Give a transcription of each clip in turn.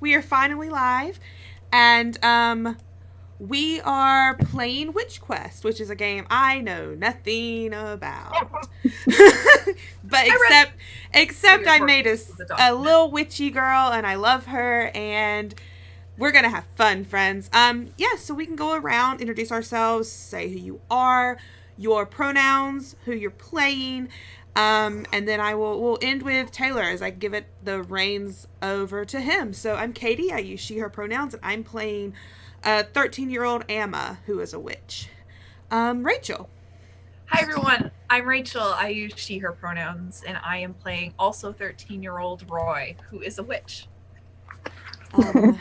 we are finally live, and we are playing Witchquest, which is a game I know nothing about. But except I made a little witchy girl, and I love her, and we're gonna have fun, friends. Yeah, so we can go around, introduce ourselves, say who you are, your pronouns, who you're playing, and then we'll end with Taylor as I give it the reins over to him. So I'm Katie. I use she her pronouns, and I'm playing a 13-year-old Amma who is a witch. Rachel. Hi everyone, I'm Rachel. I use she her pronouns, and I am playing also 13-year-old Roy, who is a witch. Hello.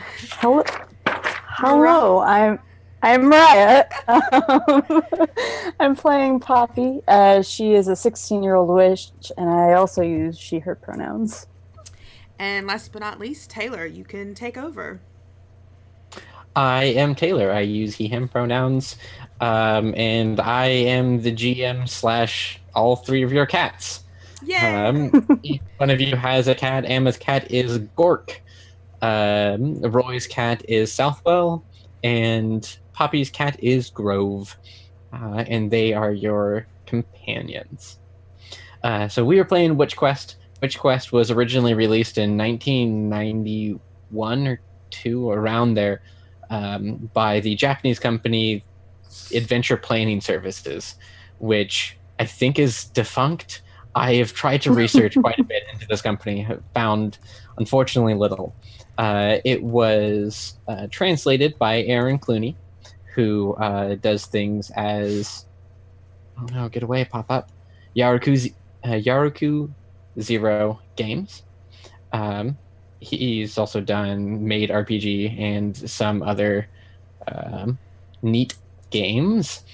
I'm Mariah. I'm playing Poppy. She is a 16-year-old witch, and I also use she, her pronouns. And last but not least, Taylor, you can take over. I am Taylor. I use he, him pronouns, and I am the GM / all three of your cats. Yay! Each one of you has a cat. Emma's cat is Gork. Roy's cat is Southwell, and Poppy's cat is Grove, and they are your companions. So we are playing Witchquest. Witchquest was originally released in 1991 or 2, around there, by the Japanese company Adventure Planning Services, which I think is defunct. I have tried to research quite a bit into this company, have found unfortunately little. It was translated by Aaron Clooney, who does things as, oh no, get away, pop up, Yaruku Zero Games. He's also done Made RPG and some other neat games.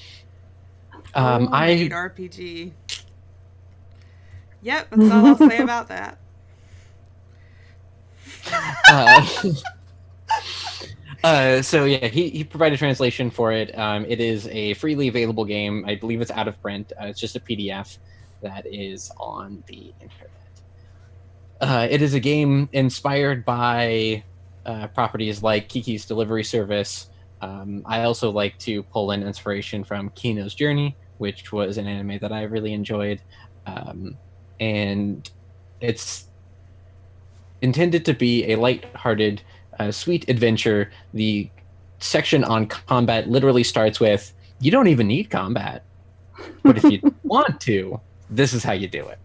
Made RPG. Yep, that's all I'll say about that. So yeah, he provided translation for it. It is a freely available game. I believe it's out of print. It's just a PDF that is on the internet. It is a game inspired by properties like Kiki's Delivery Service. I also like to pull in inspiration from Kino's Journey, which was an anime that I really enjoyed. And it's intended to be a light-hearted, sweet adventure. The section on combat literally starts with, you don't even need combat, but if you want to, this is how you do it.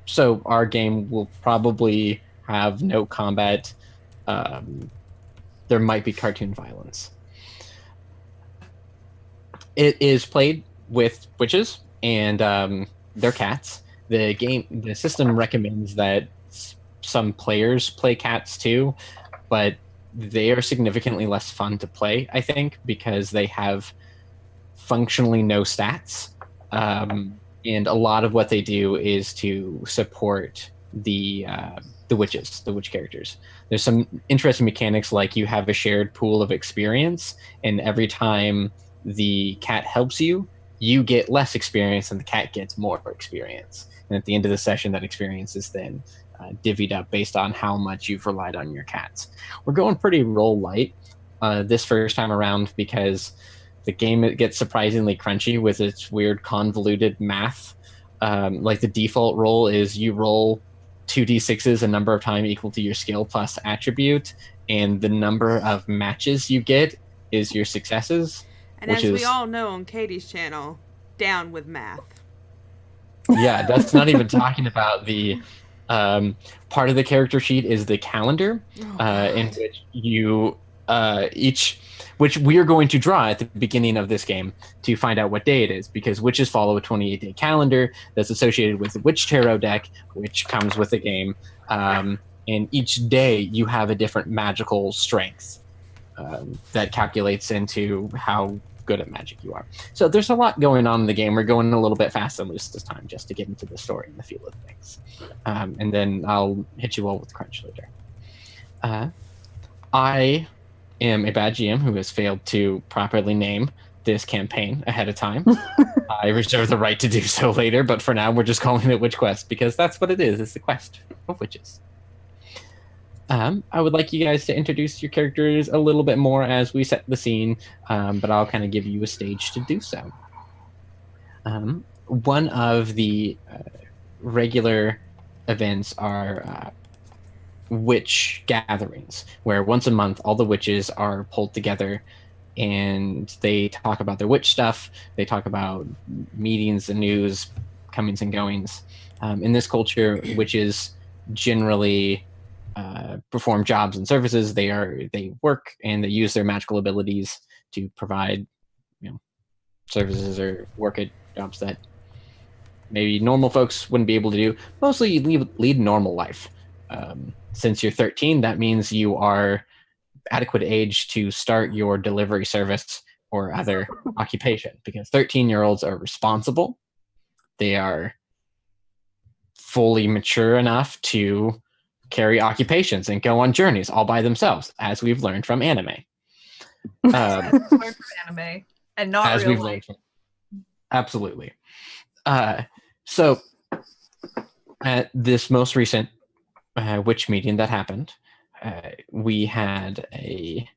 So our game will probably have no combat. There might be cartoon violence. It is played with witches and their cats. The system recommends that some players play cats too, but they are significantly less fun to play, I think, because they have functionally no stats. And a lot of what they do is to support the witches, the witch characters. There's some interesting mechanics, like you have a shared pool of experience, and every time the cat helps you, you get less experience and the cat gets more experience. And at the end of the session, that experience is then divvied up based on how much you've relied on your cats. We're going pretty roll light this first time around because the game gets surprisingly crunchy with its weird convoluted math. Like the default roll is you roll 2d6s a number of times equal to your skill plus attribute, and the number of matches you get is your successes. And as we all know on Katie's channel, down with math. Yeah, that's not even talking about the part of the character sheet is the calendar, in which you which we are going to draw at the beginning of this game to find out what day it is, because witches follow a 28-day calendar that's associated with the Witch Tarot deck, which comes with the game. And each day you have a different magical strength that calculates into how good at magic you are. So there's a lot going on in the game. We're going a little bit fast and loose this time just to get into the story and the feel of things. And then I'll hit you all with crunch later. I am a bad GM who has failed to properly name this campaign ahead of time. I reserve the right to do so later, but for now we're just calling it Witchquest because that's what it is. It's the quest of witches. I would like you guys to introduce your characters a little bit more as we set the scene, but I'll kind of give you a stage to do so. One of the regular events are witch gatherings, where once a month all the witches are pulled together and they talk about their witch stuff. They talk about meetings, the news, comings and goings. In this culture, witches generally perform jobs and services. They work and they use their magical abilities to provide, services or work at jobs that maybe normal folks wouldn't be able to do. Mostly lead normal life. Since you're 13, that means you are adequate age to start your delivery service or other occupation, because 13-year-olds are responsible. They are fully mature enough to carry occupations and go on journeys all by themselves, as we've learned from anime. Learn from anime and not as real we've life. learned from, absolutely. So at this most recent witch meeting that happened, we had a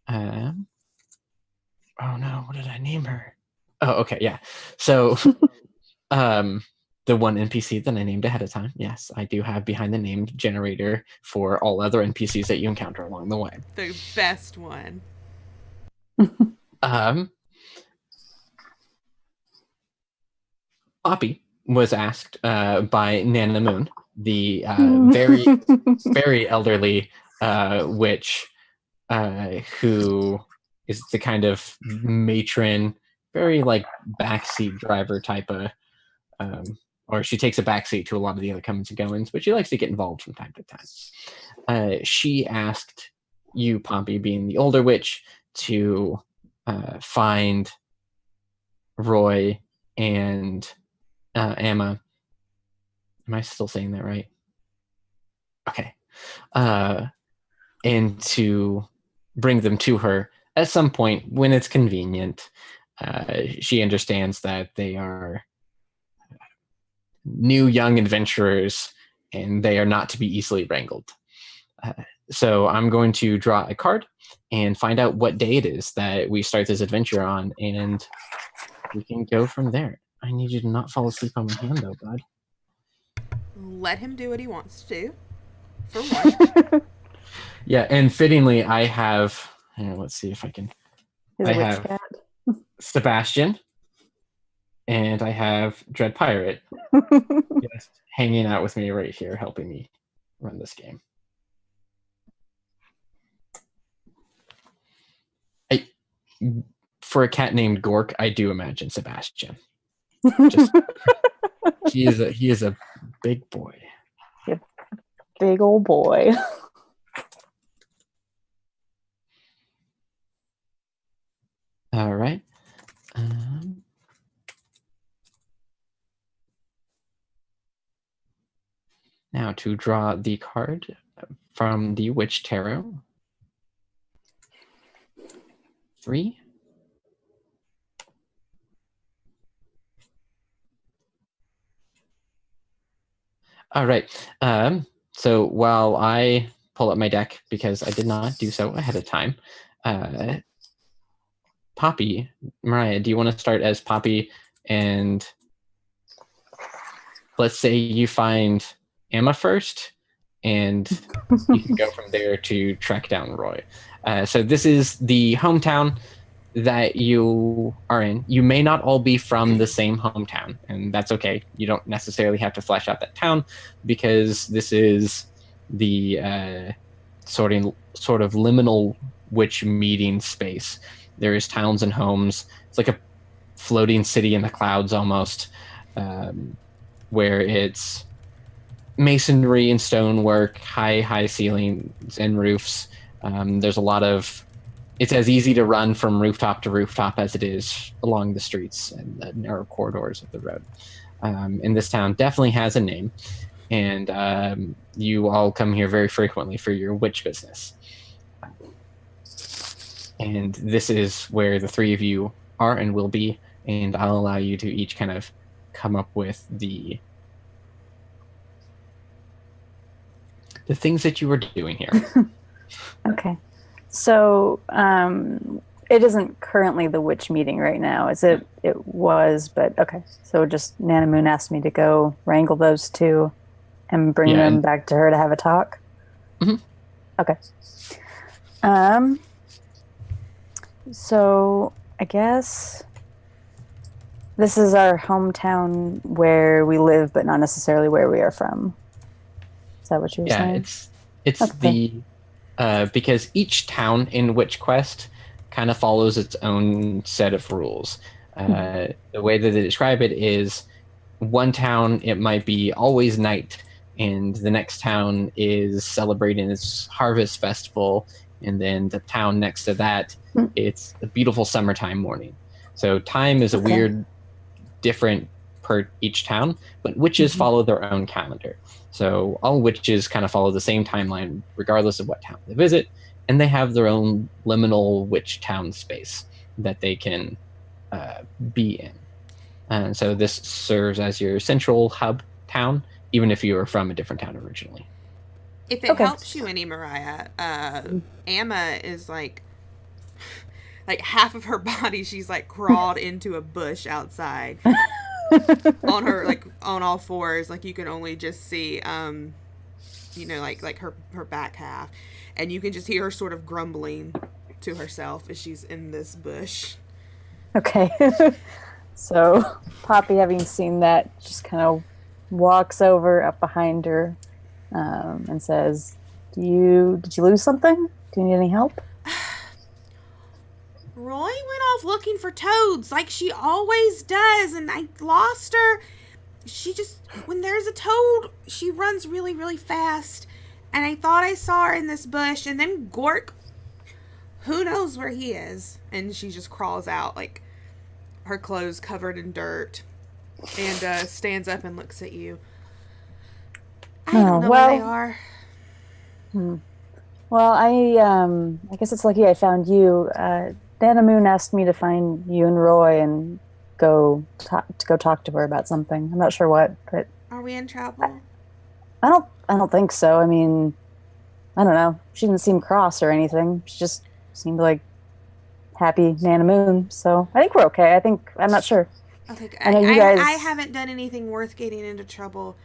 oh no, what did I name her? Oh, okay, yeah. So the one NPC that I named ahead of time, yes, I do have behind the name generator for all other NPCs that you encounter along the way. The best one. Poppy was asked by Nana Moon, the very, very elderly witch who is the kind of matron, very like backseat driver type of, or she takes a backseat to a lot of the other comings and goings, but she likes to get involved from time to time. She asked you, Pompey, being the older witch, to find Roy and Emma. Am I still saying that right? Okay. And to bring them to her at some point when it's convenient. She understands that they are new young adventurers and they are not to be easily wrangled. So I'm going to draw a card and find out what day it is that we start this adventure on, and we can go from there. I need you to not fall asleep on my hand, though, bud. Let him do what he wants to do. For one. Yeah, and fittingly, I have. Let's see if I can. He's I a witch have cat. Sebastian, and I have Dread Pirate just hanging out with me right here, helping me run this game. For a cat named Gork, I do imagine Sebastian. Just, he is a big boy. Yep. Big old boy. All right. Now to draw the card from the Witch Tarot. 3. All right. So while I pull up my deck, because I did not do so ahead of time, Poppy, Mariah, do you want to start as Poppy? And let's say you find Emma first, and you can go from there to track down Roy. So this is the hometown that you are in. You may not all be from the same hometown, and that's okay. You don't necessarily have to flesh out that town, because this is the sort of liminal witch meeting space. There is towns and homes. It's like a floating city in the clouds almost, where it's masonry and stonework, high ceilings and roofs. There's a lot of. It's as easy to run from rooftop to rooftop as it is along the streets and the narrow corridors of the road. And this town definitely has a name, and you all come here very frequently for your witch business. And this is where the three of you are and will be, and I'll allow you to each kind of come up with the the things that you were doing here. Okay. So, it isn't currently the witch meeting right now, is it? It was, but okay. So just Nanamoon asked me to go wrangle those two and bring Yeah, them and- back to her to have a talk. Mhm. Okay. So I guess this is our hometown where we live, but not necessarily where we are from. Is that what you were Yeah, saying? it's Okay. because each town in Witchquest kind of follows its own set of rules. The way that they describe it is one town, it might be always night, and the next town is celebrating its harvest festival, and then the town next to that, it's a beautiful summertime morning. So time is a Okay. weird different per each town, but witches follow their own calendar. So all witches kind of follow the same timeline regardless of what town they visit, and they have their own liminal witch town space that they can be in. And so this serves as your central hub town, even if you are from a different town originally. If it Okay. helps you any, Mariah, Amma is like half of her body. She's like crawled into a bush outside on her on all fours. Like you can only just see, like her back half, and you can just hear her sort of grumbling to herself as she's in this bush. Okay. So Poppy, having seen that, just kind of walks over up behind her and says, did you lose something? Do you need any help? Roy went off looking for toads like she always does, and I lost her. She just, when there's a toad, she runs really, really fast. And I thought I saw her in this bush, and then Gork, who knows where he is? And she just crawls out, like her clothes covered in dirt, and stands up and looks at you. I don't know where they are. Well, I guess it's lucky I found you. Nanamoon asked me to find you and Roy and go talk to her about something. I'm not sure what, but Are we in trouble? I don't think so. I mean, I don't know. She didn't seem cross or anything. She just seemed like happy Nanamoon. So I think we're okay. I'm not sure. Okay, I know you guys. I haven't done anything worth getting into trouble.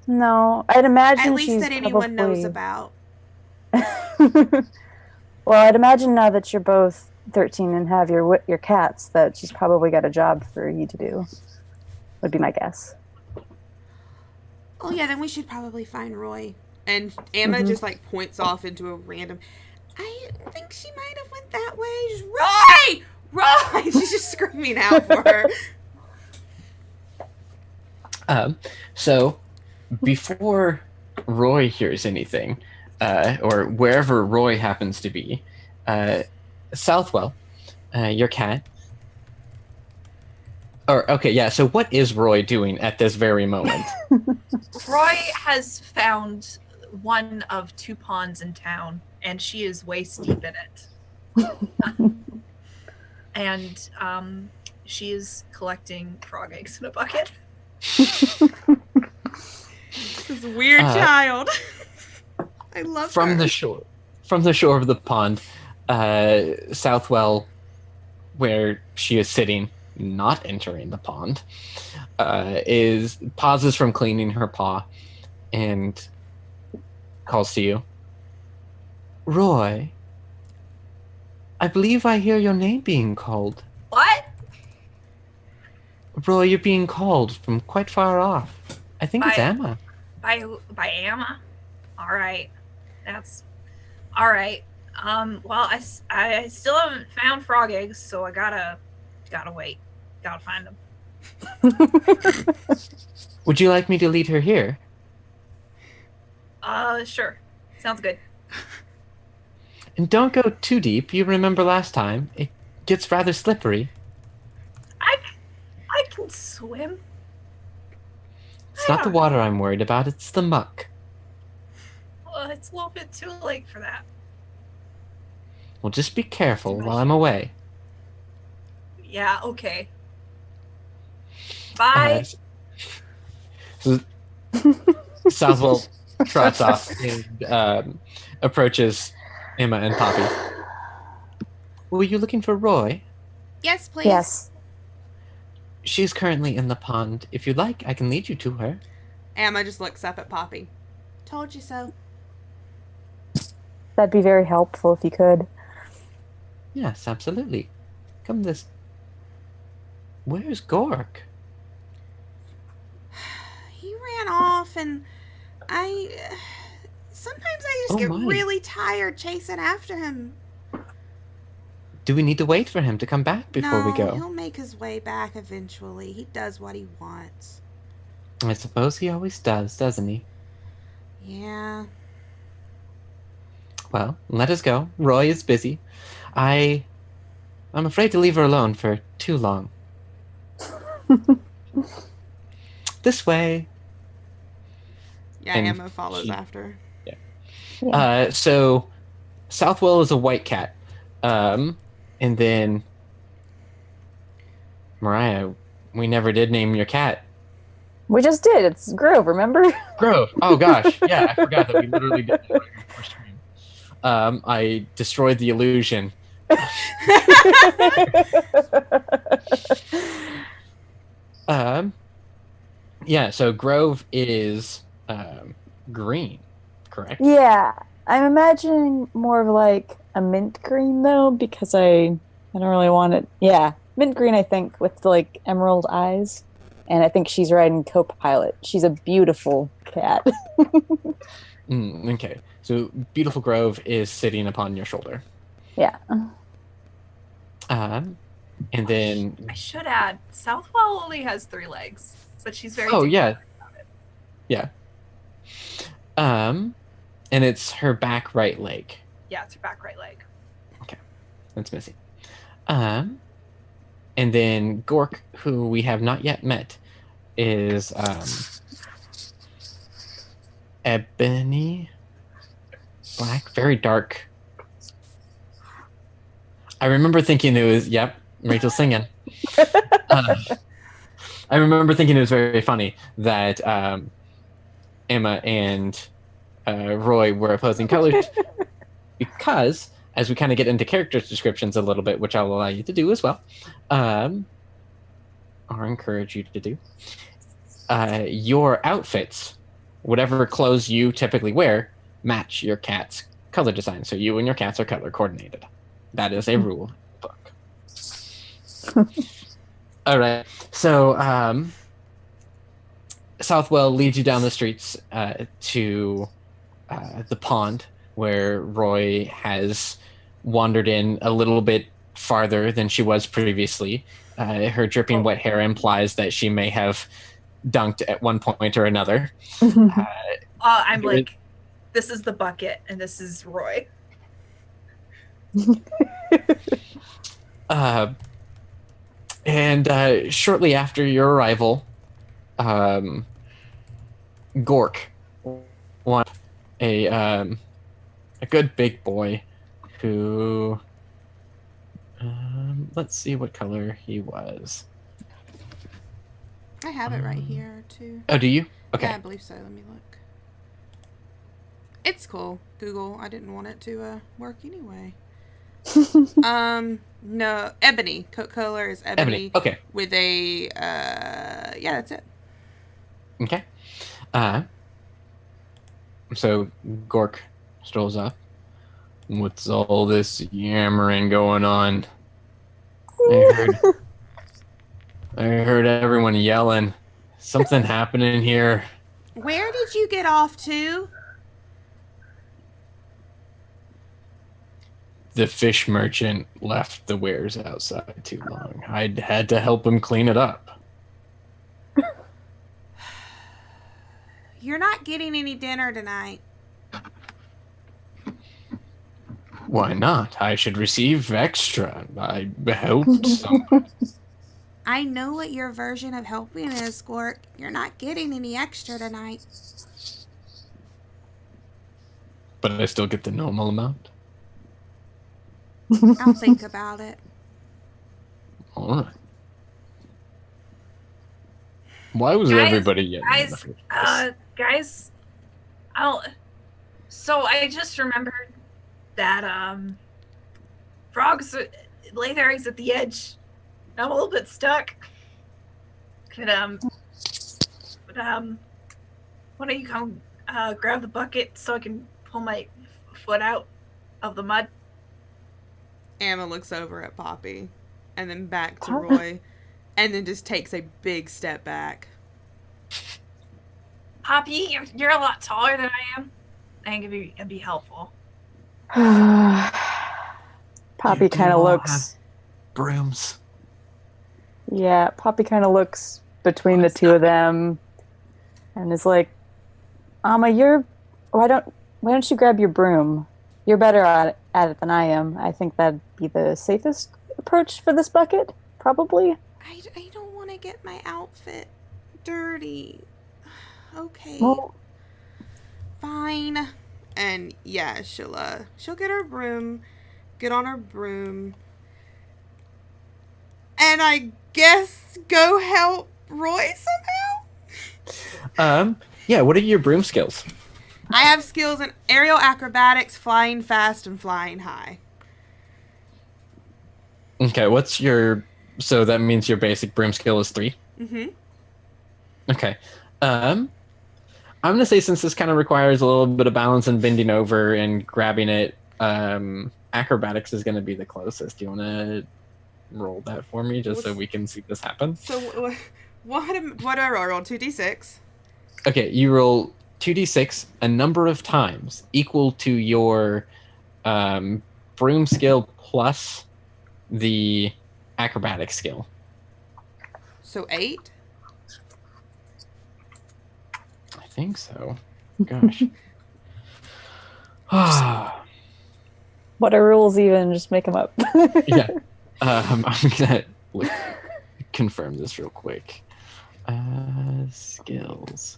No, I'd imagine At least she's that anyone knows probably- about. Well, I'd imagine now that you're both 13 and have your cats, that she's probably got a job for you to do. Would be my guess. Oh yeah, then we should probably find Roy. And Emma just like points off into a random. I think she might have went that way. Just, Roy! Roy! She's just screaming out for her. So before Roy hears anything, or wherever Roy happens to be, Southwell, your cat. So what is Roy doing at this very moment? Roy has found one of 2 ponds in town, and she is waist deep in it. And she is collecting frog eggs in a bucket. This weird child. I love From her. the shore of the pond, Southwell, where she is sitting, not entering the pond, pauses from cleaning her paw and calls to you. Roy, I believe I hear your name being called. What? Roy, you're being called from quite far off. I think it's By- Emma. By Amma? Alright. That's... Alright. Well, I still haven't found frog eggs, so I gotta wait. Gotta find them. Would you like me to lead her here? Sure. Sounds good. And don't go too deep. You remember last time. It gets rather slippery. I can swim. It's not the water I'm worried about, it's the muck. It's a little bit too late for that. Well, just be careful while I'm away. Yeah, okay. Bye. So, Southwell trots off and approaches Emma and Poppy. Were you looking for Roy? Yes, please. Yes. She's currently in the pond. If you'd like, I can lead you to her. Emma just looks up at Poppy. Told you so. That'd be very helpful if you could. Yes, absolutely. Come this. Where's Gork? He ran off, and sometimes I just Oh get my. really tired chasing after him. Do we need to wait for him to come back before we go? He'll make his way back eventually. He does what he wants. I suppose he always does, doesn't he? Yeah. Well, let us go. Roy is busy. I'm afraid to leave her alone for too long. This way. Yeah, And Emma follows after. So Southwell is a white cat. And then Mariah, we never did name your cat. We just did. It's Grove, remember? Grove. Oh gosh. Yeah, I forgot that we literally did that right before stream. I destroyed the illusion. Yeah, so Grove is green, correct? Yeah. I'm imagining more of like a mint green though, because I don't really want it. Yeah. Mint green, I think, with the like emerald eyes. And I think she's riding co-pilot. She's a beautiful cat. Okay. So Beautiful Grove is sitting upon your shoulder. Yeah. And then I should add, Southwell only has 3 legs, but she's very. oh yeah, dignified about it. yeah. And it's her back right leg Yeah, it's her back right leg. that's missing. And then Gork, who we have not yet met, is ebony, black, very dark. I remember thinking it was, yep, Rachel's singing. I remember thinking it was very funny that Emma and Roy were opposing colors because, as we kind of get into characters descriptions a little bit, which I'll allow you to do as well, or encourage you to do, your outfits, whatever clothes you typically wear, match your cat's color design. So you and your cats are color coordinated. That is a rule in the book. All right. So Southwell leads you down the streets to the pond where Roy has wandered in a little bit farther than she was previously. Her dripping wet hair implies that she may have dunked at one point or another. I'm like, this is the bucket, and this is Roy. And shortly after your arrival, Gork, a good big boy, who let's see what color he was. I have it right here, too. Oh, do you? Okay. Yeah, I believe so. Let me look. It's cool. Google. I didn't want it to work anyway. No, ebony. Coat color is ebony. Okay. With a, yeah, that's it. Okay. So Gork strolls up. What's all this yammering going on? I heard everyone yelling. Something happening here. Where did you get off to? The fish merchant left the wares outside too long. I had to help him clean it up. You're not getting any dinner tonight. Why not? I should receive extra. I helped someone. I know what your version of helping is, Squirk. You're not getting any extra tonight. But I still get the normal amount. I'll think about it. All right. Why was Guys, everybody yelling? in the Guys, first place? guys, So I just remembered that frogs lay their eggs at the edge. I'm a little bit stuck. Could why don't you come grab the bucket so I can pull my foot out of the mud? Emma looks over at Poppy and then back to Roy and then just takes a big step back. Poppy, you're a lot taller than I am. I think it'd be helpful. Poppy kind of looks. Brooms. Yeah, Poppy kind of looks between the two of them, and is like, "Amma, why don't you grab your broom? You're better at it than I am. I think that'd be the safest approach for this bucket, probably." I don't want to get my outfit dirty. Okay. Well, fine. And yeah, she'll get her broom, get on her broom, and I guess go help Roy somehow. Yeah. What are your broom skills? I have skills in aerial acrobatics, flying fast, and flying high. Okay. So that means your basic broom skill is 3. Mm-hmm. Okay. I'm gonna say, since this kind of requires a little bit of balance and bending over and grabbing it, acrobatics is gonna be the closest. Do you want to roll that for me, just so we can see this happen? So what do I roll? 2d6. Okay, you roll 2d6 a number of times equal to your broom skill plus the acrobatic skill. So 8. I think so. Gosh. what are rules even? Just make them up. Yeah. I'm gonna confirm this real quick. Skills.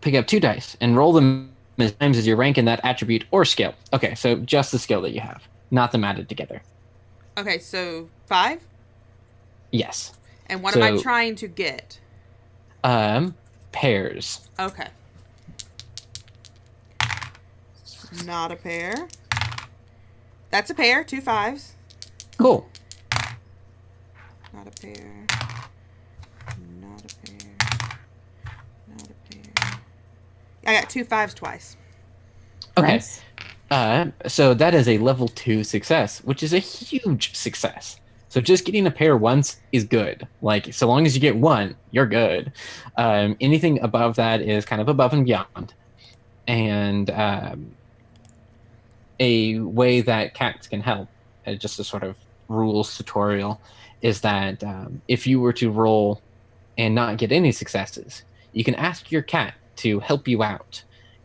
Pick up 2 dice and roll them as times as your rank in that attribute or skill. Okay, so just the skill that you have, not them added together. Okay, so 5? Yes. And what am I trying to get? Pairs. Okay. Not a pair. That's a pair, 2 5s. Cool. Not a pair. Not a pair. Not a pair. I got 2 5s twice. Okay. Nice. So that is a level 2 success, which is a huge success. So just getting a pair once is good. Like, so long as you get 1, you're good. Anything above that is kind of above and beyond. And a way that cats can help, just a sort of rules tutorial, is that if you were to roll and not get any successes, you can ask your cat to help you out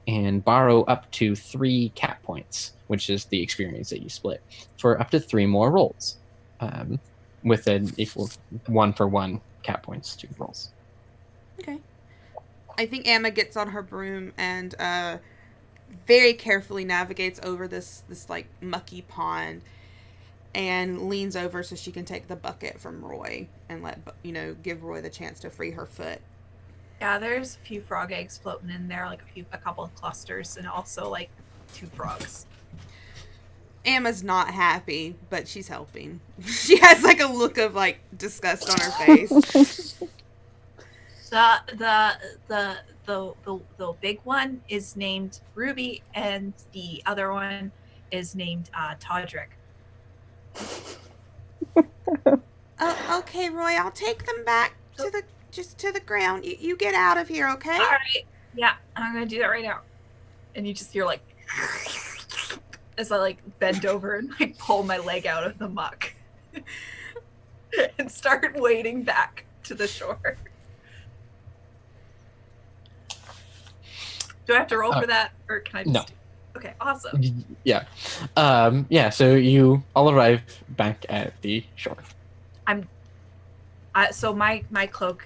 and borrow up to 3 cat points, which is the experience that you split, for up to 3 more rolls, with an equal 1-for-1 cat points to rolls. Okay. I think Emma gets on her broom and very carefully navigates over this like mucky pond and leans over so she can take the bucket from Roy and give Roy the chance to free her foot. Yeah, there's a few frog eggs floating in there, like a couple of clusters, and also like 2 frogs. Emma's not happy, but she's helping. She has like a look of like disgust on her face. The big one is named Ruby, and the other one is named Todrick. Okay, Roy, I'll take them back to the ground. You get out of here, okay? All right. Yeah, I'm gonna do that right now. And you just hear like as I like bend over and like pull my leg out of the muck and start wading back to the shore. Do I have to roll for that, or can I just? No. Okay, awesome. Yeah. So you all arrive back at the shore. So my cloak,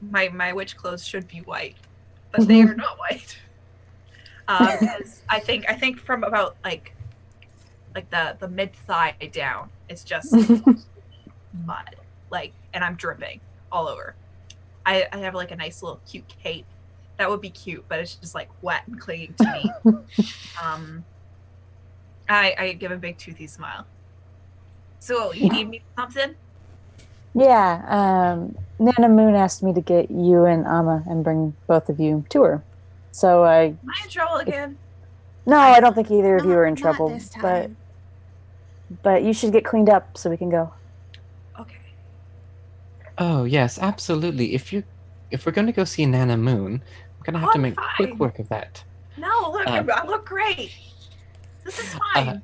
my witch clothes should be white, but they are not white. Because I think from about like like the mid thigh down. It's just mud, like, and I'm dripping all over. I have like a nice little cute cape. That would be cute, but it's just like wet and clinging to me. I give a big toothy smile. So you need me for something? Yeah, Nana Moon asked me to get you and Amma and bring both of you to her. So Am I in trouble again? No, I don't think either of you are in Not trouble. this time. But you should get cleaned up so we can go. Okay. Oh yes, absolutely. If we're going to go see Nana Moon, we're going to have to make quick fine. work of that. No, look, I look great. This is fine.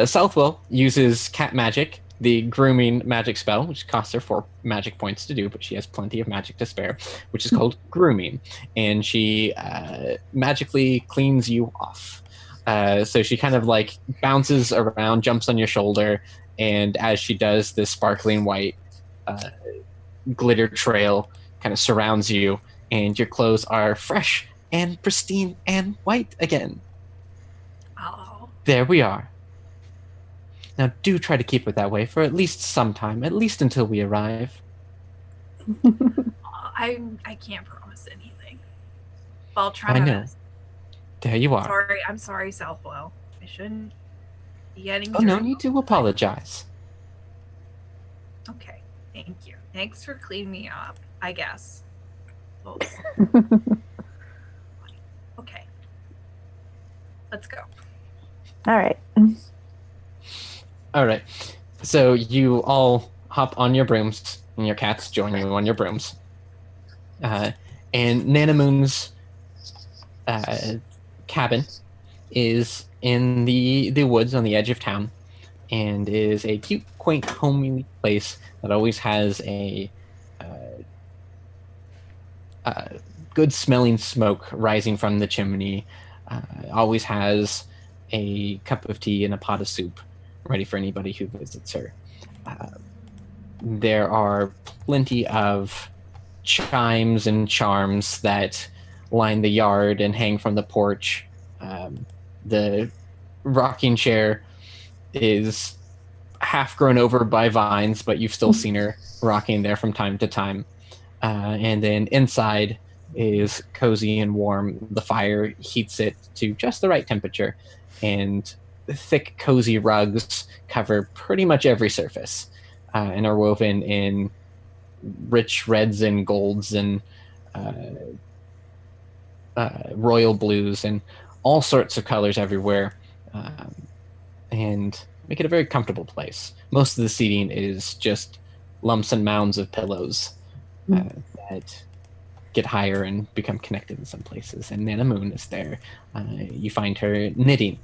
Southwell uses cat magic, the grooming magic spell, which costs her 4 magic points to do, but she has plenty of magic to spare, which is called grooming, and she magically cleans you off. So she kind of like bounces around, jumps on your shoulder, and as she does, this sparkling white glitter trail kind of surrounds you, and your clothes are fresh and pristine and white again. Oh. There we are. Now do try to keep it that way for at least some time, at least until we arrive. I can't promise anything. But I'll try I my know. best. There you are. I'm sorry, Southwell. I shouldn't be getting Oh, no dirty. need to apologize. Okay, thank you. Thanks for cleaning me up, I guess. Okay. Let's go. All right. All right. So you all hop on your brooms, and your cats join you on your brooms. And Nana Moon's cabin is in the woods on the edge of town, and is a cute, quaint, homely place that always has a good-smelling smoke rising from the chimney. Always has a cup of tea and a pot of soup ready for anybody who visits her. There are plenty of chimes and charms that line the yard and hang from the porch. The rocking chair is half grown over by vines, but you've still seen her rocking there from time to time. And then inside is cozy and warm. The fire heats it to just the right temperature, and thick, cozy rugs cover pretty much every surface, and are woven in rich reds and golds and royal blues and all sorts of colors everywhere, and make it a very comfortable place. Most of the seating is just lumps and mounds of pillows that get higher and become connected in some places. And Nana Moon is there. You find her knitting.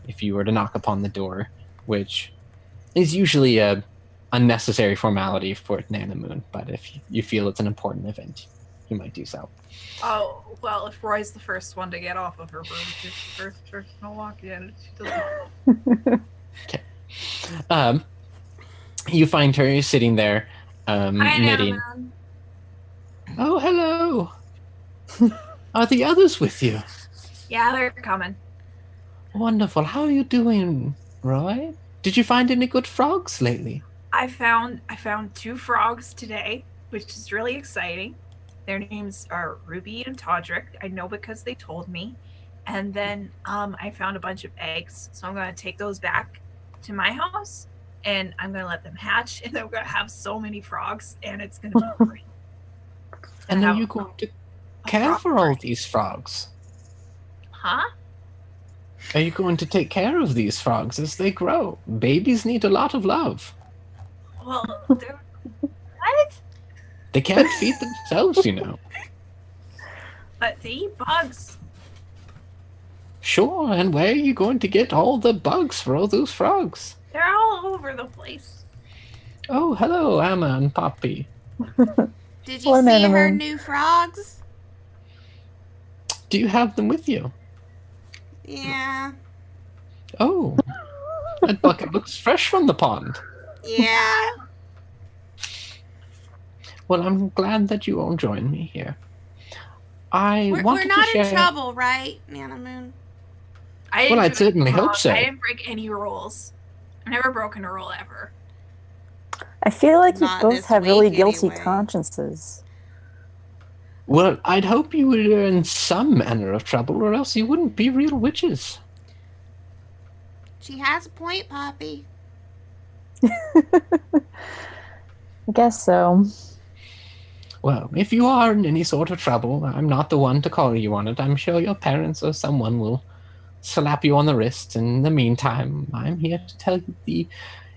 If you were to knock upon the door, which is usually a unnecessary formality for Nana Moon, but if you feel it's an important event, you might do so. Oh, well, if Roy's the first one to get off of her broom, she's the first person to walk in. She doesn't. Okay. You find her sitting there, Hi, knitting. Nana Moon. Oh, hello. Are the others with you? Yeah, they're coming. Wonderful. How are you doing, Roy? Did you find any good frogs lately? I found 2 frogs today, which is really exciting. Their names are Ruby and Todrick. I know because they told me. And then I found a bunch of eggs, so I'm gonna take those back to my house, and I'm gonna let them hatch, and then we're gonna have so many frogs, and it's gonna be great. And are you going to care for all these frogs? Huh? Are you going to take care of these frogs as they grow? Babies need a lot of love. Well, what? They can't feed themselves, you know. But they eat bugs. Sure, and where are you going to get all the bugs for all those frogs? They're all over the place. Oh, hello, Amma and Poppy. Did you Or see Nana her Moon. new frogs? Do you have them with you? Yeah. Oh, that bucket looks fresh from the pond. Yeah. Well, I'm glad that you all joined me here. I We're wanted not to share... in trouble, right, Nana Moon? I didn't Well, I'd do certainly anything hope wrong. so. I didn't break any rules. I've never broken a rule ever. I feel like you Not both this have really week, guilty anyway. consciences. Well, I'd hope you were in some manner of trouble, or else you wouldn't be real witches. She has a point, Poppy. I guess so. Well, if you are in any sort of trouble, I'm not the one to call you on it. I'm sure your parents or someone will slap you on the wrist. In the meantime, I'm here to tell you the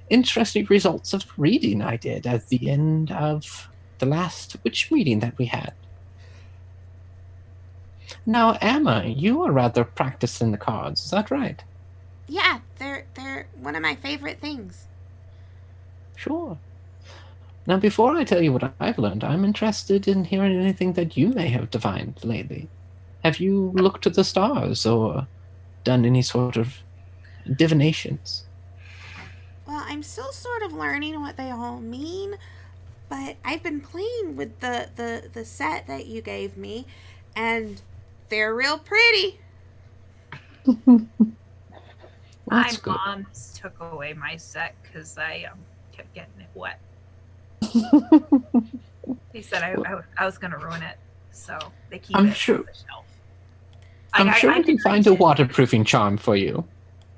interesting results of reading I did at the end of the last witch meeting that we had. Now, Emma, you are rather practiced in the cards, is that right? Yeah, they're one of my favorite things. Sure. Now, before I tell you what I've learned, I'm interested in hearing anything that you may have divined lately. Have you looked to the stars or done any sort of divinations? Well, I'm still sort of learning what they all mean, but I've been playing with the set that you gave me, and they're real pretty. My That's good. mom took away my set because I kept getting it wet. They said I was going to ruin it, so they keep I'm it sure- on the shelf. I'm sure I we can did find read a it. waterproofing charm for you.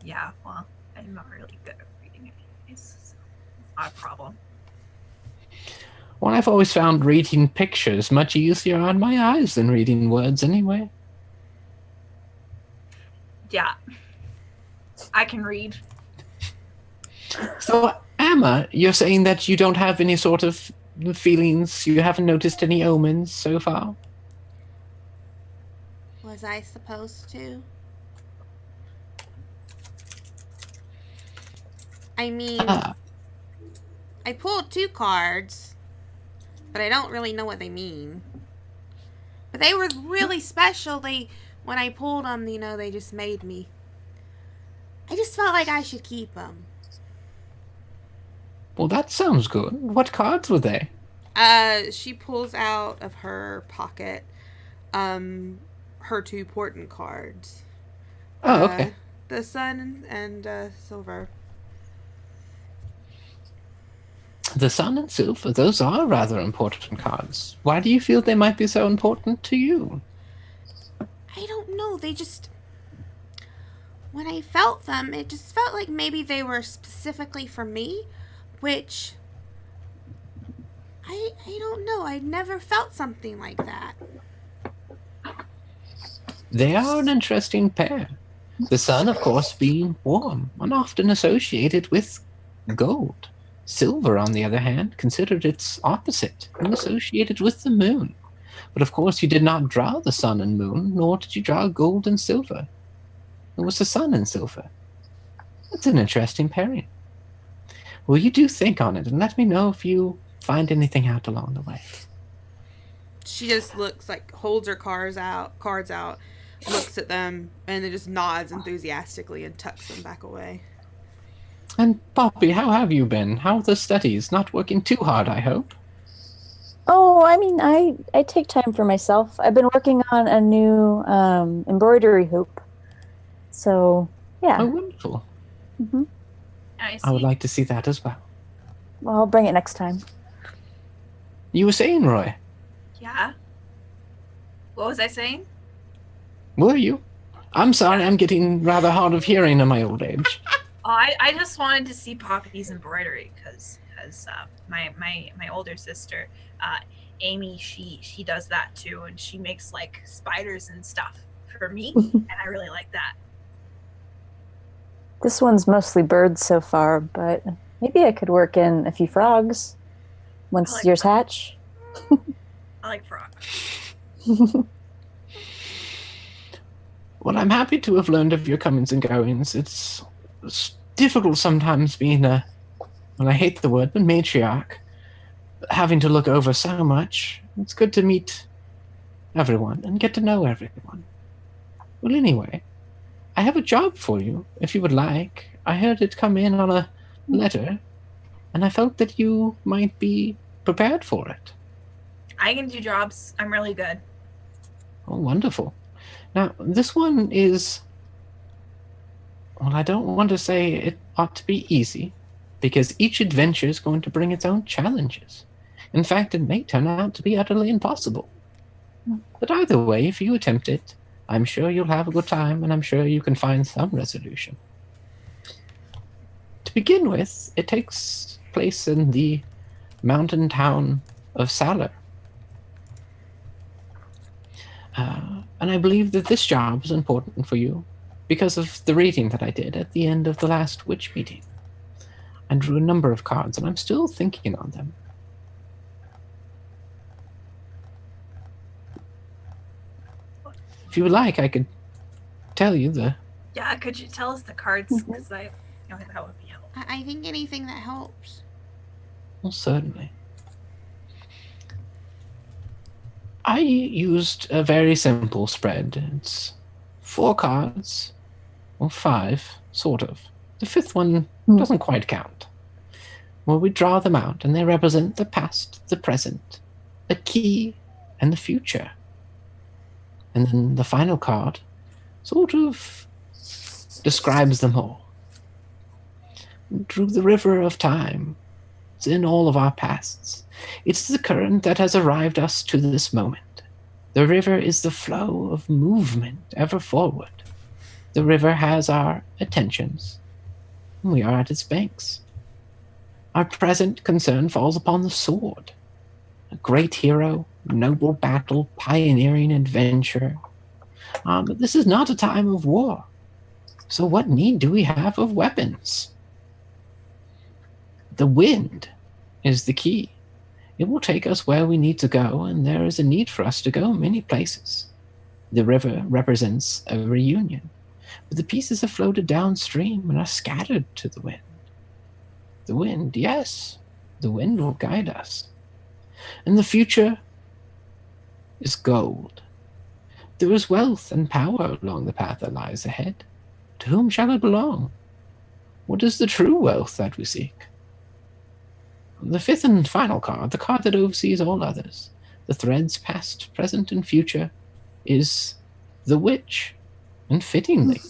Yeah, well, I'm not really good at reading it. It's not a problem. Well, I've always found reading pictures much easier on my eyes than reading words anyway. Yeah. I can read. So, Emma, you're saying that you don't have any sort of feelings, you haven't noticed any omens so far? Was I supposed to? I mean, Ah, I pulled 2 cards, but I don't really know what they mean. But they were really special. When I pulled them, they just made me. I just felt like I should keep them. well, that sounds good. What cards were they? She pulls out of her pocket, her 2 portent cards. Oh, okay. The sun and silver. The Sun and Silver, those are rather important cards. Why do you feel they might be so important to you? I don't know. They just. When I felt them, it just felt like maybe they were specifically for me, which. I don't know. I never felt something like that. They are an interesting pair. The sun, of course, being warm and often associated with gold. Silver, on the other hand, considered its opposite and associated with the moon. But of course, you did not draw the sun and moon, nor did you draw gold and silver. It was the sun and silver. That's an interesting pairing. Well, you do think on it, and let me know if you find anything out along the way. She just holds her cards out, looks at them, and then just nods enthusiastically and tucks them back away. And Poppy, how have you been? How are the studies? Not working too hard, I hope. Oh, I mean, I take time for myself. I've been working on a new embroidery hoop. So, yeah. Oh, wonderful. Hmm. I would like to see that as well. Well, I'll bring it next time. You were saying, Roy? Yeah. What was I saying? Were you? I'm sorry, I'm getting rather hard of hearing in my old age. Oh, I just wanted to see Poppy's embroidery because my older sister, Amy, she does that too, and she makes like spiders and stuff for me, and I really like that. This one's mostly birds so far, but maybe I could work in a few frogs once like yours frogs. hatch. I like frogs. Well, I'm happy to have learned of your comings and goings. It's difficult sometimes being well, I hate the word, but matriarch, having to look over so much. It's good to meet everyone and get to know everyone. Well, anyway, I have a job for you, if you would like. I heard it come in on a letter, and I felt that you might be prepared for it. I can do jobs. I'm really good. Oh, wonderful. Now, this one is Well, I don't want to say it ought to be easy, because each adventure is going to bring its own challenges. In fact, it may turn out to be utterly impossible. But either way, if you attempt it, I'm sure you'll have a good time, and I'm sure you can find some resolution. To begin with, it takes place in the mountain town of Salar. And I believe that this job is important for you because of the reading that I did at the end of the last witch meeting. I drew a number of cards, and I'm still thinking on them. If you would like, I could tell you the... Yeah, could you tell us the cards? Because that would be helpful. I think anything that helps. Well, certainly. I used a very simple spread. It's 4 cards, or 5, sort of. The 5th one doesn't quite count. Well, we draw them out, and they represent the past, the present, the key, and the future. And then the final card sort of describes them all. Through the river of time, it's in all of our pasts. It's the current that has arrived us to this moment. The river is the flow of movement ever forward. The river has our attentions, and we are at its banks. Our present concern falls upon the sword. A great hero, noble battle, pioneering adventure. But this is not a time of war. So what need do we have of weapons? The wind is the key. It will take us where we need to go, and there is a need for us to go many places. The river represents a reunion, but the pieces have floated downstream and are scattered to the wind. The wind, yes, the wind will guide us. And the future is gold. There is wealth and power along the path that lies ahead. To whom shall it belong? What is the true wealth that we seek? The 5th and final card, the card that oversees all others, the threads past, present, and future, is the witch. And fittingly,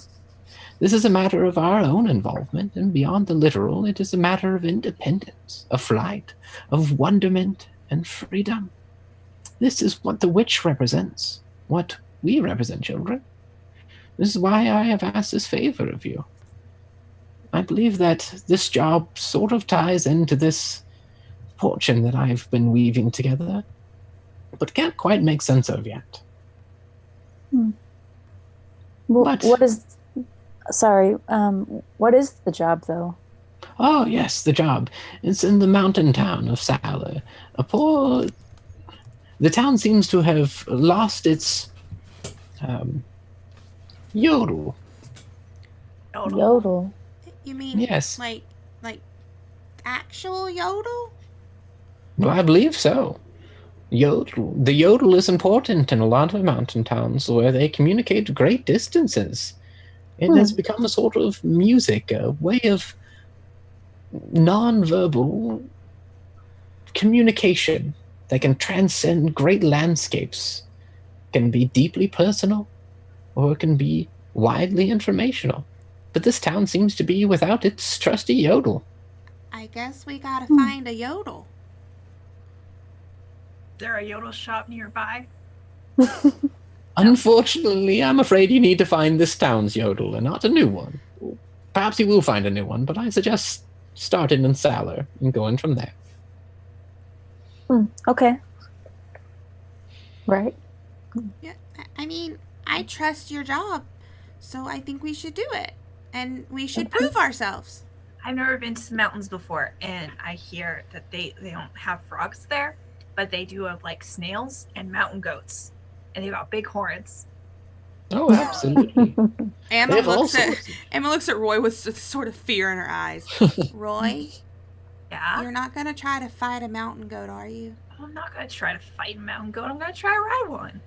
this is a matter of our own involvement, and beyond the literal, it is a matter of independence, of flight, of wonderment, and freedom. This is what the witch represents, what we represent, children. This is why I have asked this favor of you. I believe that this job sort of ties into this fortune that I've been weaving together, but can't quite make sense of yet. Well, But- what is the job, though? Oh, yes, the job. It's in the mountain town of Salar. The town seems to have lost its yodel. Yodel. You mean Yes. like actual yodel? Well, I believe so. Yodel. The yodel is important in a lot of mountain towns where they communicate great distances. It has become a sort of music, a way of non-verbal communication that can transcend great landscapes. It can be deeply personal, or it can be widely informational. But this town seems to be without its trusty yodel. I guess we gotta find a yodel. Is there a yodel shop nearby? Unfortunately, I'm afraid you need to find this town's yodel and not a new one. Perhaps you will find a new one, but I suggest starting in Salar and going from there. Okay. Right. Yeah, I mean, I trust your job, so I think we should do it. And we should prove ourselves. I've never been to the mountains before, and I hear that they don't have frogs there, but they do have like snails and mountain goats, and they got big horns. Oh, absolutely. Emma They have all looks at Roy with sort of fear in her eyes. Roy, Yeah, you're not gonna try to fight a mountain goat, are you? I'm not gonna try to fight a mountain goat. I'm gonna try to ride one.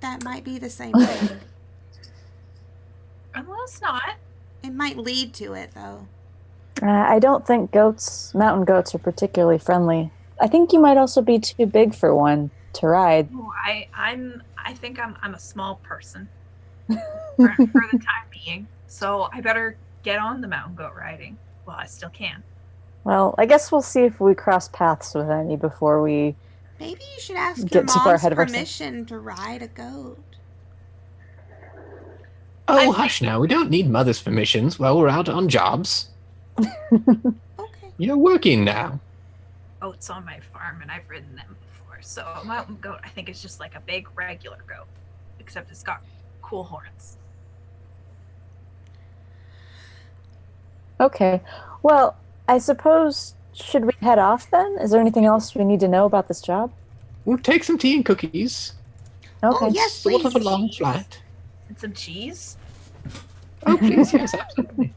That might be the same thing. Well, it's not. It might lead to it, though. I don't think mountain goats are particularly friendly. I think you might also be too big for one to ride. Oh, I think I'm a small person. for the time being. So I better get on the mountain goat riding while I still can. Well, I guess we'll see if we cross paths with any before we Maybe you should ask get your too far mom's ahead of ourselves. permission to ride a goat. Oh, hush now. We don't need mother's permissions while we're out on jobs. Okay. You're working now. Oats on my farm, and I've ridden them before. So a mountain goat, I think, is just like a big regular goat, except it's got cool horns. Okay. Well, I suppose, should we head off then? Is there anything else we need to know about this job? We'll take some tea and cookies. Okay. Oh, yes, Sort of a please. long flight. And some cheese. Oh, please, yes, absolutely.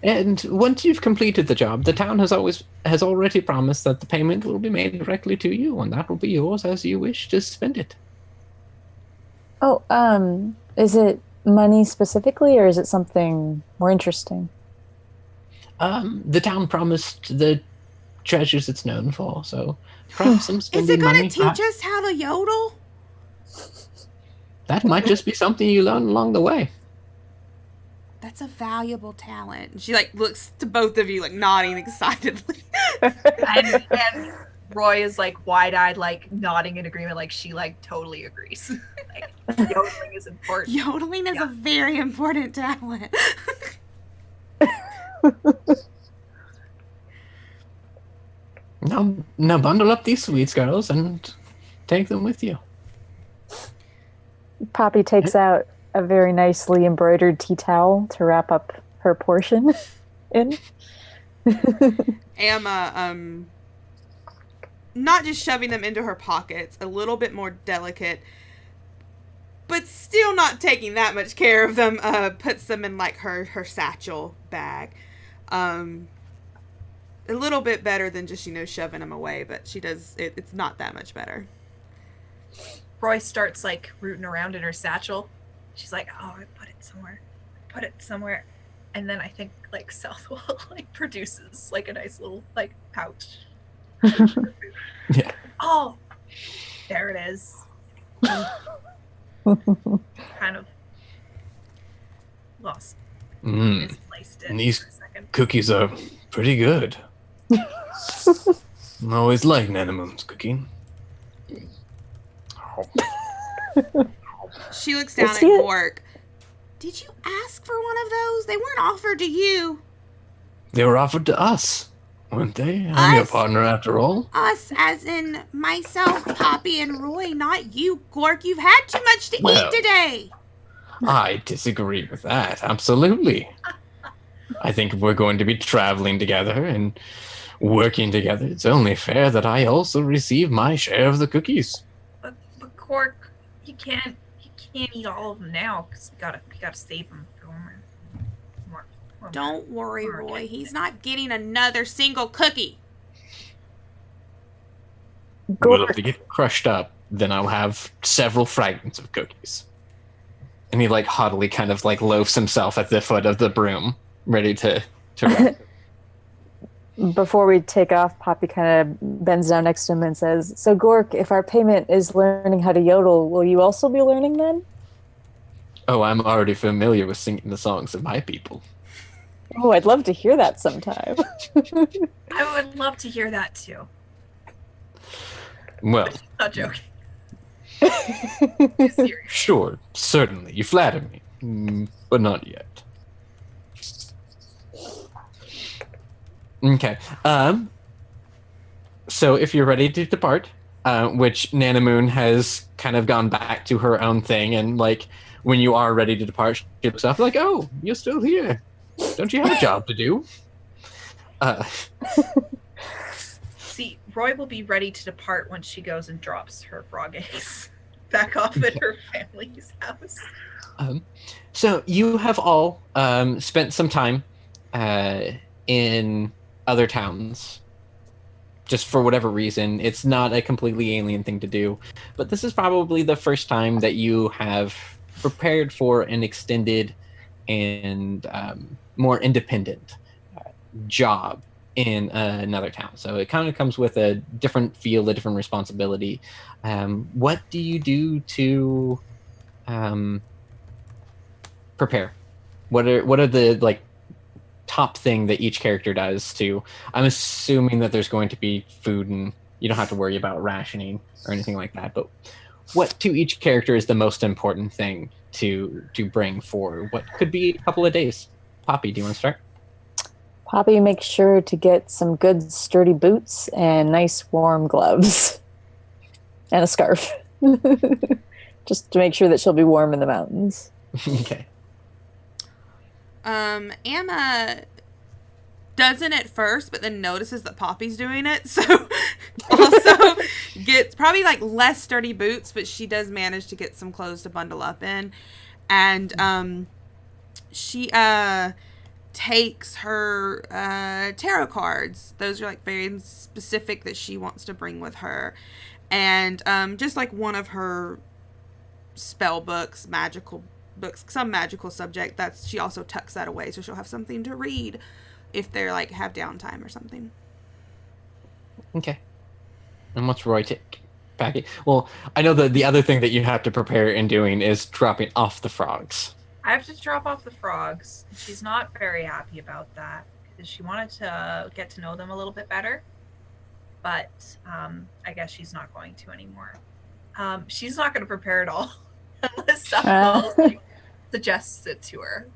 And once you've completed the job, the town has already promised that the payment will be made directly to you, and that will be yours as you wish to spend it. Oh, is it money specifically, or is it something more interesting? The town promised the treasures it's known for, so perhaps some Is spending it going money. to teach us how to yodel? That might just be something you learn along the way. That's a valuable talent. And she like looks to both of you like nodding excitedly. And Roy is like wide-eyed, like nodding in agreement, like she like totally agrees. Like yodeling is important. Yodeling is a very important talent. Now bundle up these sweets, girls, and take them with you. Poppy takes out a very nicely embroidered tea towel to wrap up her portion in. Emma, not just shoving them into her pockets, a little bit more delicate, but still not taking that much care of them, puts them in like her satchel bag. A little bit better than just, shoving them away, but she does, it's not that much better. Roy starts like rooting around in her satchel. She's like, oh, I put it somewhere. And then I think like Southwell like produces like a nice little like pouch. Yeah. Oh, there it is. Kind of lost. Misplaced it And these for a second. cookies are pretty good. I always like Nanimum's cooking. She looks down at Gork. Did you ask for one of those? They weren't offered to you. They were offered to us, weren't they? I'm your Us? partner after all. Us, as in myself, Poppy, and Roy, not you, Gork. You've had too much to Well. eat today. I disagree with that, absolutely. I think if we're going to be traveling together and working together, it's only fair that I also receive my share of the cookies. But Cork, you can't eat all of them now because we gotta save them for more. Don't worry, more Roy. kids. He's not getting another single cookie. Well, if they get crushed up, then I'll have several fragments of cookies. And he like haughtily kind of like loafs himself at the foot of the broom, ready to run. Before we take off, Poppy kind of bends down next to him and says, so Gork, if our payment is learning how to yodel, will you also be learning then? Oh, I'm already familiar with singing the songs of my people. Oh, I'd love to hear that sometime. I would love to hear that too. Well, Not joking. Serious. sure, certainly. You flatter me, but not yet. Okay. So if you're ready to depart, which Nanamoon has kind of gone back to her own thing, and like when you are ready to depart, she looks up like, "Oh, you're still here. Don't you have a job to do?" See, Roy will be ready to depart once she goes and drops her frog eggs back off at her family's house. So you have all spent some time in other towns. Just for whatever reason, it's not a completely alien thing to do, but this is probably the first time that you have prepared for an extended and more independent job in another town. So it kind of comes with a different feel, a different responsibility. What do you do to prepare? What are the like top thing that each character does to? I'm assuming that there's going to be food and you don't have to worry about rationing or anything like that. But what to each character is the most important thing to bring for what could be a couple of days? Poppy, do you want to start? Poppy makes sure to get some good sturdy boots and nice warm gloves and a scarf. Just to make sure that she'll be warm in the mountains. Okay. Emma doesn't at first, but then notices that Poppy's doing it, so also gets probably like less sturdy boots, but she does manage to get some clothes to bundle up in. And she takes her tarot cards. Those are like very specific that she wants to bring with her. And just like one of her spell books, magical books, some magical subject, that's she also tucks that away so she'll have something to read if they're like have downtime or something. Okay. And what's Roy packing? Well, I know that the other thing that you have to prepare in doing is dropping off the frogs. I have to drop off the frogs. She's not very happy about that because she wanted to get to know them a little bit better. But I guess she's not going to anymore. She's not going to prepare at all unless someone like, suggests it to her.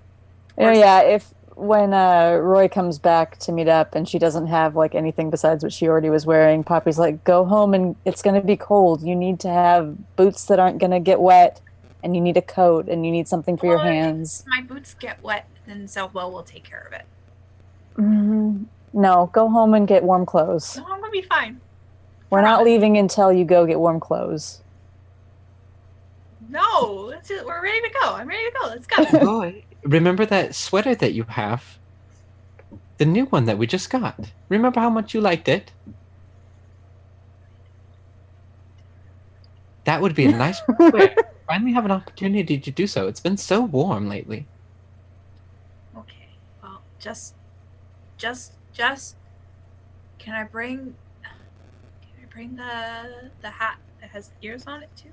Yeah, if when Roy comes back to meet up and she doesn't have like anything besides what she already was wearing, Poppy's like, go home and it's going to be cold. You need to have boots that aren't going to get wet, and you need a coat, and you need something for your hands. If my boots get wet, then Southwell will take care of it. No, go home and get warm clothes. No, I'm going to be fine. We're not leaving until you go get warm clothes. No, we're ready to go. I'm ready to go. Let's go. Roy, remember that sweater that you have? The new one that we just got. Remember how much you liked it? That would be a nice wear. Finally have an opportunity to do so. It's been so warm lately. Okay. Well, just can I bring the hat that has ears on it too?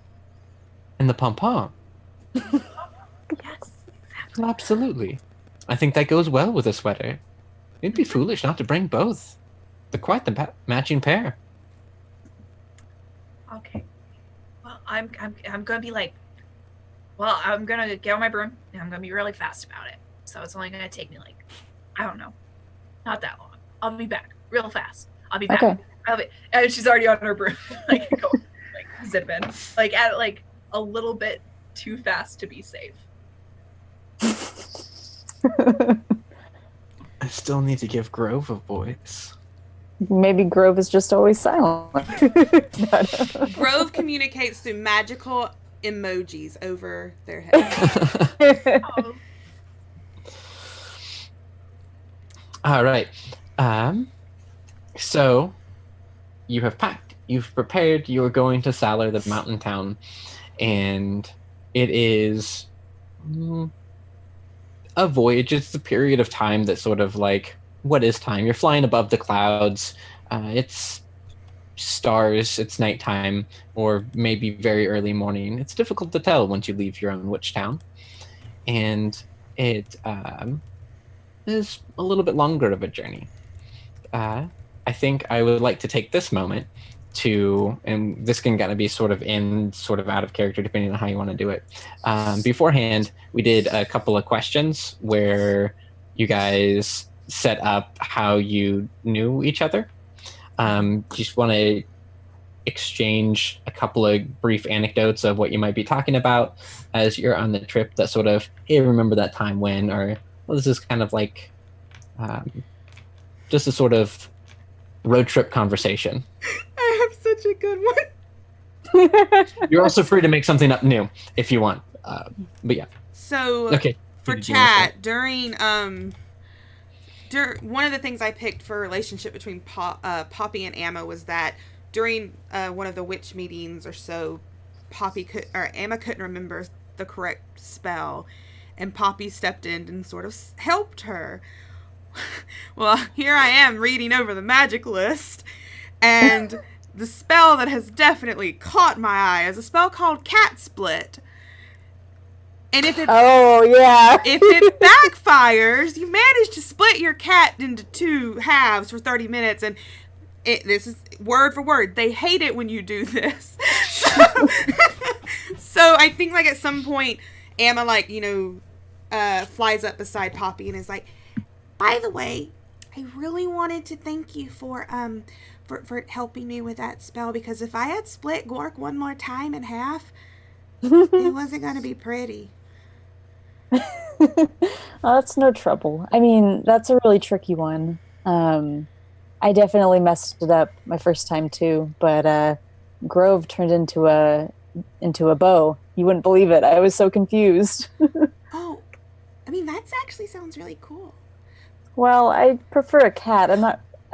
And the pom-pom. Yes, exactly. Absolutely. I think that goes well with a sweater. It'd be foolish not to bring both. They're quite the matching pair. Okay. Well, I'm gonna be like, well, I'm gonna get on my broom and I'm gonna be really fast about it. So it's only gonna take me like, I don't know, not that long. I'll be back real fast. I'll be back. Okay. And she's already on her broom, like go, like zipping, like at like a little bit too fast to be safe. I still need to give Grove a voice. Maybe Grove is just always silent. Grove communicates through magical emojis over their head. Oh. All right. So you have packed, you've prepared, you're going to Salar, the mountain town, and it is a voyage. It's the period of time that sort of like, what is time? You're flying above the clouds. It's stars, it's nighttime, or maybe very early morning. It's difficult to tell once you leave your own witch town. And it is a little bit longer of a journey. I think I would like to take this moment to, and this can kind of be sort of in, sort of out of character, depending on how you want to do it. Beforehand, we did a couple of questions where you guys set up how you knew each other. Just want to exchange a couple of brief anecdotes of what you might be talking about as you're on the trip that sort of, hey, remember that time when, or, well, this is kind of like just a sort of road trip conversation. I have such a good one. You're also free to make something up new if you want. But yeah. So okay. For chat, during one of the things I picked for a relationship between Poppy and Amma was that during one of the witch meetings or so, Amma couldn't remember the correct spell, and Poppy stepped in and sort of helped her. Well, here I am reading over the magic list, and the spell that has definitely caught my eye is a spell called Cat Split. And if it Oh yeah. if it backfires, you manage to split your cat into 2 halves for 30 minutes, and this is word for word. They hate it when you do this. So I think like at some point, Emma flies up beside Poppy and is like, "By the way, I really wanted to thank you for helping me with that spell, because if I had split Gork one more time in half, it wasn't going to be pretty." Oh, that's no trouble. I mean, that's a really tricky one. I definitely messed it up my first time too, but Grove turned into a bow. You wouldn't believe it. I was so confused. Oh, I mean, that actually sounds really cool. Well, I prefer a cat. I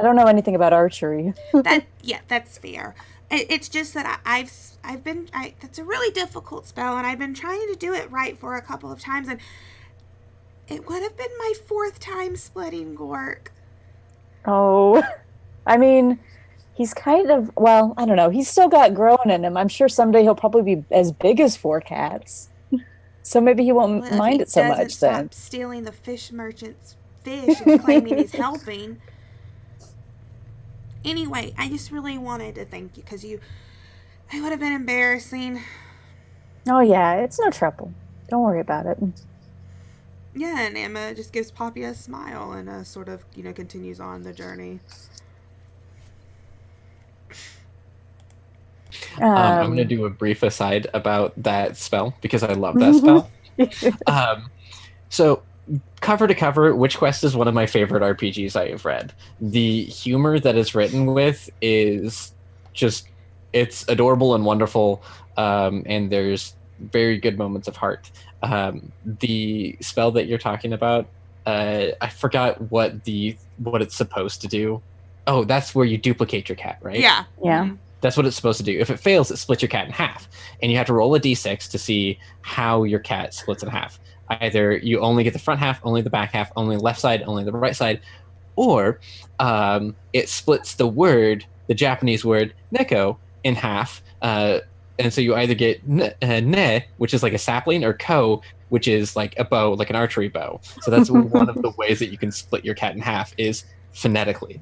don't know anything about archery. That's fair. It's just that that's a really difficult spell, and I've been trying to do it right for a couple of times, and it would have been my 4th time splitting Gork. Oh, I mean, he's kind of, well, I don't know. He's still got growing in him. I'm sure someday he'll probably be as big as 4 cats. So maybe he won't mind it so much then. Stop stealing the fish merchant's fish and claiming he's helping. Anyway, I just really wanted to thank you, because it would have been embarrassing. Oh yeah, it's no trouble. Don't worry about it. Yeah, and Emma just gives Poppy a smile and sort of, continues on the journey. I'm going to do a brief aside about that spell, because I love that spell. So, cover to cover, Witchquest is one of my favorite RPGs I have read. The humor that is written with is just, it's adorable and wonderful, and there's very good moments of heart. The spell that you're talking about, I forgot what it's supposed to do. Oh, that's where you duplicate your cat, right? Yeah. Yeah. Mm-hmm. That's what it's supposed to do. If it fails, it splits your cat in half. And you have to roll a d6 to see how your cat splits in half. Either you only get the front half, only the back half, only the left side, only the right side, or it splits the Japanese word neko, in half. And so you either get ne, which is like a sapling, or ko, which is like a bow, like an archery bow. So that's one of the ways that you can split your cat in half, is phonetically.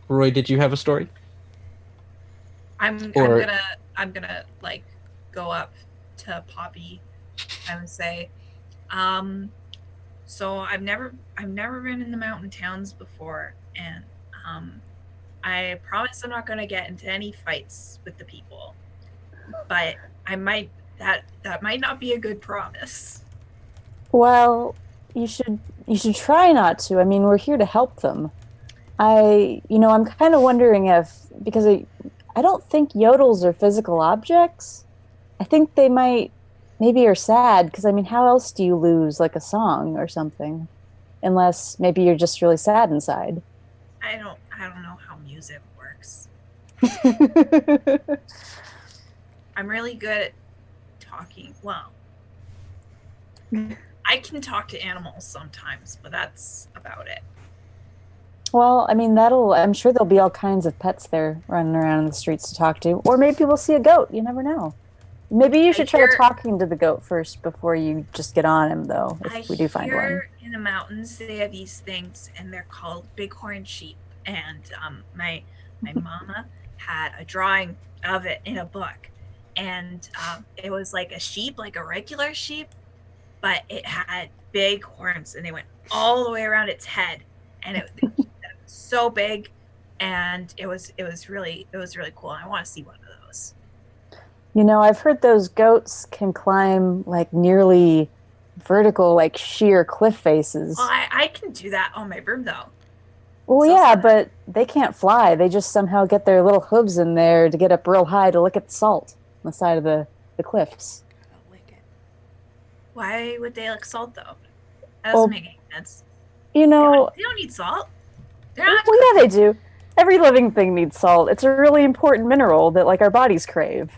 Roy, did you have a story? I'm gonna like go up to Poppy and say, so I've never been in the mountain towns before, and I promise I'm not gonna get into any fights with the people, but that might not be a good promise. Well, you should try not to. I mean, we're here to help them. I'm kind of wondering because I don't think yodels are physical objects. I think they maybe are sad, because I mean, how else do you lose like a song or something? Unless maybe you're just really sad inside. I don't know how music works. I'm really good at talking. Well, I can talk to animals sometimes, but that's about it. Well, I mean, I'm sure there'll be all kinds of pets there running around in the streets to talk to. Or maybe we'll see a goat. You never know. Maybe you should try talking to the goat first before you just get on him, though, if we do find one. In the mountains, they have these things, and they're called bighorn sheep. And my mama had a drawing of it in a book. And it was like a sheep, like a regular sheep, but it had big horns, and they went all the way around its head. And it was so big, and it was really cool. I want to see one of those. I've heard those goats can climb like nearly vertical, like sheer cliff faces. Well, I can do that on my broom, though. Well, yeah, but they can't fly. They just somehow get their little hooves in there to get up real high to look at the salt on the side of the cliffs. Why would they like salt, though? That doesn't make any sense. They don't need salt. Well, yeah, they do. Every living thing needs salt. It's a really important mineral that, like, our bodies crave.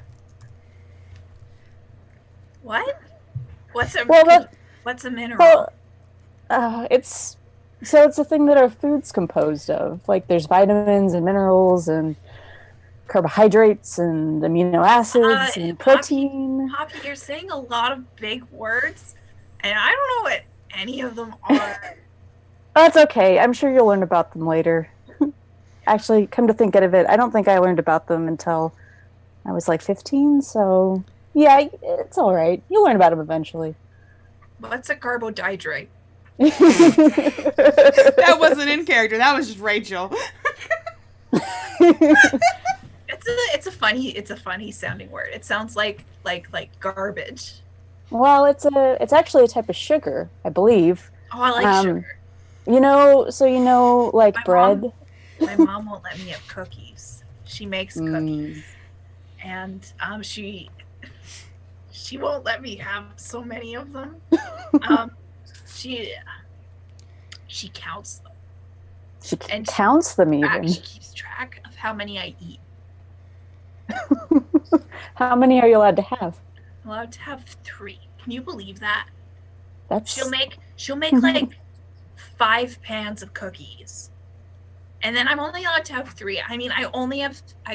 What? What's a mineral? Well, it's a thing that our food's composed of. Like, there's vitamins and minerals, and carbohydrates and amino acids and protein. Poppy, you're saying a lot of big words, and I don't know what any of them are. That's okay. I'm sure you'll learn about them later. Actually, come to think of it, I don't think I learned about them until I was like 15, so yeah, it's all right. You'll learn about them eventually. What's a carbohydrate? That wasn't in character. That was just Rachel. It's a funny sounding word. It sounds like garbage. Well, it's actually a type of sugar, I believe. Oh, I like sugar. Like bread. My mom won't let me have cookies. She makes cookies, and she won't let me have so many of them. She counts them. She counts them even. She keeps track of how many I eat. How many are you allowed to have? I'm allowed to have 3. Can you believe that? She'll make like 5 pans of cookies. And then I'm only allowed to have 3. I mean, I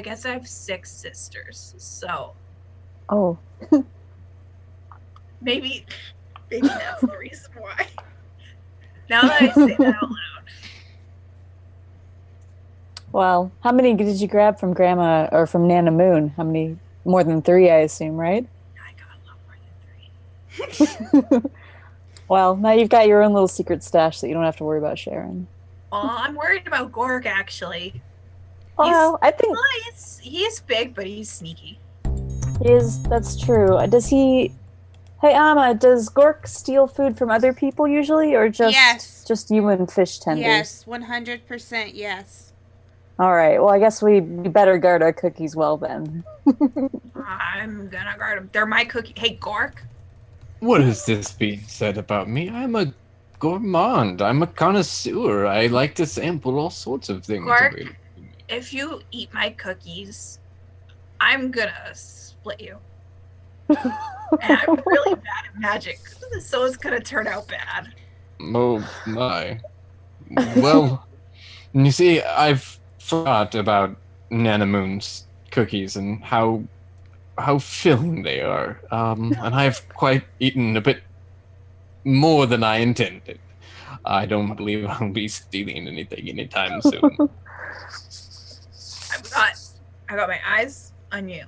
guess I have 6 sisters. So. Oh. Maybe that's the reason why. Now that I say that out loud. Well, how many did you grab from Grandma or from Nana Moon? How many? More than 3, I assume, right? I got a lot more than 3. Well, now you've got your own little secret stash that you don't have to worry about sharing. Well, I'm worried about Gorg, actually. Well, I think he's big, but he's sneaky. That's true. Hey, Amma, does Gork steal food from other people usually, or just you and fish tenders? Yes, 100% yes. All right. Well, I guess we better guard our cookies well then. I'm gonna guard them. They're my cookie. Hey, Gork. What is this being said about me? I'm a gourmand. I'm a connoisseur. I like to sample all sorts of things. Gork, if you eat my cookies, I'm gonna split you. And I'm really bad at magic, so it's gonna turn out bad. Oh my. Well, you see, I've forgot about Nana Moon's cookies and how filling they are. And I've quite eaten a bit more than I intended. I don't believe I'll be stealing anything anytime soon. I got my eyes on you.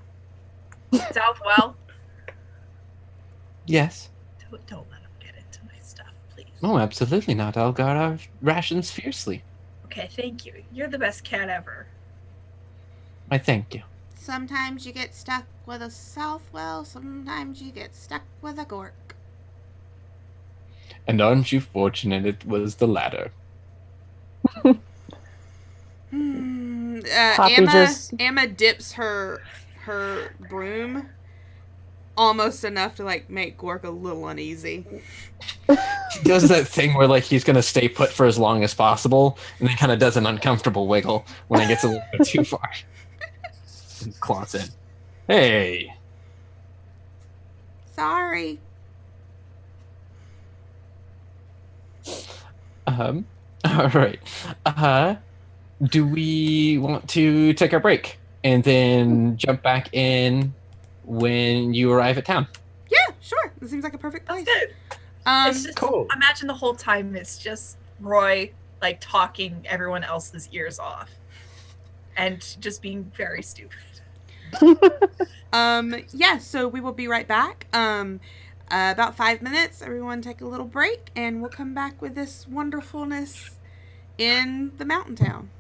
Southwell. Yes. Don't let him get into my stuff, please. Oh, absolutely not. I'll guard our rations fiercely. Okay, thank you. You're the best cat ever. I thank you. Sometimes you get stuck with a Southwell, sometimes you get stuck with a Gork. And aren't you fortunate it was the latter? Emma dips her broom almost enough to like make Gork a little uneasy. He does that thing where like he's gonna stay put for as long as possible, and then kind of does an uncomfortable wiggle when it gets a little bit too far. And claws in. Hey. Sorry. All right. Do we want to take our break and then jump back in when you arrive at town? Yeah, sure. This seems like a perfect place. It's just, cool. Imagine the whole time it's just Roy like talking everyone else's ears off and just being very stupid. Yeah, so we will be right back. About 5 minutes, everyone take a little break, and we'll come back with this wonderfulness in the mountain town.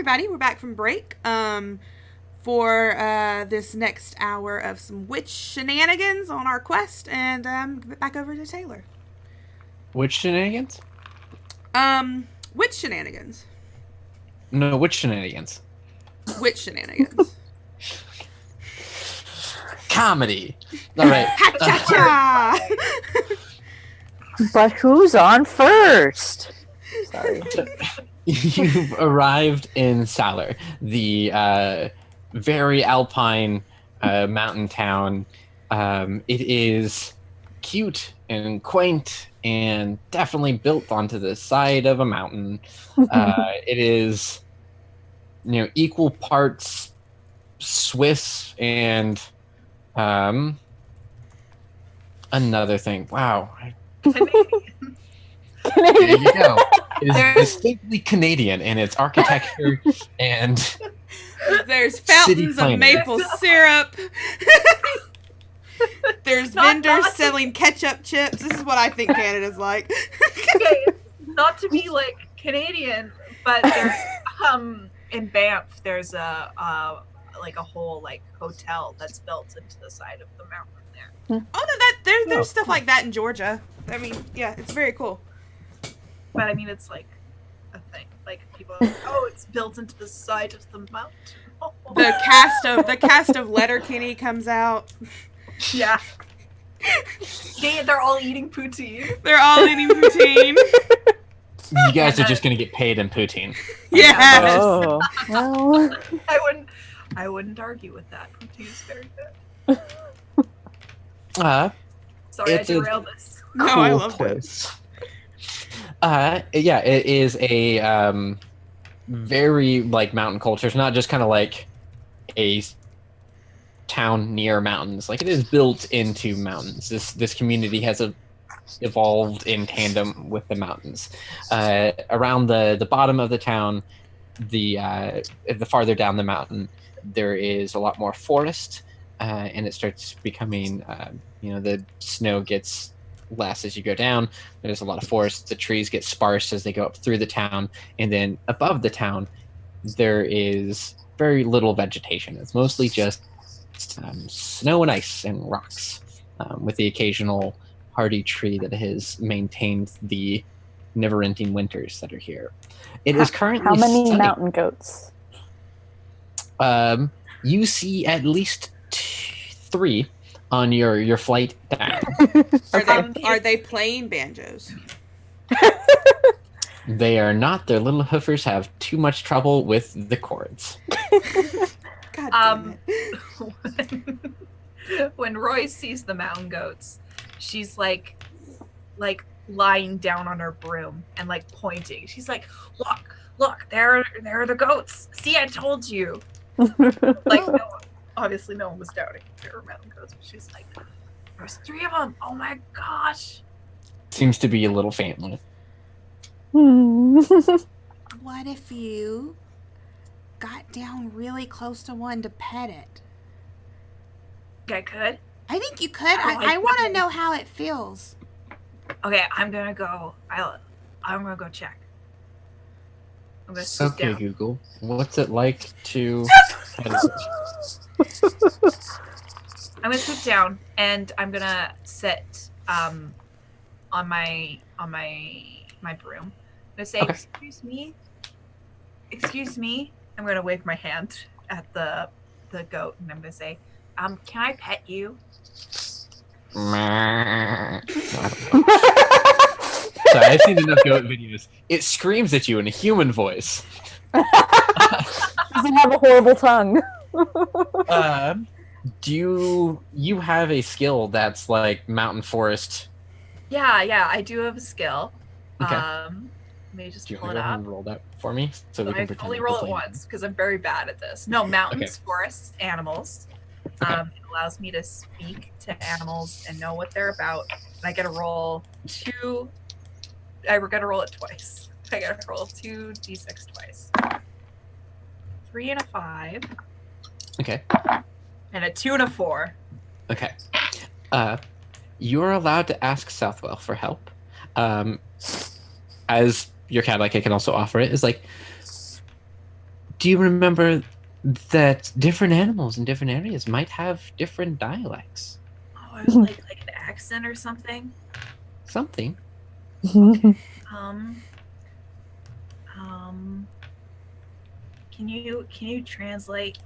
everybody. We're back from break for this next hour of some witch shenanigans on our quest, and back over to Taylor. Which shenanigans? Witch shenanigans. No, which shenanigans? Witch shenanigans. Comedy. All right. Ha-cha-cha! But who's on first? Sorry. You've arrived in Salar, the very alpine mountain town. It is cute and quaint and definitely built onto the side of a mountain. It is, equal parts Swiss and another thing. Wow. There you go. It is distinctly Canadian in its architecture and there's fountains of maple syrup. There's vendors selling ketchup chips. This is what I think Canada's like. Okay, not to be like Canadian, but there's in Banff there's a whole hotel that's built into the side of the mountain there. Oh no, there's stuff like that in Georgia. I mean, yeah, it's very cool. But I mean, it's like a thing. Like people are like, oh, it's built into the side of the mountain. The cast of Letterkenny comes out. Yeah. They're all eating poutine. They're all eating poutine. You guys are just gonna get paid in poutine. Yes. Oh, well. I wouldn't argue with that. Poutine is very good. Sorry, I derailed this. No, I love place. Yeah, it is a very mountain culture. It's not just kind of like a town near mountains. Like, it is built into mountains. This community has evolved in tandem with the mountains. Around the bottom of the town, the farther down the mountain, there is a lot more forest, and it starts becoming the snow gets less as you go down. There's a lot of forest. The trees get sparse as they go up through the town, and then above the town there is very little vegetation. It's mostly just snow and ice and rocks, with the occasional hardy tree that has maintained the never-ending winters that are here. It is currently how many sunny. mountain goats? You see at least 3 on your flight down. Are they playing banjos? They are not. Their little hoofers have too much trouble with the cords. God damn it. When Roy sees the mountain goats, she's like lying down on her broom and pointing. She's like, look, there are the goats. See, I told you. Obviously no one was doubting there were mountain goats, but she's like, there's 3 of them. Oh my gosh. Seems to be a little family. What if you got down really close to one to pet it? I could. I think you could. I want to know how it feels. Okay, I'm gonna go check. I'm gonna sit Okay, down. Google. What's it like to... I'm gonna sit down and I'm gonna sit on my broom. I'm gonna say, Okay. Excuse me. I'm gonna wave my hand at the goat and I'm gonna say, can I pet you? Sorry, I've seen enough goat videos. It screams at you in a human voice. Doesn't have a horrible tongue. Do you have a skill that's like mountain forest? Yeah, I do have a skill. Okay. Let me just Do you pull want it to go ahead up. and roll that for me so we I can pretend only we're roll it playing? once because I'm very bad at this. No, mountains, Okay. forests, animals. Okay. It allows me to speak to animals and know what they're about. And I get to roll 2. I got to roll it twice. I got to roll 2d6 twice. 3 and a 5, Okay. and a 2 and a 4. Okay. You're allowed to ask Southwell for help. As your cat, I can also offer it, is like, do you remember that different animals in different areas might have different dialects? Oh, I was like an accent or something. Something. Um, can you translate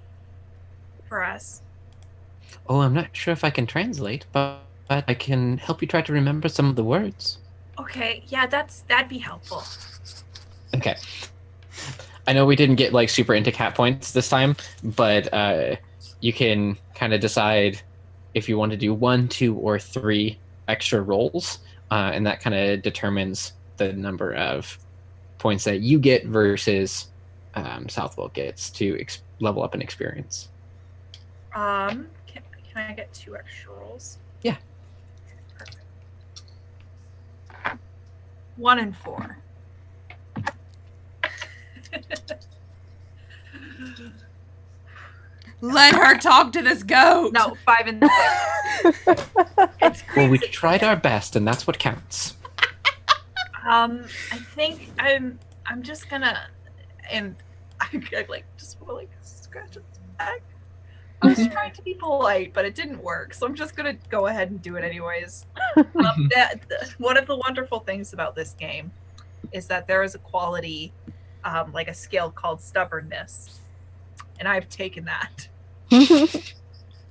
for us? Oh, I'm not sure if I can translate, but I can help you try to remember some of the words. Okay, yeah, that'd be helpful. Okay. I know we didn't get like super into cat points this time, but you can kind of decide if you want to do 1, 2, or 3 extra rolls, and that kind of determines the number of points that you get versus Southwell gets to level up in experience. Can I get 2 extra rolls? Yeah. Perfect. 1 and 4. Let her talk to this goat. No, 5 and 6. It's Well, we crazy. tried our best, and that's what counts. I think I'm just gonna, and I like just want to like scratch its back. I was trying to be polite, but it didn't work, so I'm just gonna go ahead and do it anyways. One of the wonderful things about this game is that there is a quality, like a skill called stubbornness, and I've taken that.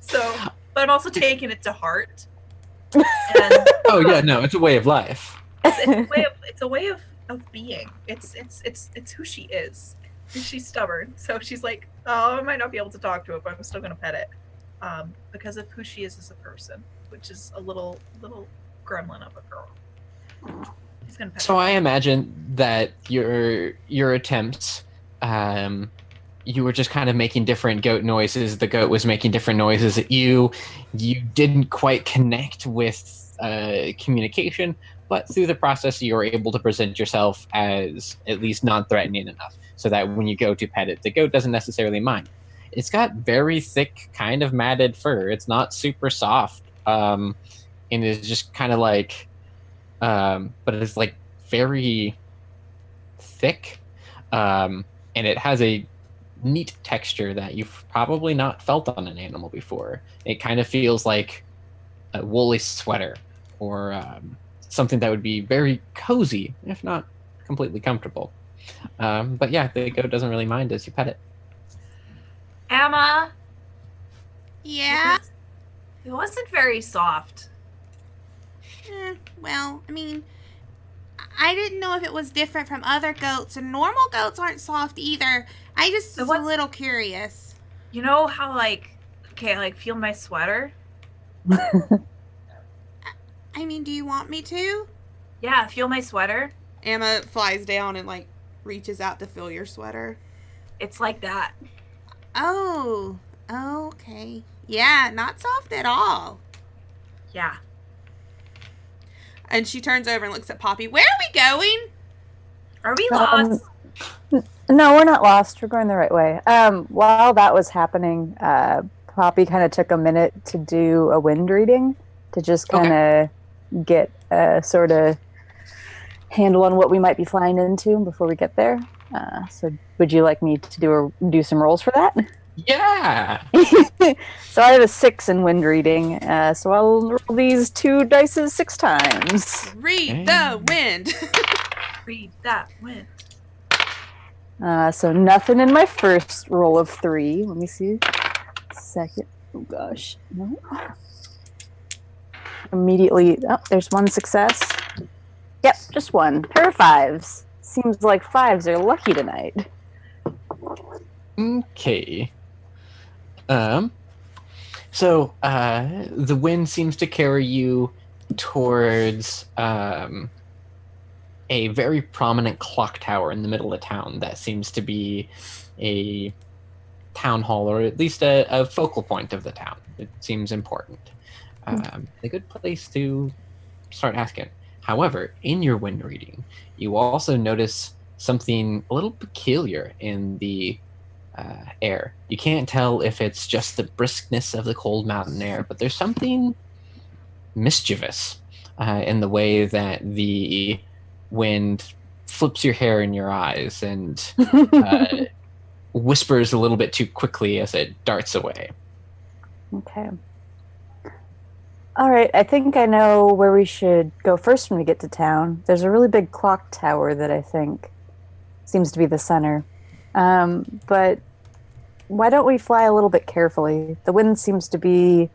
So, but I'm also taking it to heart. And Oh yeah, no, it's a way of life. it's a way of being. It's who she is. She's stubborn, so she's like, oh, I might not be able to talk to it, but I'm still gonna pet it, because of who she is as a person, which is a little gremlin of a girl. He's gonna pet So her. I imagine that your attempts, you were just kind of making different goat noises. The goat was making different noises at you. You didn't quite connect with communication, but through the process, you were able to present yourself as at least non-threatening enough, so that when you go to pet it, the goat doesn't necessarily mind. It's got very thick, kind of matted fur. It's not super soft, and it's just kind of like, but it's like very thick, and it has a neat texture that you've probably not felt on an animal before. It kind of feels like a woolly sweater, or something that would be very cozy, if not completely comfortable. But yeah, the goat doesn't really mind as you pet it. Emma, Yeah. it wasn't very soft. Well, I mean, I didn't know if it was different from other goats, and normal goats aren't soft either. I just was a little curious. You know how like feel my sweater? I mean, do you want me to? Yeah, feel my sweater. Emma flies down and like reaches out to feel your sweater. It's like that. Oh, okay. Yeah, not soft at all. Yeah. And she turns over and looks at Poppy. Where are we going? Are we lost? No, we're not lost. We're going the right way. While that was happening, Poppy kind of took a minute to do a wind reading to just kind of get a sort of handle on what we might be flying into before we get there. So would you like me to do some rolls for that? Yeah! So I have a 6 in wind reading, so I'll roll these 2 dice 6 times. Read the wind. Read that wind. So nothing in my first roll of 3. Let me see. Second. Oh gosh. No. Immediately. Oh, there's 1 success. Yep, just 1. Pair of 5s. Seems like 5s are lucky tonight. Okay. So the wind seems to carry you towards a very prominent clock tower in the middle of town that seems to be a town hall, or at least a focal point of the town. It seems important. A good place to start asking. However, in your wind reading, you also notice something a little peculiar in the air. You can't tell if it's just the briskness of the cold mountain air, but there's something mischievous in the way that the wind flips your hair in your eyes and whispers a little bit too quickly as it darts away. Okay. All right, I think I know where we should go first when we get to town. There's a really big clock tower that I think seems to be the center. But why don't we fly a little bit carefully? The wind seems to be,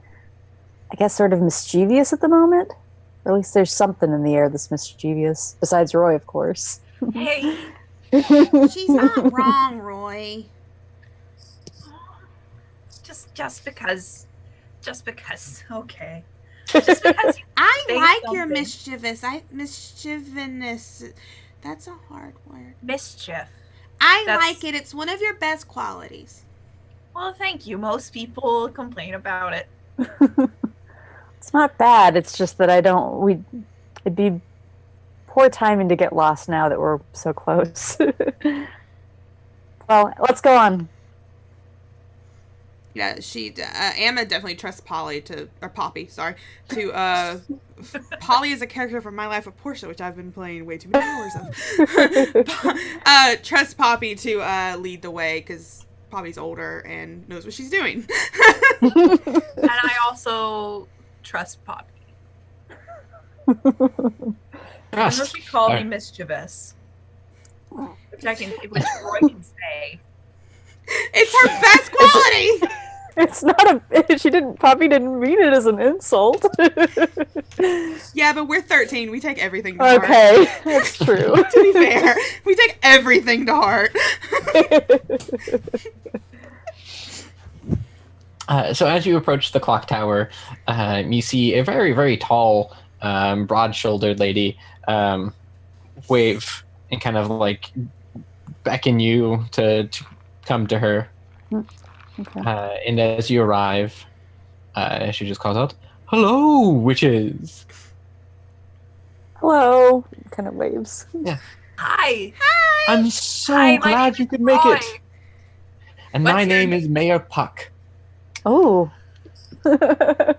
I guess, sort of mischievous at the moment. Or at least there's something in the air that's mischievous, besides Roy, of course. Hey, She's not wrong, Roy. just because. Okay. Just because. I Say like your something. mischievousness. That's a hard word. Mischief. I That's- like it. It's one of your best qualities. Well, thank you. Most people complain about it. It's not bad. It's just that it'd be poor timing to get lost now that we're so close. Well, let's go on. Yeah, Amma definitely trusts Poppy, Polly is a character from My Life with Portia, which I've been playing way too many hours of. Trust Poppy to lead the way, because Poppy's older and knows what she's doing. And I also trust Poppy. Even though she called me mischievous. Which Roy can say. It's her best quality! It's not Poppy didn't mean it as an insult. Yeah, but we're 13. We take everything to heart. Okay, that's true. To be fair, we take everything to heart. So as you approach the clock tower, you see a very, very tall, broad-shouldered lady wave and kind of like beckon you to come to her. Okay. And as you arrive, she just calls out, "Hello, witches!" Hello. Kind of waves. Hi. I'm so Hi, my glad name you is could make Roy. it. And What's my your name name? is Mayor Puck. Oh. Amma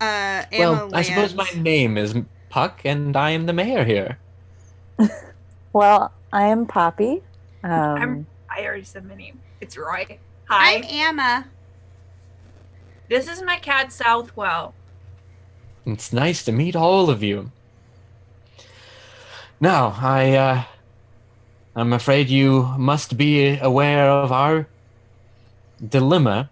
Well, I suppose lands. my name is Puck, and I am the mayor here. Well, I am Poppy. I already said my name. It's Roy. Hi. I'm Amma. This is my cat Southwell. It's nice to meet all of you. Now, I'm afraid you must be aware of our dilemma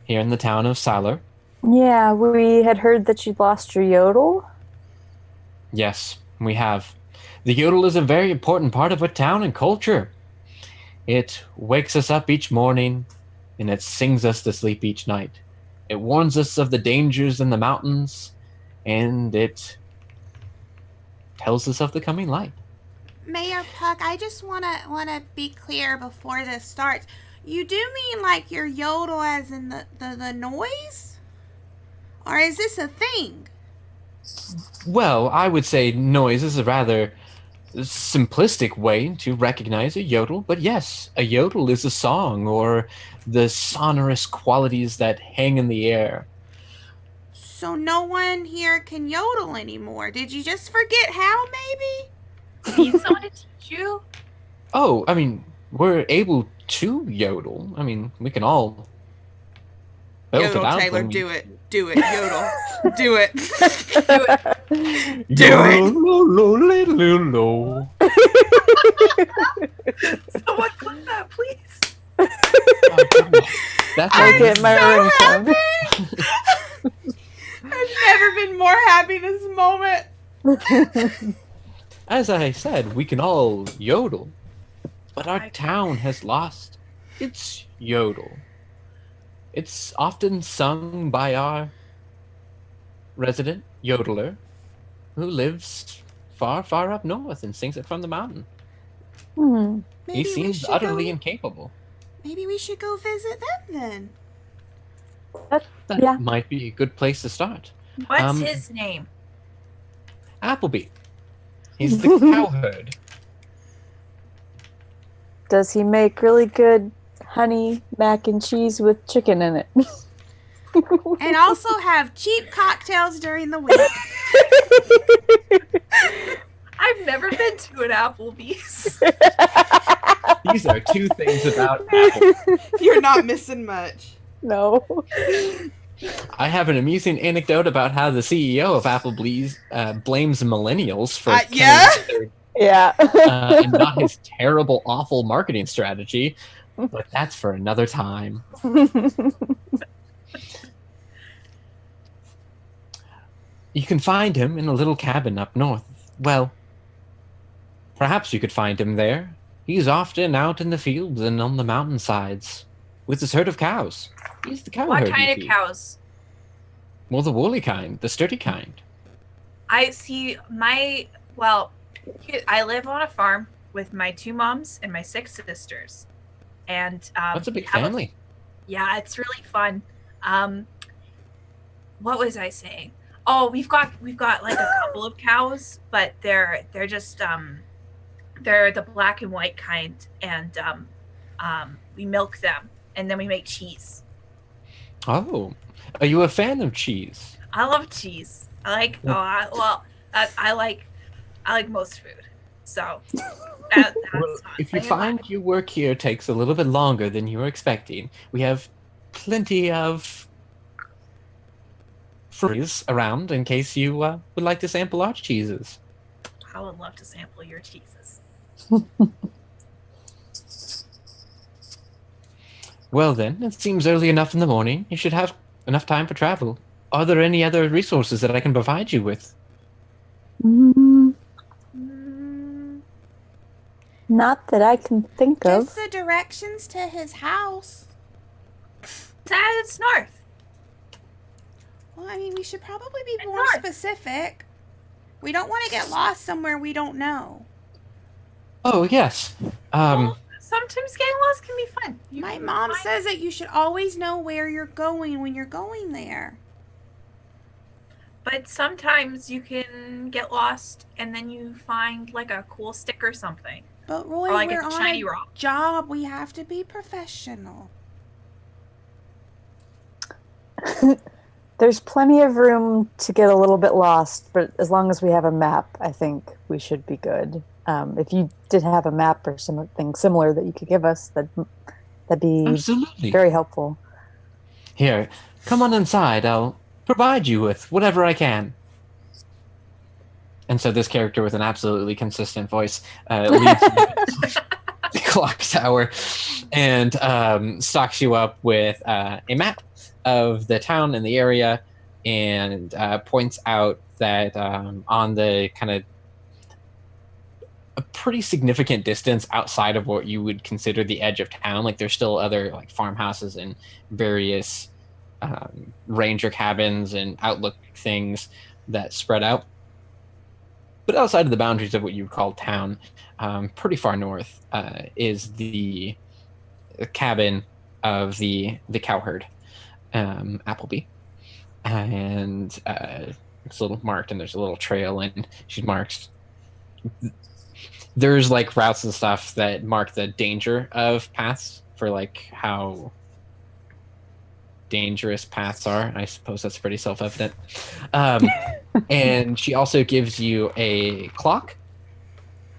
here in the town of Salar. Yeah, we had heard that you'd lost your yodel. Yes, we have. The yodel is a very important part of our town and culture. It wakes us up each morning, and it sings us to sleep each night. It warns us of the dangers in the mountains, and it tells us of the coming light. Mayor Puck, I just wanna be clear before this starts. You do mean like your yodel as in the noise? Or is this a thing? Well, I would say noise is a rather simplistic way to recognize a yodel, but yes, a yodel is a song or the sonorous qualities that hang in the air. So no one here can yodel anymore. Did you just forget how, maybe? Need someone to teach you? Oh, I mean, we're able to yodel. I mean, we can all belt Yodel, it out. Taylor, when we- do it. Do it, yodel. Do it. Yodel-lo-lo-lo-lo-lo. Someone clip that, please. Oh, goodness. That's I'll I'm get my so ringtone. I've never been more happy this moment. As I said, we can all yodel, but our I- town has lost its yodel. It's often sung by our resident yodeler who lives far, far up north and sings it from the mountain. Hmm. Maybe He we seems should utterly go, incapable. maybe we should go visit them then. That Yeah. might be a good place to start. What's his name? Appleby. He's the cowherd. Does he make really good honey mac and cheese with chicken in it? And also have cheap cocktails during the week. I've never been to an Applebee's. These are two things about Apple. You're not missing much. No. I have an amusing anecdote about how the CEO of Applebee's blames millennials for Yeah? Yeah. and not his terrible, awful marketing strategy. But that's for another time. You can find him in a little cabin up north. Well, perhaps you could find him there. He's often out in the fields and on the mountainsides with his herd of cows. He's the cow What herd. kind you of see. cows? Well, the woolly kind, the sturdy kind. I see I live on a farm with my 2 moms and my 6 sisters. And That's a big family. yeah, it's really fun. What was I saying? Oh, we've got like a couple of cows, but they're just they're the black and white kind, and we milk them and then we make cheese. Oh, are you a fan of cheese? I love cheese. I like most food. So that's Well, not if you something about find your work here takes a little bit longer than you were expecting, we have plenty of freeze around in case you would like to sample our cheeses. I would love to sample your cheeses. Well then, it seems early enough in the morning. You should have enough time for travel. Are there any other resources that I can provide you with? Mm, Mm, not that I can think of. Just the directions to his house. it's north. Well, I mean, we should probably be more north. specific. We don't want to get lost somewhere we don't know. Oh yes. Well, sometimes getting lost can be fun. My mom says that you should always know where you're going when you're going there. But sometimes you can get lost and then you find like a cool stick or something. But Roy, Or like we're a on shiny a rock. job. We have to be professional. There's plenty of room to get a little bit lost, but as long as we have a map, I think we should be good. If you did have a map or something similar that you could give us, that'd be Absolutely. very helpful. Here, come on inside. I'll provide you with whatever I can. And so this character with an absolutely consistent voice leads you to the clock tower and stocks you up with a map of the town and the area, and points out that on the kind of a pretty significant distance outside of what you would consider the edge of town, like there's still other like farmhouses and various ranger cabins and outlook things that spread out. But outside of the boundaries of what you would call town, pretty far north, is the cabin of the cowherd, Appleby. And it's a little marked, and there's a little trail, and she's marked. There's like routes and stuff that mark the danger of paths for like how dangerous paths are. I suppose that's pretty self-evident. And she also gives you a clock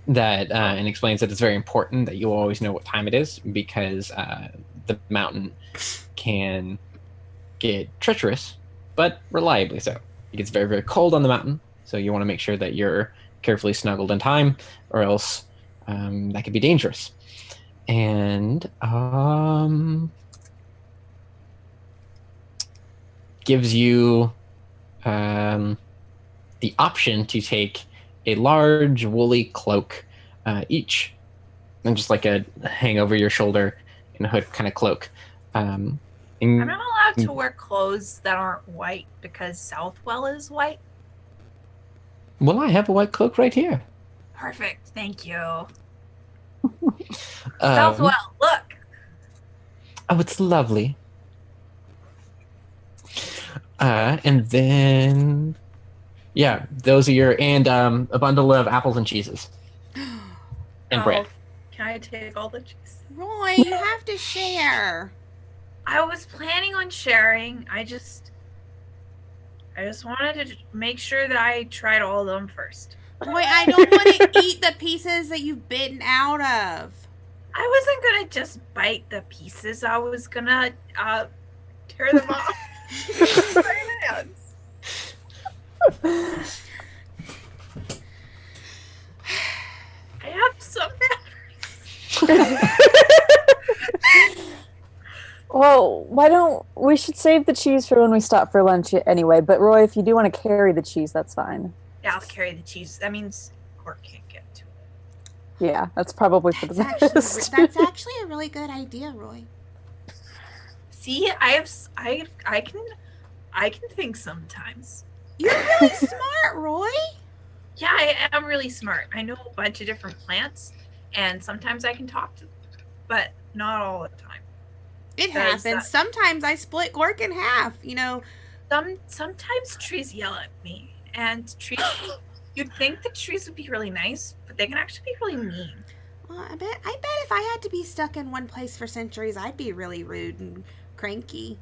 that and explains that it's very important that you always know what time it is, because the mountain can get treacherous, but reliably so. It gets very, very cold on the mountain, so you want to make sure that you're carefully snuggled in time, or else that could be dangerous. And gives you the option to take a large woolly cloak each, and just like a hang over your shoulder in a hood kind of cloak. I'm not allowed to wear clothes that aren't white because Southwell is white. Well, I have a white cloak right here. Perfect. Thank you. Southwell, look. Oh, it's lovely. And then, yeah, those are your, and a bundle of apples and cheeses. And bread. Can I take all the cheese? Roy, you have to share. I was planning on sharing. I just wanted to make sure that I tried all of them first. Roy, I don't want to eat the pieces that you've bitten out of. I wasn't gonna just bite the pieces. I was gonna tear them off with my hands. I have some memories. Well, why don't we should save the cheese for when we stop for lunch anyway. But Roy, if you do want to carry the cheese, that's fine. Yeah, I'll carry the cheese. That means Cork can't get to it. Yeah, that's probably for the best. That's actually a really good idea, Roy. See, I can think sometimes. You're really smart, Roy. Yeah, I am really smart. I know a bunch of different plants, and sometimes I can talk to them, but not all the time. It happens. Sometimes I split Gork in half, you know. Sometimes trees yell at me, and trees. You'd think that trees would be really nice, but they can actually be really mean. Well, I bet if I had to be stuck in one place for centuries, I'd be really rude and cranky.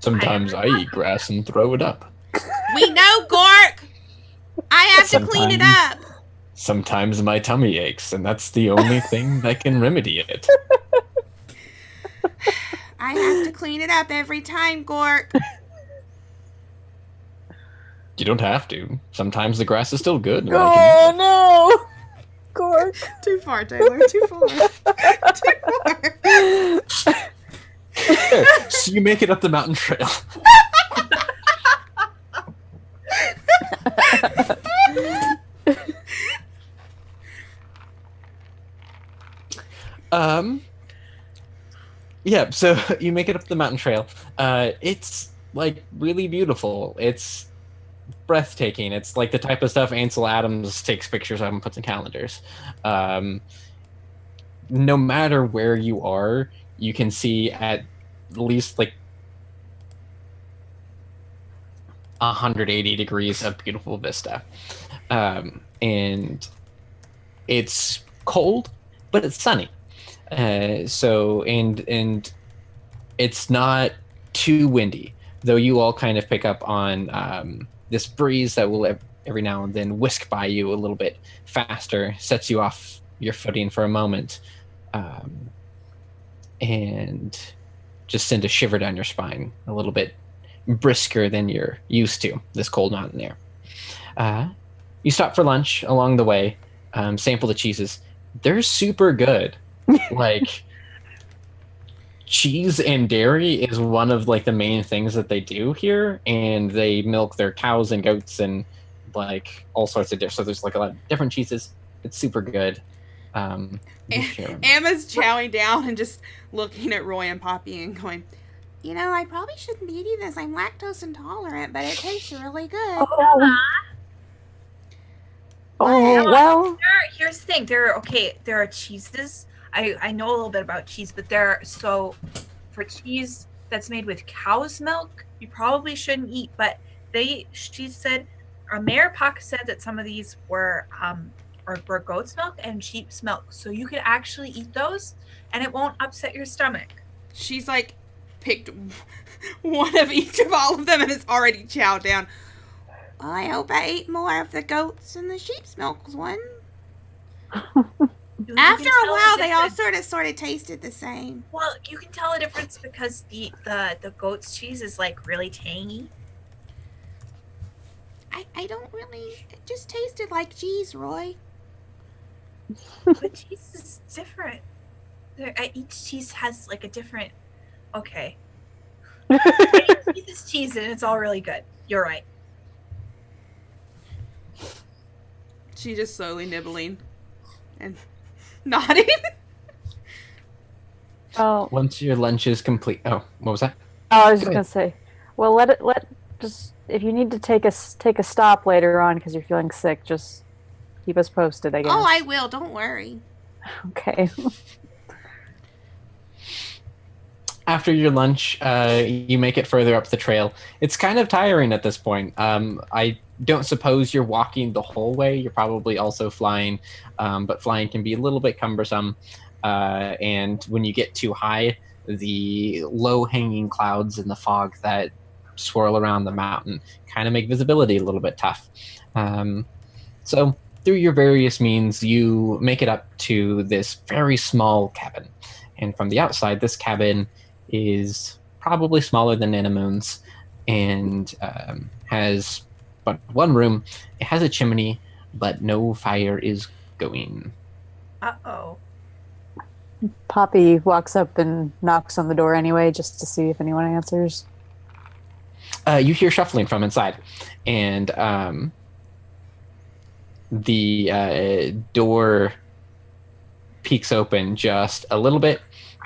Sometimes I eat grass and throw it up. We know, Gork! I have to clean it up. Sometimes my tummy aches, and that's the only thing that can remedy it. I have to clean it up every time, Gork. You don't have to. Sometimes the grass is still good. And Oh no, Gork! Too far, Taylor. Too far. Too far. There, so you make it up the mountain trail. Yeah, so you make it up the mountain trail. It's like really beautiful. It's breathtaking. It's like the type of stuff Ansel Adams takes pictures of and puts in calendars. No matter where you are, you can see at least like 180 degrees of beautiful vista. And it's cold, but it's sunny. So it's not too windy, though you all kind of pick up on this breeze that will every now and then whisk by you a little bit faster, sets you off your footing for a moment, and just send a shiver down your spine, a little bit brisker than you're used to, this cold mountain air. You stop for lunch along the way, sample the cheeses. They're super good. Like, cheese and dairy is one of like the main things that they do here, and they milk their cows and goats and like all sorts of so there's like a lot of different cheeses. It's super good. Emma's chowing down and just looking at Roy and Poppy and going, you know, I probably shouldn't be eating this. I'm lactose intolerant, but it tastes really good. Well. Here's the thing. There are cheeses. I know a little bit about cheese, but for cheese that's made with cow's milk, you probably shouldn't eat. But she said, Mayor Puck said that some of these were goat's milk and sheep's milk, so you could actually eat those, and it won't upset your stomach. She's like picked one of each of all of them and has already chowed down. Well, I hope I ate more of the goats and the sheep's milk one. After a while, they all sort of tasted the same. Well, you can tell a difference because the goat's cheese is like really tangy. I don't really. It just tasted like cheese, Roy. But cheese is different. Each cheese has like a different. Okay. Cheese is cheese and it's all really good. You're right. She's just slowly nibbling and nodding. Oh. Once your lunch is complete. Oh, what was that? I was just gonna say. Well, if you need to take a stop later on because you're feeling sick, just keep us posted, I guess. Oh, I will. Don't worry. Okay. After your lunch, you make it further up the trail. It's kind of tiring at this point. I don't suppose you're walking the whole way. You're probably also flying, but flying can be a little bit cumbersome. And when you get too high, the low-hanging clouds and the fog that swirl around the mountain kind of make visibility a little bit tough. So through your various means, you make it up to this very small cabin. And from the outside, this cabin is probably smaller than Nanamoon's and has but one room. It has a chimney, but no fire is going. Uh-oh. Poppy walks up and knocks on the door anyway, just to see if anyone answers. You hear shuffling from inside, and the door peeks open just a little bit,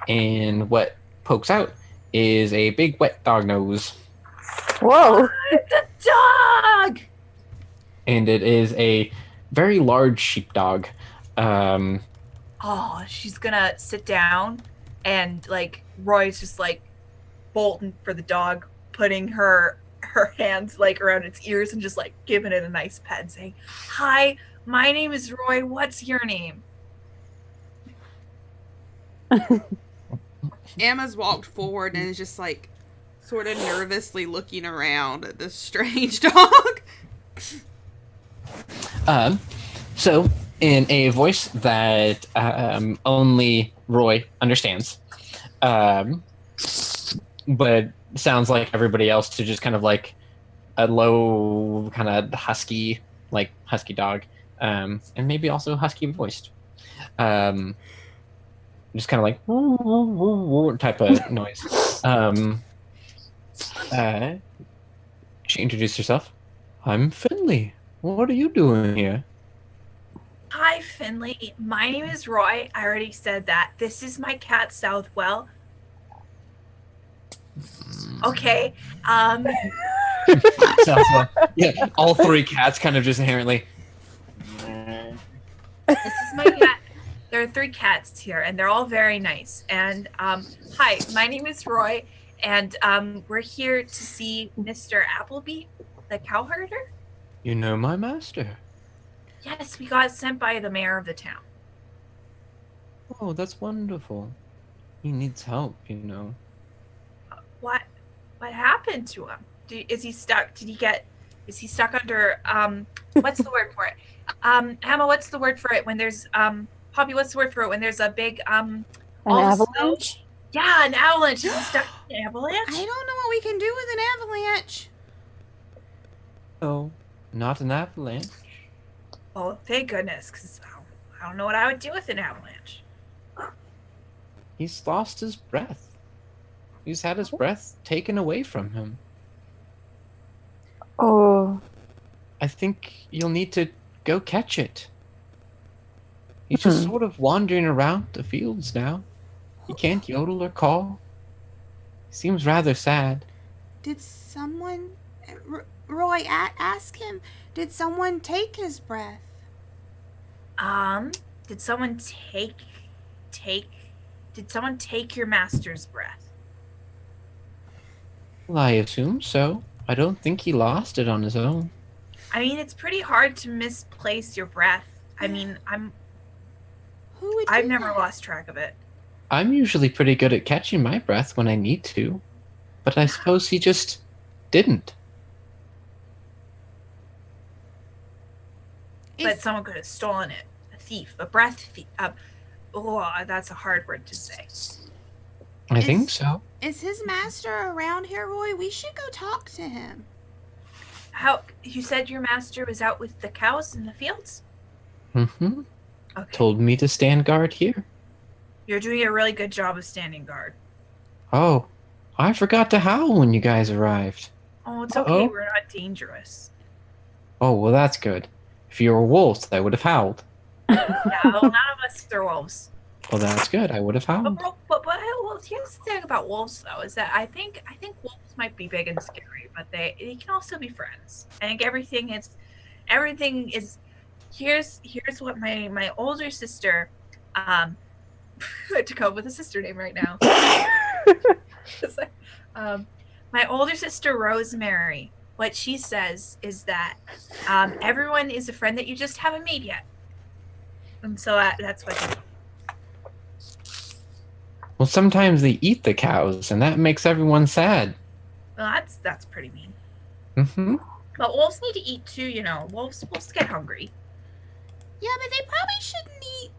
and what pokes out is a big wet dog nose. Whoa! The dog! And it is a very large sheepdog. Oh, she's gonna sit down, and like Roy's just like bolting for the dog, putting her hands like around its ears and just like giving it a nice pet and saying, "Hi, my name is Roy. What's your name?" Emma's walked forward and is just like sort of nervously looking around at this strange dog. So in a voice that only Roy understands, but sounds like everybody else to just kind of like a low kind of husky dog, and maybe also husky voiced. Just kind of like woo, woo, woo, woo type of noise. She introduced herself. I'm Finley. What are you doing here? Hi, Finley. My name is Roy. I already said that. This is my cat, Southwell. Okay. Southwell. Yeah, all three cats kind of just inherently. This is my cat. There are 3 cats here, and they're all very nice. And hi, my name is Roy, and we're here to see Mr. Appleby, the cow herder. You know my master. Yes, we got sent by the mayor of the town. Oh, that's wonderful. He needs help, you know. What happened to him? Is he stuck? Is he stuck under what's the word for it? Emma, what's the word for it when there's Poppy, what's the word for it when there's a big An avalanche? Yeah, an avalanche. Is he stuck in an avalanche? I don't know what we can do with an avalanche. Oh, not an avalanche. Oh, thank goodness, because I don't know what I would do with an avalanche. He's lost his breath. He's had his breath taken away from him. Oh. I think you'll need to go catch it. He's just sort of wandering around the fields now. He can't yodel or call. He seems rather sad. Did someone... Roy, ask him, did someone take his breath? Did someone take your master's breath? Well, I assume so. I don't think he lost it on his own. I mean, it's pretty hard to misplace your breath. I mean, Who would I've do never that? lost track of it. I'm usually pretty good at catching my breath when I need to. But I suppose he just didn't. But someone could have stolen it. A thief, a breath thief. That's a hard word to say. I think so. Is his master around here, Roy? We should go talk to him. How you said your master was out with the cows in the fields? Mm-hmm. Okay. Told me to stand guard here. You're doing a really good job of standing guard. Oh, I forgot to howl when you guys arrived. Oh, it's okay. Uh-oh. We're not dangerous. Oh, well, that's good. If you were wolves, I would have howled. Yeah, well, none of us are wolves. Well, that's good. I would have howled. But well, here's the thing about wolves, though, is that I think wolves might be big and scary, but they can also be friends. I think everything is. Here's what my older sister. I have to come up with a sister name right now. My older sister Rosemary. What she says is that everyone is a friend that you just haven't made yet, and so that's what. Well, sometimes they eat the cows, and that makes everyone sad. Well, that's pretty mean. Mm-hmm. But wolves need to eat too, you know. Wolves get hungry. Yeah, but they probably shouldn't eat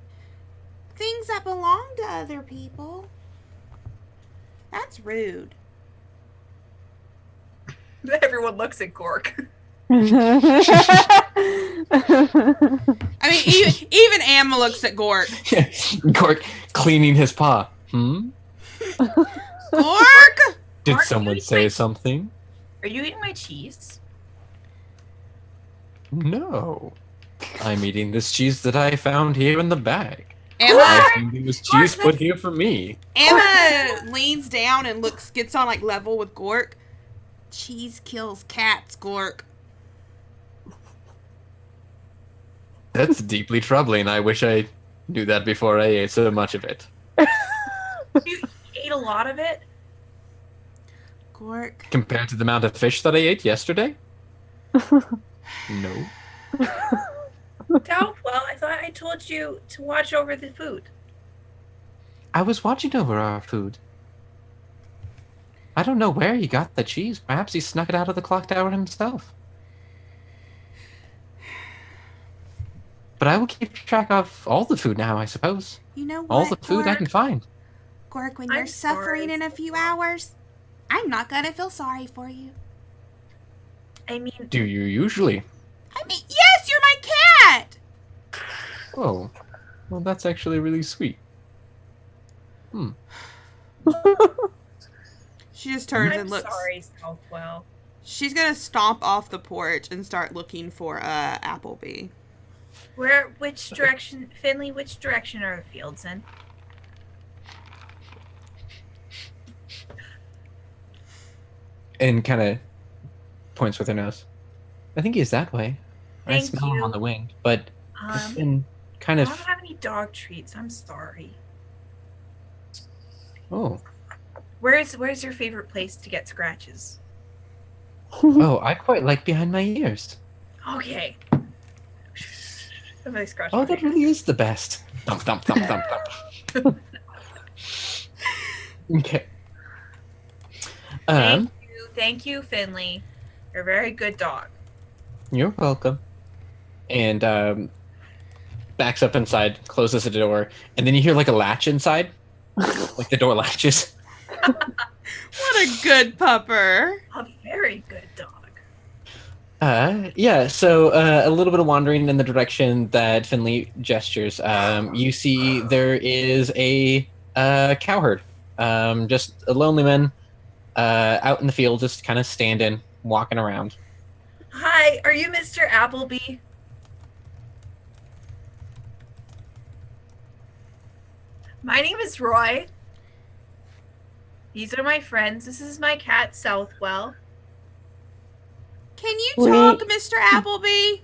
things that belong to other people. That's rude. Everyone looks at Gork. I mean, even Amma looks at Gork. Gork cleaning his paw. Gork? Did Gork, someone you say eat something? Are you eating my cheese? No. I'm eating this cheese that I found here in the bag. Emma, I think it was cheese put here for me. Emma leans down and gets on like level with Gork. Cheese kills cats, Gork. That's deeply troubling. I wish I knew that before I ate so much of it. You ate a lot of it? Gork. Compared to the amount of fish that I ate yesterday? No. Well, I thought I told you to watch over the food. I was watching over our food. I don't know where he got the cheese. Perhaps he snuck it out of the clock tower himself. But I will keep track of all the food now, I suppose. You know what, All the food I Gork? can find. Gork, when I'm you're suffering sorry. in a few hours, I'm not gonna feel sorry for you. I mean, Do you usually? I mean, yes, you're my cat! Oh, well, that's actually really sweet. She just turns I'm and looks. sorry, Southwell. She's gonna stomp off the porch and start looking for Applebee. Which direction, Finley, which direction are the fields in? And kind of points with her nose. I think he's that way. I Thank smell him you. on the wing, but it's been I kind don't of... have any dog treats. I'm sorry. Oh. Where's your favorite place to get scratches? Oh, I quite like behind my ears. Okay. Somebody scratch Oh, my that ear. really is the best. Thump, thump, thump, thump, thump. Okay. Thank you, Finley. You're a very good dog. You're welcome. And backs up inside, closes the door, and then you hear like a latch inside. Like the door latches. What a good pupper. A very good dog. Yeah, so a little bit of wandering in the direction that Finley gestures. You see there is a cowherd. Just a lonely man out in the field, just kind of standing, walking around. Hi, are you Mr. Appleby? My name is Roy. These are my friends. This is my cat, Southwell. Can you talk, Mr. Appleby?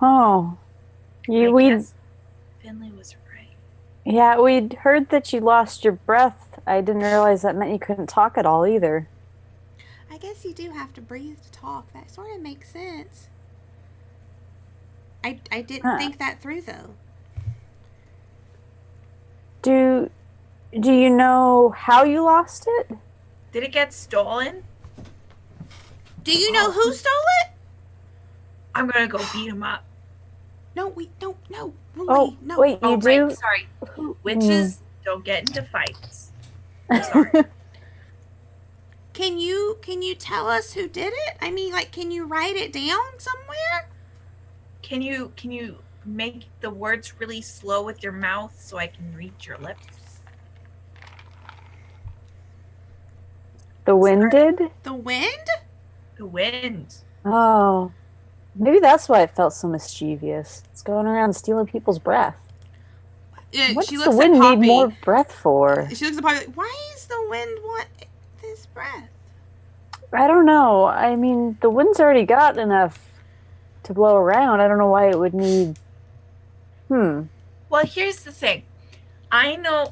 Oh, I guess Finley was right. yeah, we'd heard that you lost your breath. I didn't realize that meant you couldn't talk at all either. I guess you do have to breathe to talk. That sort of makes sense. I didn't think that through, though. Do you know how you lost it? Did it get stolen? Do you know who stole it? I'm gonna go beat him up. No, we don't. No, Oh, no. wait, you Oh, do? right, sorry. Witches don't get into fights. Sorry. Can you tell us who did it? I mean, like, can you write it down somewhere? Can you make the words really slow with your mouth so I can read your lips? The wind did? The wind? The wind. Oh, maybe that's why it felt so mischievous. It's going around stealing people's breath. What She does the looks wind at Poppy. need more breath for? She looks at Poppy like, why is the wind want this breath? I don't know. I mean, the wind's already got enough to blow around. I don't know why it would need... Well, here's the thing. I know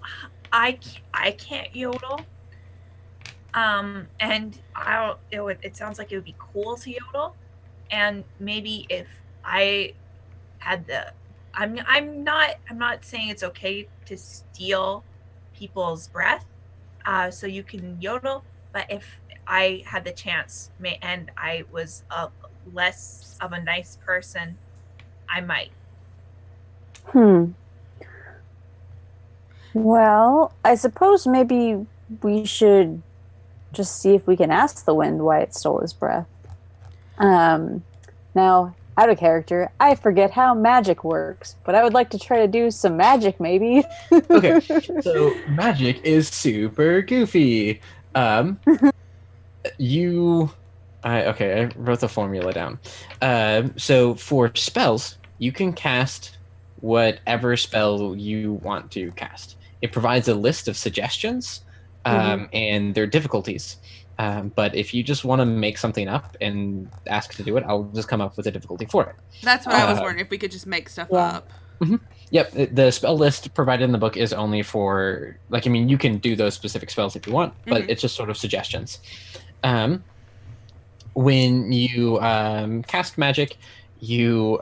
I can't yodel. And I don't. It sounds like it would be cool to yodel. And maybe if I had I'm not saying it's okay to steal people's breath, so you can yodel. But if I had the chance and I was less of a nice person, I might. Well, I suppose maybe we should just see if we can ask the wind why it stole his breath. Now, out of character, I forget how magic works, but I would like to try to do some magic, maybe. Okay, so magic is super goofy. I wrote the formula down. So for spells, you can cast whatever spell you want to cast. It provides a list of suggestions and their difficulties. But if you just want to make something up and ask to do it, I'll just come up with a difficulty for it. That's what I was wondering, if we could just make stuff up. Mm-hmm. Yep, the spell list provided in the book is only for, you can do those specific spells if you want, but it's just sort of suggestions. When you cast magic, you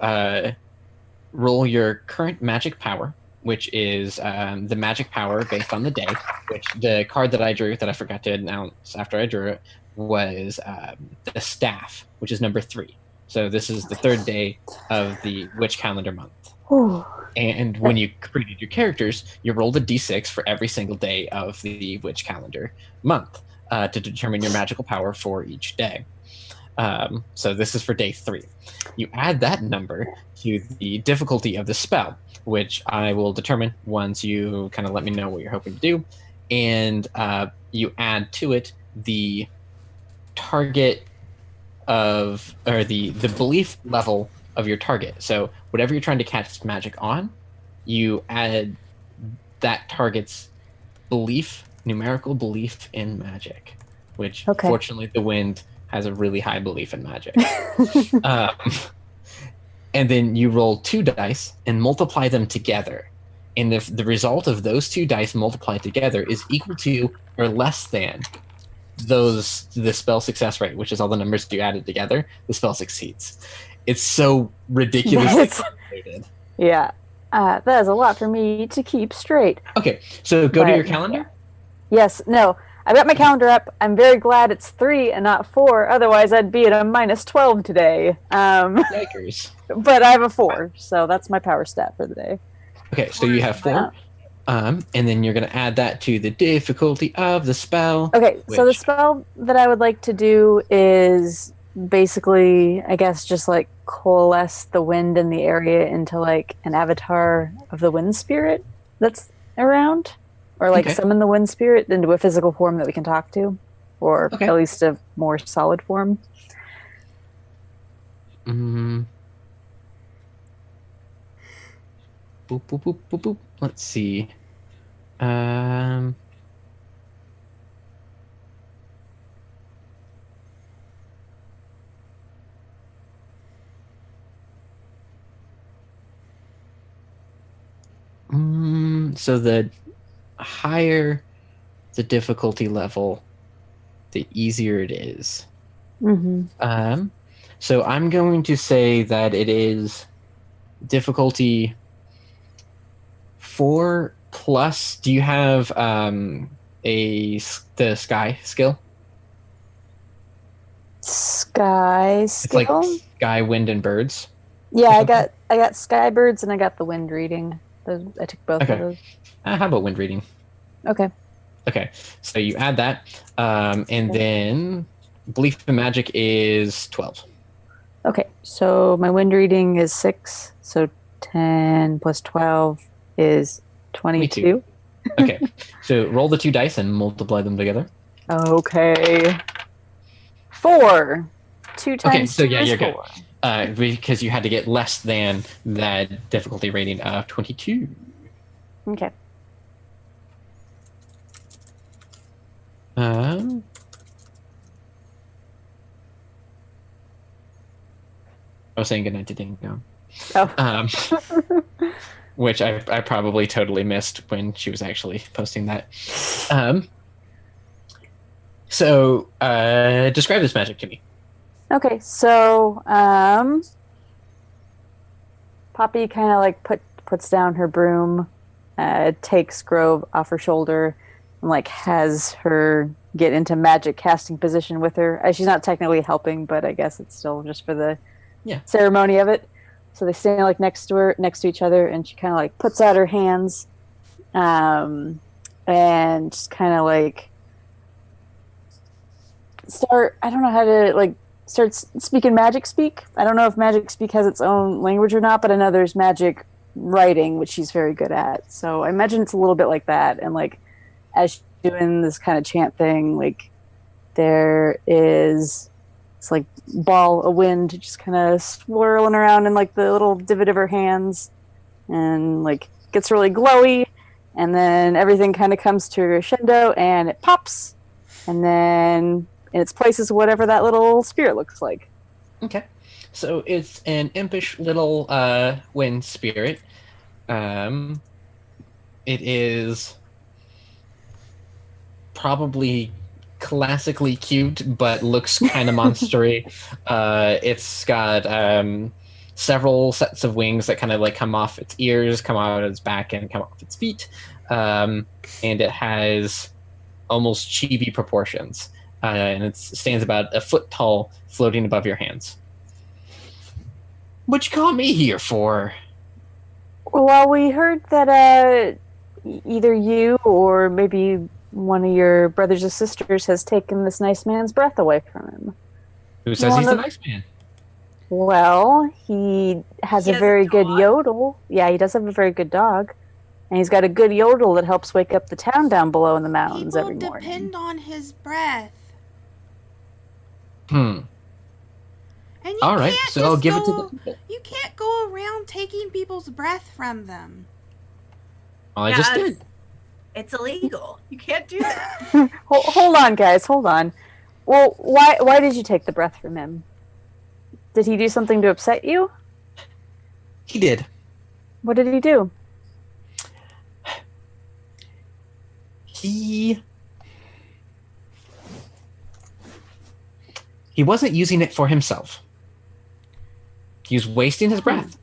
roll your current magic power, which is the magic power based on the day, which the card that I drew that I forgot to announce after I drew it was the staff, which is number 3. So this is the 3rd day of the witch calendar month. Ooh. And when you created your characters, you rolled a d6 for every single day of the witch calendar month to determine your magical power for each day. So this is for day 3. You add that number to the difficulty of the spell, which I will determine once you kind of let me know what you're hoping to do. And you add to it the target of, or the belief level of your target. So whatever you're trying to cast magic on, you add that target's belief, numerical belief in magic, which fortunately the wind has a really high belief in magic. And then you roll 2 dice and multiply them together. And if the result of those 2 dice multiplied together is equal to or less than the spell success rate, which is all the numbers you added together, the spell succeeds. It's so ridiculously complicated. Yeah. That is a lot for me to keep straight. Okay, so go to your calendar. Yes, no. I've got my calendar up. I'm very glad it's 3 and not 4. Otherwise, I'd be at a minus 12 today. Yikers. But I have a 4, so that's my power stat for the day. Okay, so you have 4. And then you're going to add that to the difficulty of the spell. Okay, so the spell that I would like to do is basically, I guess, just like coalesce the wind in the area into like an avatar of the wind spirit that's around. Or like summon the wind spirit into a physical form that we can talk to. Or at least a more solid form. Boop, boop, boop, boop, boop. Let's see. So the higher the difficulty level, the easier it is. So I'm going to say that it is difficulty 4 plus. Do you have the sky skill? Sky skill? It's like sky, wind, and birds. Yeah, I got sky birds and I got the wind reading. I took both of those. How about wind reading? Okay. Okay, so you add that, and then belief in magic is 12. Okay, so my wind reading is 6, so 10 plus 12 is 22. Okay, so roll the 2 dice and multiply them together. Okay. 4. 2 times so 2 is you're 4. Good. Because you had to get less than that difficulty rating of 22. Okay. I was saying goodnight to Dingo. Oh. Which I probably totally missed when she was actually posting that. So describe this magic to me. Okay, so Poppy kind of like puts down her broom, takes Grove off her shoulder, and like has her get into magic casting position with her. She's not technically helping, but I guess it's still just for the ceremony of it. So they stand like next to each other, and she kind of like puts out her hands, and just kind of like I don't know how to like start speaking magic speak. I don't know if magic speak has its own language or not, but I know there's magic writing, which she's very good at. So I imagine it's a little bit like that. And like as she's doing this kind of chant thing, like there is this like ball of wind just kind of swirling around in like the little divot of her hands, and like gets really glowy, and then everything kind of comes to a crescendo and it pops, and then in its place is whatever that little spirit looks like. Okay. So it's an impish little wind spirit. It is probably classically cute, but looks kind of monstery. It's got several sets of wings that kind of like come off its ears, come out of its back, and come off its feet. And it has almost chibi proportions. And it stands about a foot tall, floating above your hands. What you call me here for? Well, we heard that either you or maybe one of your brothers or sisters has taken this nice man's breath away from him. Who says he's a nice man? Well, he has a very good yodel. Yeah, he does have a very good dog. And he's got a good yodel that helps wake up the town down below in the mountains every morning. People depend on his breath. And all right, so I'll give it to the people. You can't go around taking people's breath from them. Well, I just did. It's illegal. You can't do that. Hold on, guys. Hold on. Well, why did you take the breath from him? Did he do something to upset you? He did. What did he do? He wasn't using it for himself. He was wasting his breath.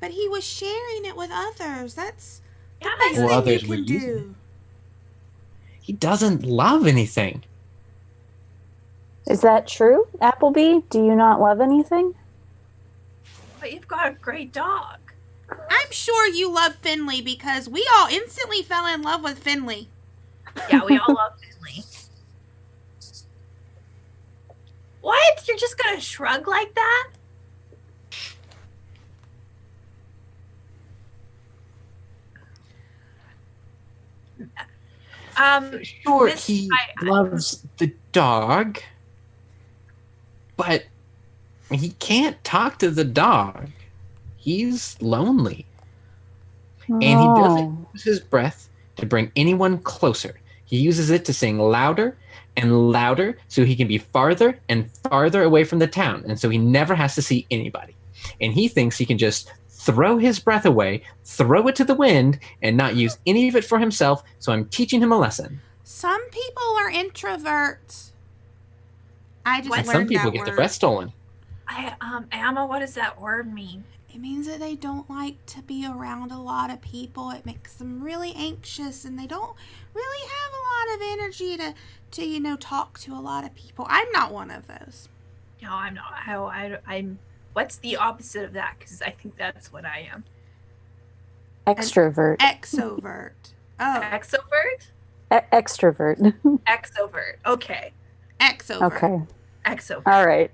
But he was sharing it with others. That's the Yeah, best Well, thing others you were can using do. He doesn't love anything. Is that true, Appleby? Do you not love anything? But you've got a great dog. I'm sure you love Finley because we all instantly fell in love with Finley. Yeah, we all love Finley. What? You're just gonna shrug like that? Sure, he loves the dog, but he can't talk to the dog. He's lonely. And he doesn't use his breath to bring anyone closer. He uses it to sing louder and louder so he can be farther and farther away from the town, and so he never has to see anybody. And he thinks he can just throw his breath away, throw it to the wind, and not use any of it for himself, so I'm teaching him a lesson. Some people are introverts. I just And learned some people that get word. their breath stolen. Amma, what does that word mean? It means that they don't like to be around a lot of people. It makes them really anxious, and they don't really have a lot of energy to talk to a lot of people. I'm not one of those. No, I'm not. I'm. What's the opposite of that? Because I think that's what I am. Extrovert. Extrovert. Oh. Extrovert? Extrovert. Extrovert. Okay. Extrovert. Okay. Extrovert. All right.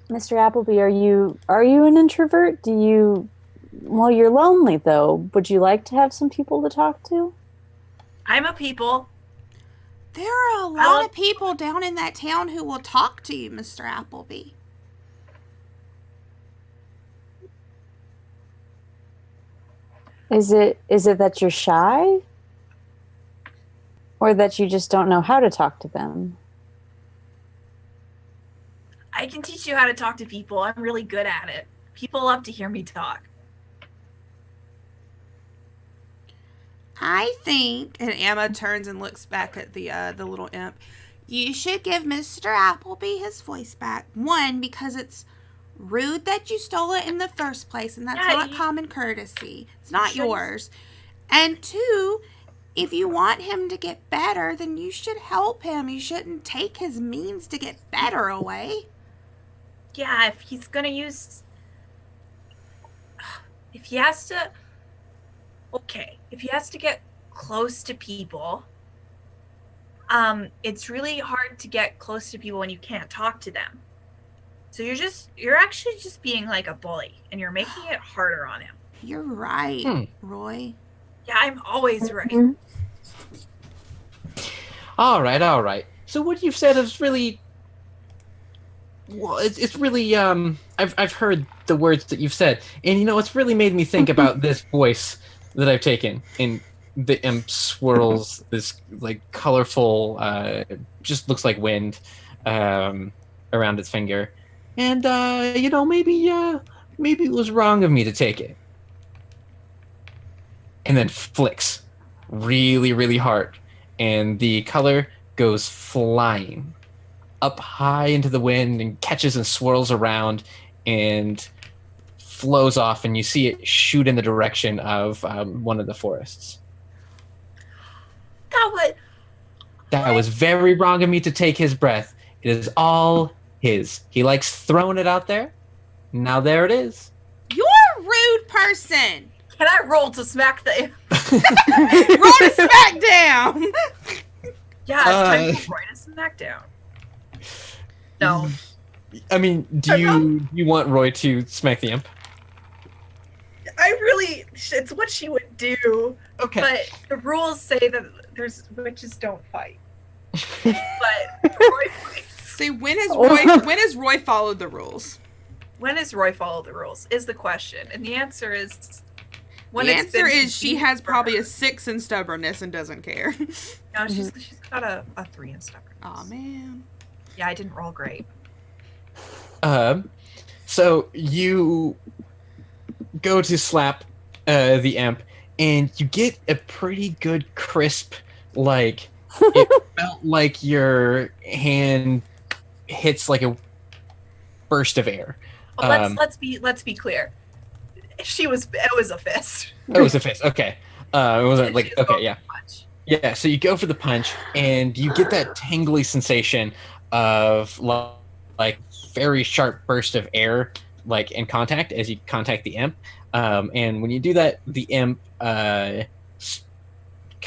Mr. Appleby, are you an introvert? Well, you're lonely though. Would you like to have some people to talk to? I'm a people. There are a lot of people down in that town who will talk to you, Mr. Appleby. Is it that you're shy? Or that you just don't know how to talk to them? I can teach you how to talk to people. I'm really good at it. People love to hear me talk. I think, and Emma turns and looks back at the little imp, you should give Mr. Appleby his voice back. One, because it's rude that you stole it in the first place, and that's not common courtesy. It's not yours. And 2, if you want him to get better, then you should help him. You shouldn't take his means to get better away. Yeah, if he's gonna use... If he has to... Okay, if he has to get close to people, it's really hard to get close to people when you can't talk to them. So you're actually just being like a bully, and you're making it harder on him. You're right, Roy. Yeah, I'm always right. All right. So what you've said is really, well, it's really I've heard the words that you've said, and it's really made me think about this voice that I've taken, and the imp swirls this like colorful, just looks like wind, around its finger, and maybe it was wrong of me to take it, and then flicks really, really hard, and the color goes flying up high into the wind and catches and swirls around and flows off, and you see it shoot in the direction of one of the forests. That was very wrong of me to take his breath. It is all his. He likes throwing it out there. Now there it is. You're a rude person. Can I roll to smack the... Roll to smack down. Yeah, it's time for Roy to smack down. No. I mean, do you want Roy to smack the imp? It's what she would do. Okay. But the rules say that witches don't fight. But Roy fights. See, when has Roy followed the rules? When has Roy followed the rules is the question. And the answer is... The answer is she has probably a 6 in stubbornness and doesn't care. No, she's got a 3 in stubbornness. Aw, man. Yeah, I didn't roll great. So you go to slap the imp, and you get a pretty good crisp, like, it felt like your hand hits like a burst of air. Well, let's be clear. It was a fist. It was a fist. Okay. It wasn't like, okay, yeah. Punch. Yeah, so you go for the punch, and you get that tingly sensation of like very sharp burst of air, like in contact as you contact the imp. And when you do that, the imp kind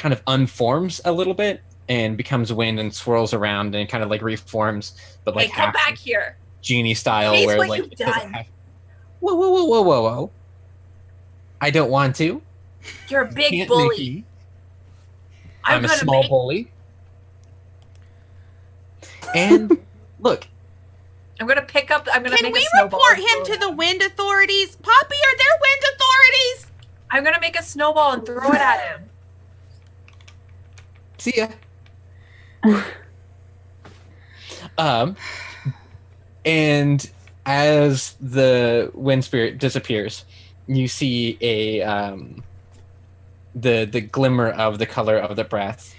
of unforms a little bit and becomes wind and swirls around and kind of like reforms, but like come back here, genie style, Face where what like you've done. Whoa! I don't want to. You're a big Can't bully. make me. I'm a small bully. And look, I'm gonna make a snowball. Can we report him to the wind authorities? Poppy, are there wind authorities? I'm gonna make a snowball and throw it at him. See ya. And as the wind spirit disappears, you see the glimmer of the color of the breath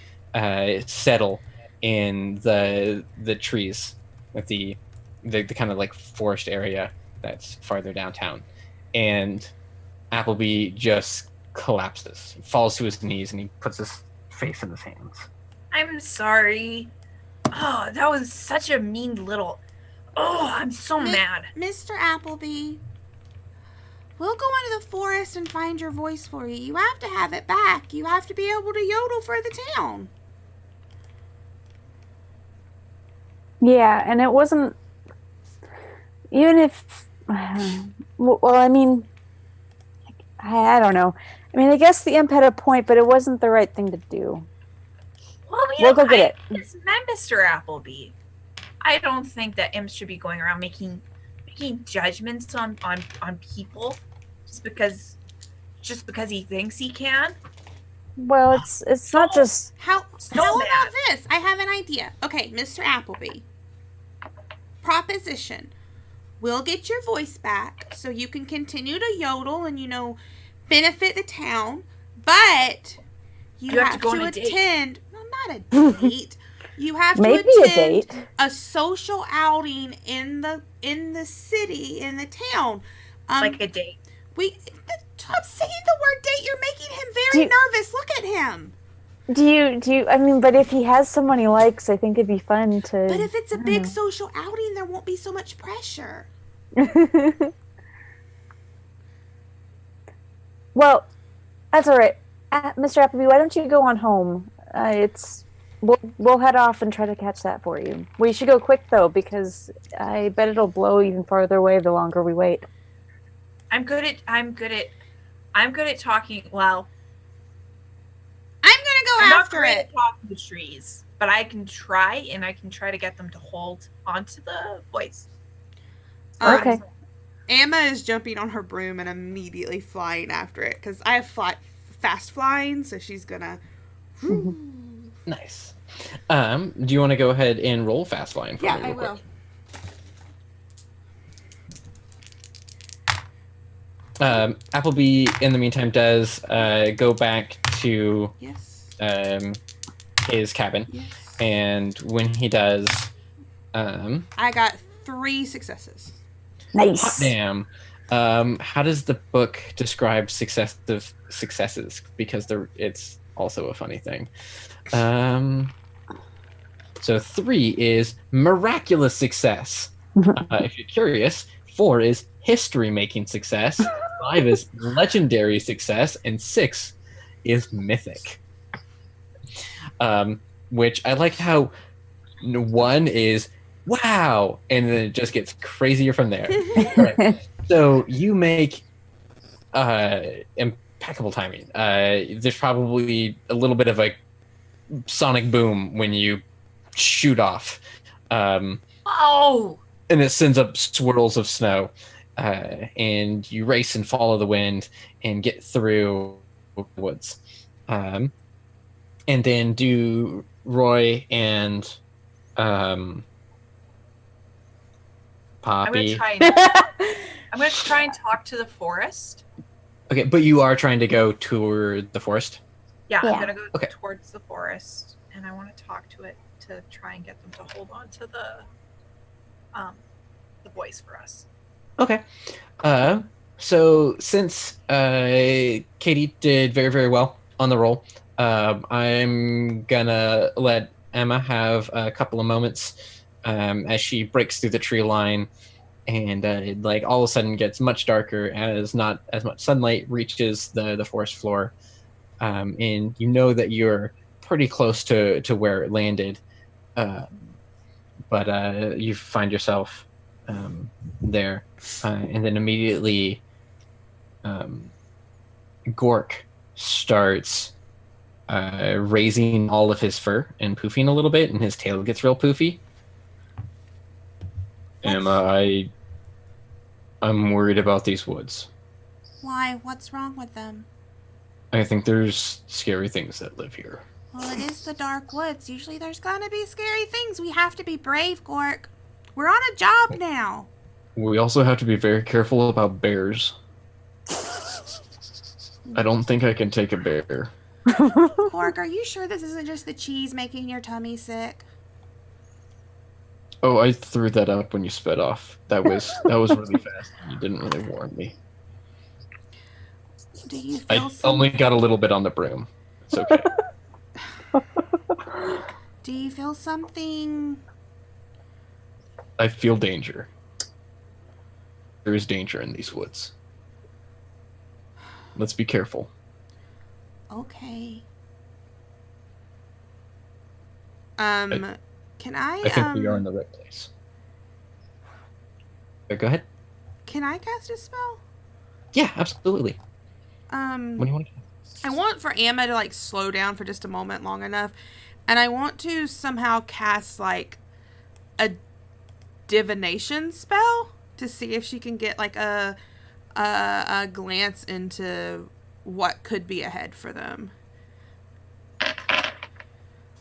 settle in the trees with the kind of like forest area that's farther downtown, and Appleby just collapses. He falls to his knees and he puts his face in his hands. I'm sorry. Oh, that was such a mean little... Oh, I'm so mad. Mr. Appleby, we'll go into the forest and find your voice for you. You have to have it back. You have to be able to yodel for the town. Yeah, and it wasn't... Even if... Well, I mean... I don't know. I mean, I guess the imp had a point, but it wasn't the right thing to do. Well, We'll go get it. It's not Mr. Appleby. I don't think that imps should be going around making judgments on people just because he thinks he can. Well, it's not just... How bad. about this? I have an idea. Okay, Mr. Appleby. Proposition. We'll get your voice back so you can continue to yodel and, benefit the town. But you have to go on a attend... No, not a date. You have to Maybe attend a date. a social outing in the city, in the town. Like a date. Stop saying the word date. You're making him very nervous. Look at him. Do you, I mean, but if he has someone he likes, I think it'd be fun to... But if it's a big social outing, there won't be so much pressure. Well, that's all right. Mr. Appleby, why don't you go on home? We'll head off and try to catch that for you. We should go quick, though, because I bet it'll blow even farther away the longer we wait. I'm good at talking. Well, I'm gonna go I'm after not great it. at talking to trees, but I can try, and I can try to get them to hold onto the voice. Okay. Emma is jumping on her broom and immediately flying after it because I have fast flying, so she's gonna. Nice. Do you want to go ahead and roll fast flying for me? Yeah, I real will. quick? Appleby, in the meantime, does go back to his cabin, and when he does, I got 3 successes. Nice. Hot damn! How does the book describe successes? Because it's also a funny thing. So 3 is miraculous success. If you're curious, 4 is history-making success. 5 is legendary success, and 6 is mythic. Which I like how 1 is wow, and then it just gets crazier from there. Right. So you make impeccable timing. There's probably a little bit of a sonic boom when you shoot off. Oh! And it sends up swirls of snow. And you race and follow the wind and get through the woods. And then do Roy and Poppy. I'm gonna try and talk to the forest. Okay, but you are trying to go toward the forest? Yeah, Yeah. I'm gonna go Okay. towards the forest, and I want to talk to it to try and get them to hold on to the voice for us. Okay. So since Katie did very, very well on the roll, I'm gonna let Emma have a couple of moments as she breaks through the tree line, and it like all of a sudden gets much darker as not as much sunlight reaches the forest floor, and you know that you're pretty close to where it landed, but you find yourself there, and then immediately Gork starts raising all of his fur and poofing a little bit, and his tail gets real poofy. Emma, I'm worried about these woods. Why? What's wrong with them? I think there's scary things that live here. Well, it is the dark woods. Usually there's gonna be scary things. We have to be brave, Gork. We're on a job now. We also have to be very careful about bears. I don't think I can take a bear. Gork, are you sure this isn't just the cheese making your tummy sick? Oh, I threw that up when you sped off. That was really fast. You didn't really warn me. Do you feel I only got a little bit on the broom. It's okay. Do you feel something? I feel danger. There is danger in these woods. Let's be careful. Okay. Can I think we are in the right place. Go ahead. Can I cast a spell? Yeah, absolutely. What do you want to do? I want for Emma to like slow down for just a moment long enough, and I want to somehow cast like a divination spell to see if she can get like a glance into what could be ahead for them.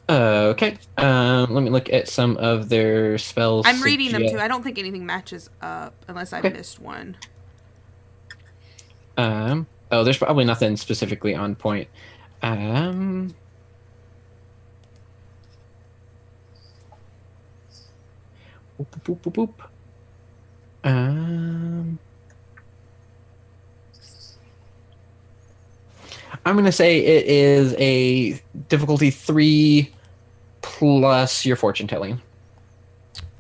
Okay. Let me look at some of their spells. I'm reading them too. I don't think anything matches up unless I missed one. Oh, there's probably nothing specifically on point. Boop, boop, boop, boop, boop. I'm going to say it is a difficulty 3 plus your fortune telling.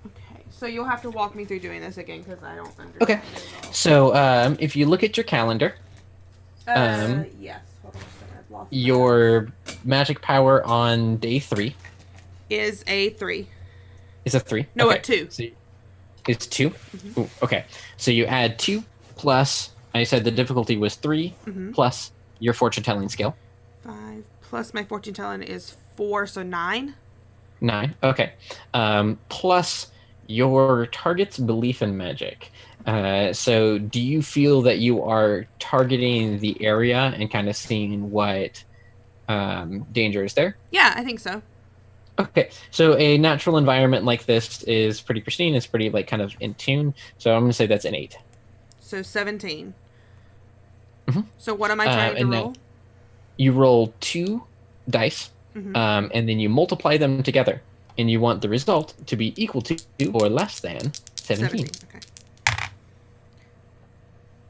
Okay, so you'll have to walk me through doing this again because I don't understand. Okay. it at all. So if you look at your calendar, Yes. Hold on a second. I've lost your magic power on day 3 is a 3. is a 3. No, okay. a 2. So it's 2? Ooh, okay. So you add 2 plus, I said the difficulty was 3 plus your fortune telling skill. 5 plus my fortune telling is 4, so 9. 9. Okay. Plus your target's belief in magic. So do you feel that you are targeting the area and kind of seeing what danger is there? Yeah, I think so. Okay, so a natural environment like this is pretty pristine. It's pretty like kind of in tune. So I'm going to say that's an 8. So 17. Mhm. So what am I trying to and roll? You roll 2 dice, and then you multiply them together, and you want the result to be equal to or less than 17. Okay.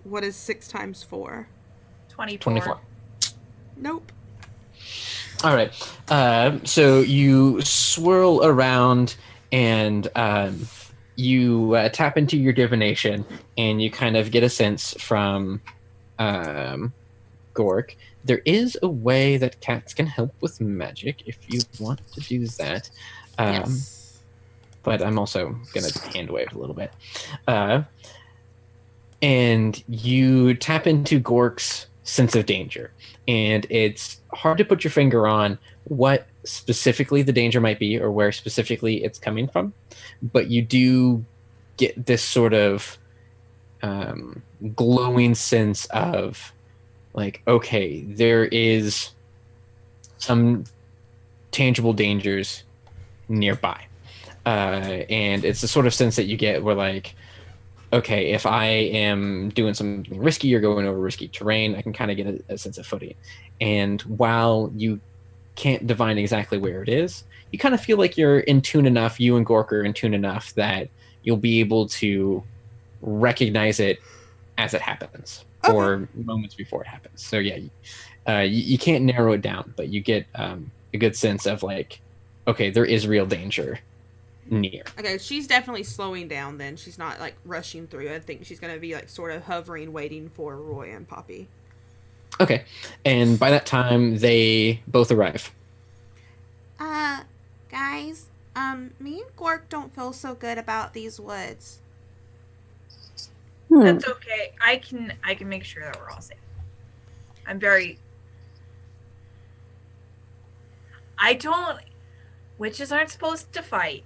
What is 6 times 4? 24. Nope. All right. So you swirl around and you tap into your divination, and you kind of get a sense from Gork. There is a way that cats can help with magic if you want to do that. Yes. But I'm also going to hand wave a little bit. And you tap into Gork's sense of danger. And it's hard to put your finger on what specifically the danger might be or where specifically it's coming from. But you do get this sort of glowing sense of, like, okay, there is some tangible dangers nearby. And it's the sort of sense that you get where, like, okay, if I am doing something risky or going over risky terrain, I can kind of get a sense of footing. And while you can't divine exactly where it is, you kind of feel like you're in tune enough, you and Gork are in tune enough that you'll be able to recognize it as it happens, or moments before it happens. So yeah, you can't narrow it down, but you get a good sense of, like, okay, there is real danger near. Okay, she's definitely slowing down then. She's not, like, rushing through. I think she's going to be, like, sort of hovering, waiting for Roy and Poppy. Okay, and by that time, they both arrive. Guys, me and Gork don't feel so good about these woods. That's okay. I can make sure that we're all safe. Witches aren't supposed to fight.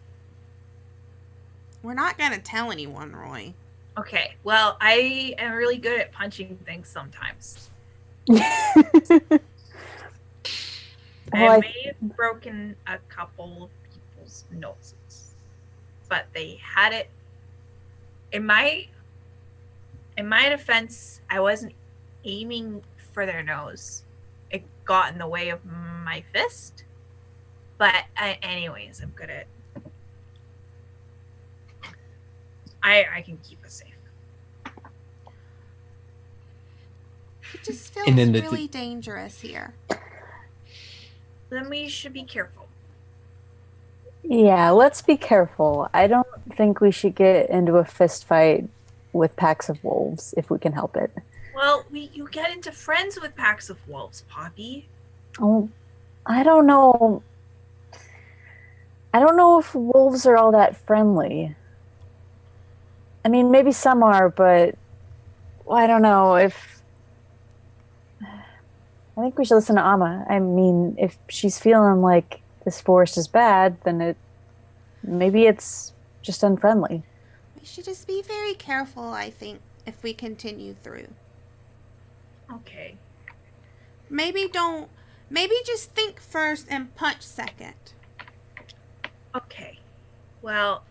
We're not going to tell anyone, Roy. Okay, well, I am really good at punching things sometimes. I may have broken a couple of people's noses, but they had it. In my defense, I wasn't aiming for their nose. It got in the way of my fist. But anyways, I'm good at. I can keep us safe. It just feels really dangerous here. Then we should be careful. Yeah, let's be careful. I don't think we should get into a fist fight with packs of wolves if we can help it. Well, you get into friends with packs of wolves, Poppy. Oh, I don't know. I don't know if wolves are all that friendly. I mean, maybe some are, but I don't know if... I think we should listen to Amma. I mean, if she's feeling like this forest is bad, then maybe it's just unfriendly. We should just be very careful, I think, if we continue through. Okay. Maybe just think first and punch second. Okay. Well.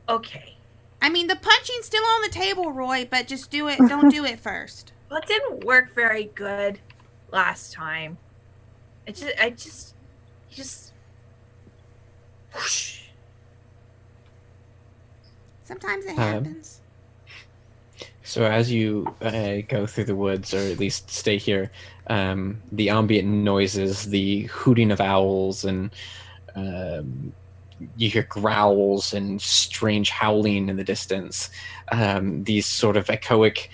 Okay. I mean, the punching's still on the table, Roy, but just do it. Don't do it first. Well, it didn't work very good last time. I just whoosh. Sometimes it happens. So as you go through the woods, or at least stay here, the ambient noises, the hooting of owls, and you hear growls and strange howling in the distance. These sort of echoic,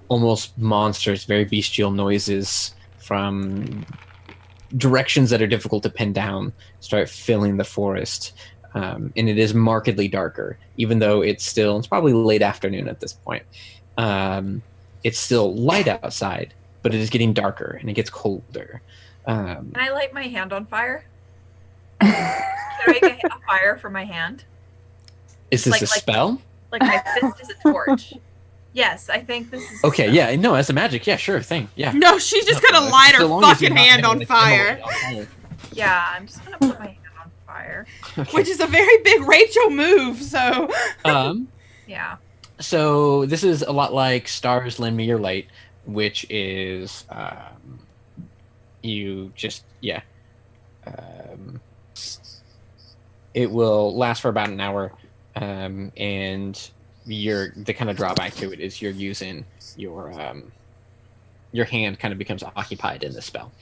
almost monsters, very bestial noises from directions that are difficult to pin down start filling the forest. And it is markedly darker, even though it's probably late afternoon at this point. It's still light outside, but it is getting darker and it gets colder. Can I light my hand on fire? Can I make a fire for my hand? Is this a spell? Like my fist is a torch. Yes, I think this is. Okay, yeah, no, as a magic, yeah, sure thing, yeah. No, she's just gonna light her fucking hand on fire. Yeah, I'm just gonna put my hand on fire. Okay. Which is a very big Rachel move, so. Yeah. So this is a lot like Stars Lend Me Your Light, which is you just it will last for about an hour, and the kind of drawback to it is you're using your hand kind of becomes occupied in the spell.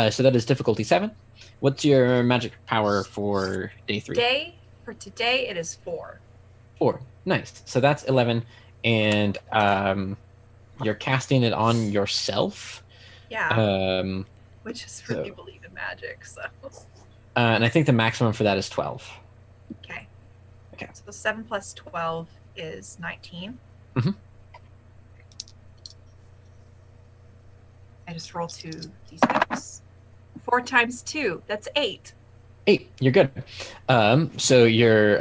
So that is difficulty 7. What's your magic power for day 3? For today, it is 4. 4. Nice. So that's 11, and you're casting it on yourself. Yeah. Which is for people who believe in magic. So. And I think the maximum for that is 12. Okay. Okay. So 7 plus 12 is 19. Mm-hmm. I just roll 2 d6. 4 times 2, that's 8. 8. You're good. So your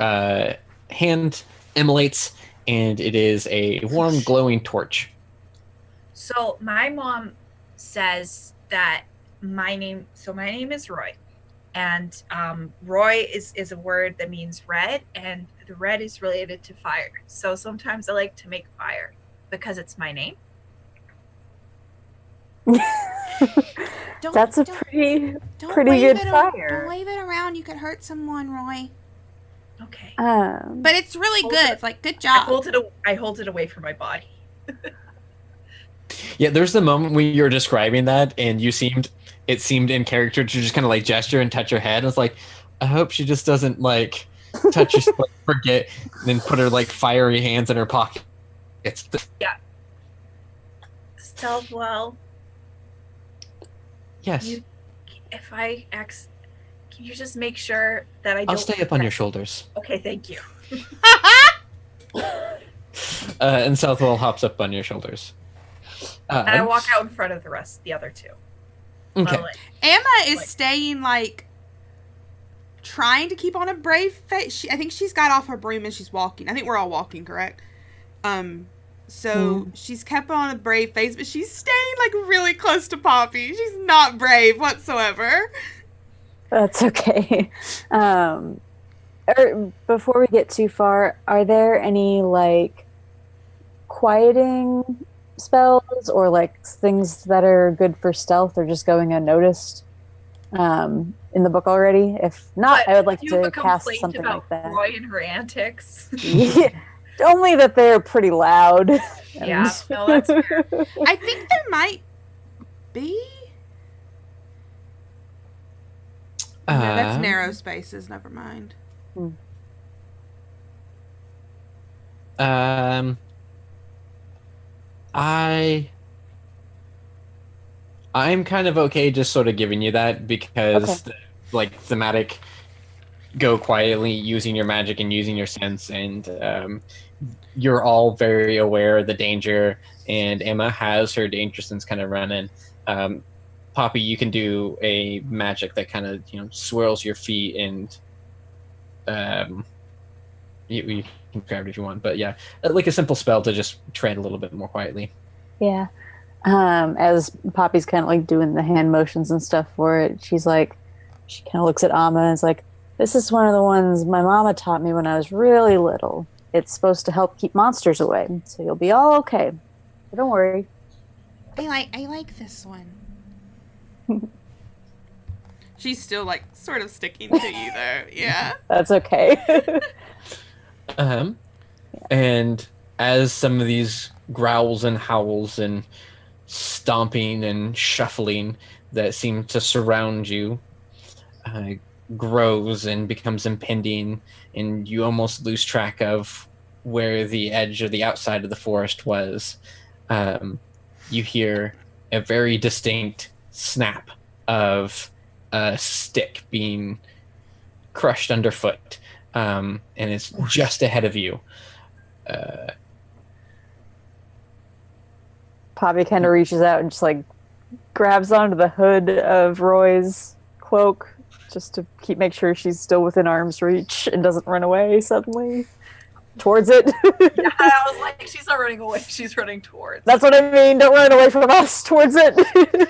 hand emulates, and it is a warm, glowing torch. So my mom says that my name is Roy, and Roy is a word that means red, and the red is related to fire. So sometimes I like to make fire because it's my name. That's a pretty good fire. Don't wave it around. You could hurt someone, Roy. Okay. But it's really good. It's like, good job. I hold it away from my body. Yeah, there's the moment when you're describing that, and it seemed in character to just kind of like gesture and touch her head. It's like, I hope she just doesn't like touch your forget, and then put her like fiery hands in her pocket. Yeah. Stealth well. Yes. If I ask, can you just make sure that I don't... I'll stay up on your shoulders. Okay, thank you. And Southwell hops up on your shoulders. And I walk out in front of the other two. Okay. Emma is staying, like, trying to keep on a brave face. I think she's got off her broom and she's walking. I think we're all walking, correct? So she's kept on a brave face, but she's staying, like, really close to Poppy. She's not brave whatsoever. That's okay. Before we get too far, are there any, like, quieting spells or, like, things that are good for stealth or just going unnoticed in the book already? If not, I would like to cast something like that. Roy and her antics. Yeah. Only that they're pretty loud. Yeah, no, that's fair. I think there might be. No, that's narrow spaces. Never mind. I'm kind of okay just sort of giving you that because like thematic go quietly using your magic and using your sense, and you're all very aware of the danger, and Emma has her danger sense kind of running. Poppy, you can do a magic that kind of, swirls your feet, and you can grab it if you want, but yeah, like a simple spell to just tread a little bit more quietly. Yeah. As Poppy's kind of like doing the hand motions and stuff for it, she kind of looks at Amma and is like, this is one of the ones my mama taught me when I was really little. It's supposed to help keep monsters away, so you'll be all okay. So don't worry. I like this one. She's still, like, sort of sticking to you, though. Yeah. That's okay. And as some of these growls and howls and stomping and shuffling that seem to surround you grows and becomes impending, and you almost lose track of where the edge or the outside of the forest was. You hear a very distinct snap of a stick being crushed underfoot, and it's just ahead of you. Poppy kind of reaches out and just like grabs onto the hood of Roy's cloak just to make sure she's still within arm's reach and doesn't run away suddenly towards it. Yeah, I was like, she's not running away, she's running towards. That's what I mean. Don't run away from us, towards it.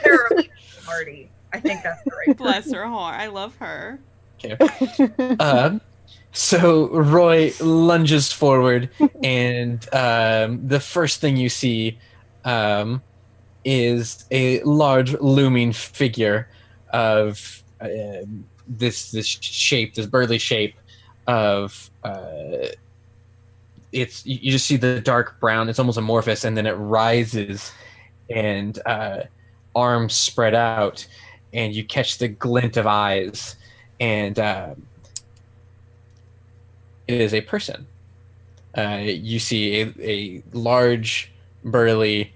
Terribly party. I think that's the right. Bless her heart. I love her. Okay. So Roy lunges forward, and the first thing you see is a large looming figure of this shape, this burly shape of it's, you just see the dark brown. It's almost amorphous, and then it rises, and arms spread out, and you catch the glint of eyes, and it is a person. You see a large, burly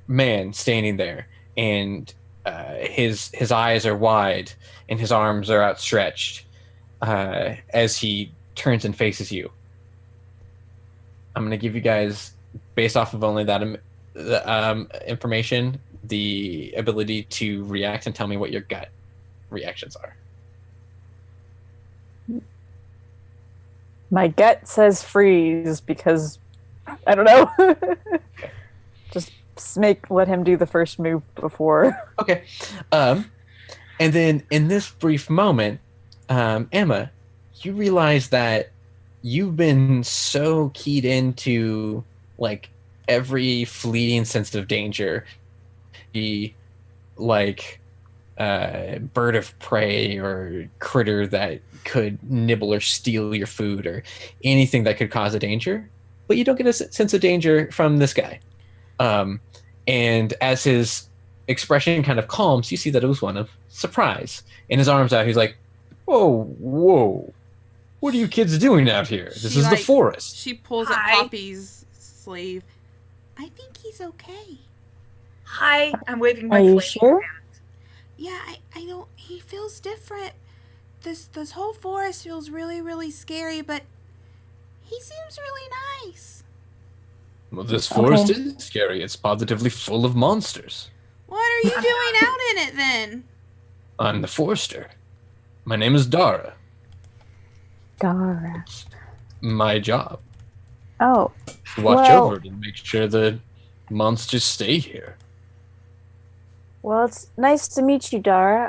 man standing there, and his eyes are wide and his arms are outstretched as he turns and faces you. I'm going to give you guys, based off of only that information, the ability to react and tell me what your gut reactions are. My gut says freeze because I don't know. Just let him do the first move before. Okay. And then in this brief moment, Emma, you realize that you've been so keyed into like every fleeting sense of danger, the like bird of prey or critter that could nibble or steal your food or anything that could cause a danger, but you don't get a sense of danger from this guy. And as his expression kind of calms, you see that it was one of surprise. In his arms out, he's like, whoa, what are you kids doing out here? This is the forest. She pulls up Hi. Poppy's sleeve. I think he's okay. Hi, I'm waving my Are you flaming sure? hand. Yeah, I don't. He feels different. This whole forest feels really, really scary, but he seems really nice. Well, this forest is scary. It's positively full of monsters. What are you doing out in it then? I'm the forester. My name is Dara. Dara. My job. Oh. To watch Well- over it and make sure the monsters stay here. Well, it's nice to meet you, Dara.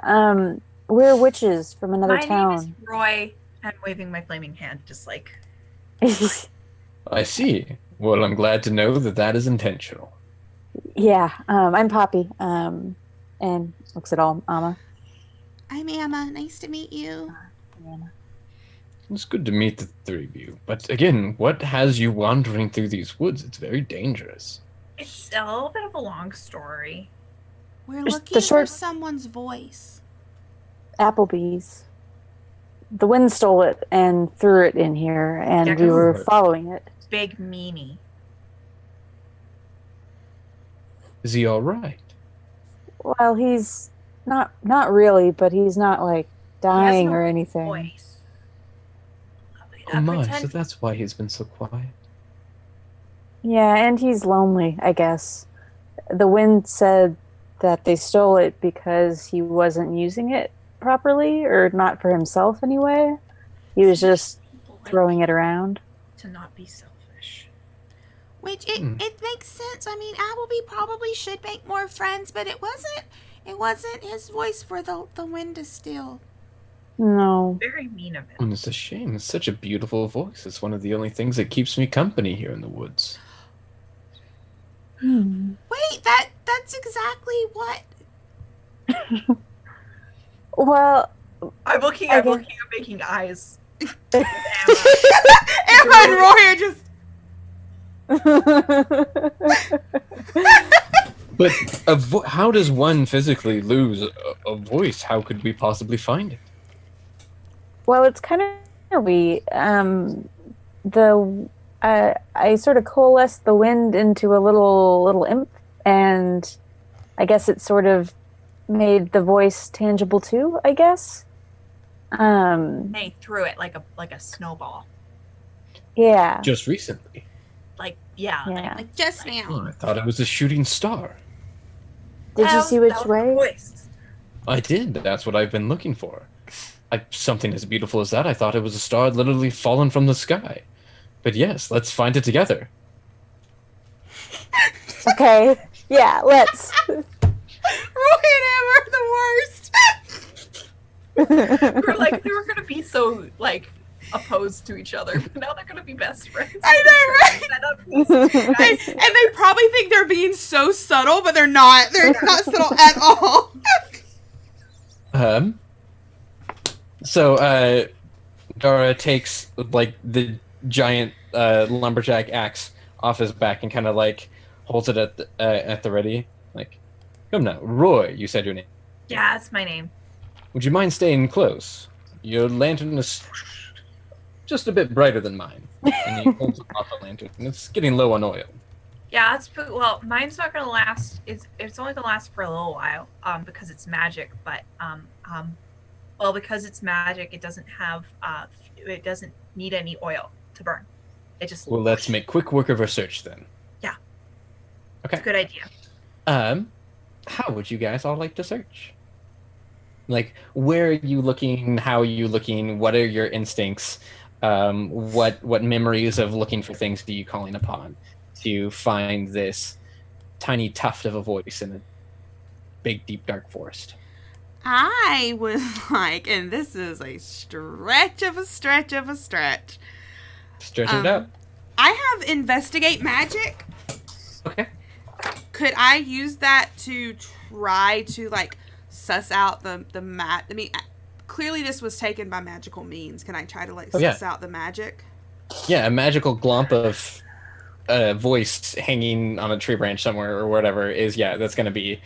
We're witches from another My name town. is Roy. I'm waving my flaming hand, just like. I see. Well, I'm glad to know that that is intentional. Yeah, I'm Poppy. And looks at all Amma. I'm Emma. Nice to meet you. It's good to meet the three of you. But again, what has you wandering through these woods? It's very dangerous. It's a little bit of a long story. We're Just looking the for short- someome's voice. Applebee's. The wind stole it and threw it in here, and Yeah, we were 'cause- following it. Big meanie. Is he all right? Well, he's not really, but he's not like dying or anything. Voice. Oh my, Pretend- so that's why he's been so quiet. Yeah, and he's lonely, I guess. The wind said that they stole it because he wasn't using it properly, or not for himself anyway. He was just People like throwing it around. to not be selfish. Which it makes sense. I mean, Appleby probably should make more friends, but it wasn't his voice for the wind to steal. No. Very mean of him. And it's a shame. It's such a beautiful voice. It's one of the only things that keeps me company here in the woods. Wait, that's exactly what. Well, I'm looking. I I'm guess- looking. I'm making eyes. Emma and Roy are just. But how does one physically lose a voice? How could we possibly find it? Well, it's kind of I sort of coalesced the wind into a little imp, and I guess it sort of made the voice tangible too, I guess. They threw it like a snowball. Yeah. Just recently. Yeah. Like just now. Oh, I thought it was a shooting star. Did you see which way? Voice. I did. That's what I've been looking for. Something as beautiful as that. I thought it was a star literally fallen from the sky. But yes, let's find it together. Okay. Yeah, let's. Roy and Em are the worst. They were gonna be so opposed to each other, but now they're gonna be best friends. I know, right? And they probably think they're being so subtle, but they're not. They're not subtle at all. So Dara takes the giant lumberjack axe off his back and kind of holds it at the ready. Come now, Roy. You said your name. Yeah, that's my name. Would you mind staying close? Your lantern is just a bit brighter than mine. And he holds off the lantern, and it's getting low on oil. Yeah, well, mine's not gonna last. It's only gonna last for a little while, because it's magic. But because it's magic, it doesn't need any oil to burn. It just. Well, let's make quick work of our search then. Yeah. Okay. It's a good idea. How would you guys all like to search? Where are you looking? How are you looking? What are your instincts? What memories of looking for things are you calling upon to find this tiny tuft of a voice in a big, deep, dark forest? I was and this is a stretch of a stretch of a stretch. Stretch it out. I have investigate magic. Okay. Could I use that to try to suss out the mat? I mean, clearly this was taken by magical means. Can I try to suss out the magic? Yeah, a magical glomp of voice hanging on a tree branch somewhere or whatever that's going to be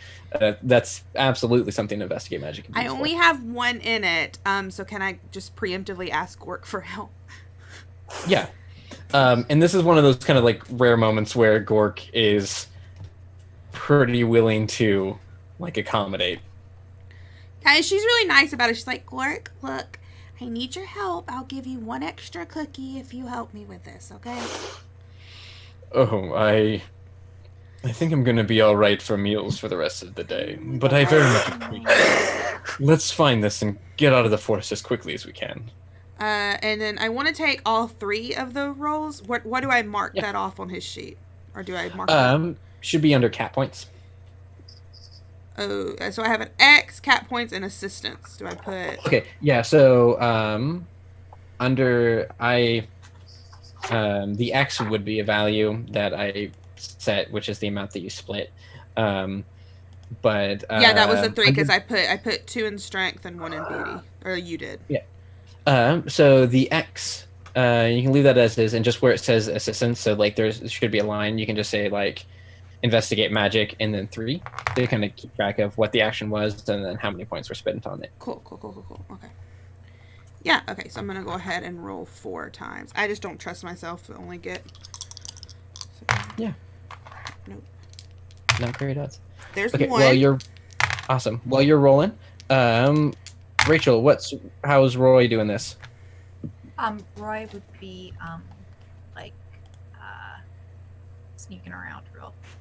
that's absolutely something to investigate magic. I only have one in it, so can I just preemptively ask Gork for help? Yeah. And this is one of those kind of rare moments where Gork is pretty willing to accommodate. And she's really nice about it. She's like, Gork, look, I need your help. I'll give you one extra cookie if you help me with this, okay? Oh, I think I'm gonna be all right for meals for the rest of the day, but I very much appreciate it. Let's find this and get out of the forest as quickly as we can. And then I want to take all 3 of the rolls. What do I mark that off on his sheet? Or do I mark should be under cat points. Oh, so I have an X, cat points, and assistance. Do I put... Okay, yeah, so under the X would be a value that I set, which is the amount that you split. But yeah, that was the 3 because I put 2 in strength and 1 in beauty, or you did. Yeah. So the X, you can leave that as is, and just where it says assistance. So there should be a line. You can just say investigate magic and then 3 to kind of keep track of what the action was and then how many points were spent on it. Cool. Okay. Yeah, okay, so I'm going to go ahead and roll 4 times. I just don't trust myself to only get... Yeah. Nope. Not very does. There's okay, 1. Well, you're... Awesome. While you're rolling, Rachel, how's Roy doing this? Roy would be, sneaking around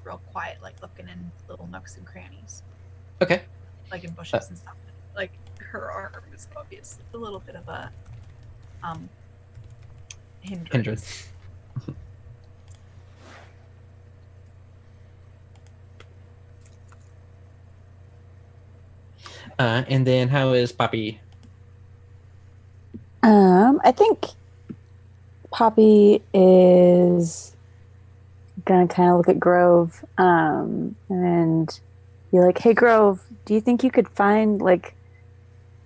real quiet, looking in little nooks and crannies. Okay. In bushes and stuff. Her arm is obviously a little bit of a hindrance. And then how is Poppy? I think Poppy is gonna kind of look at Grove and be like, "Hey, Grove, do you think you could find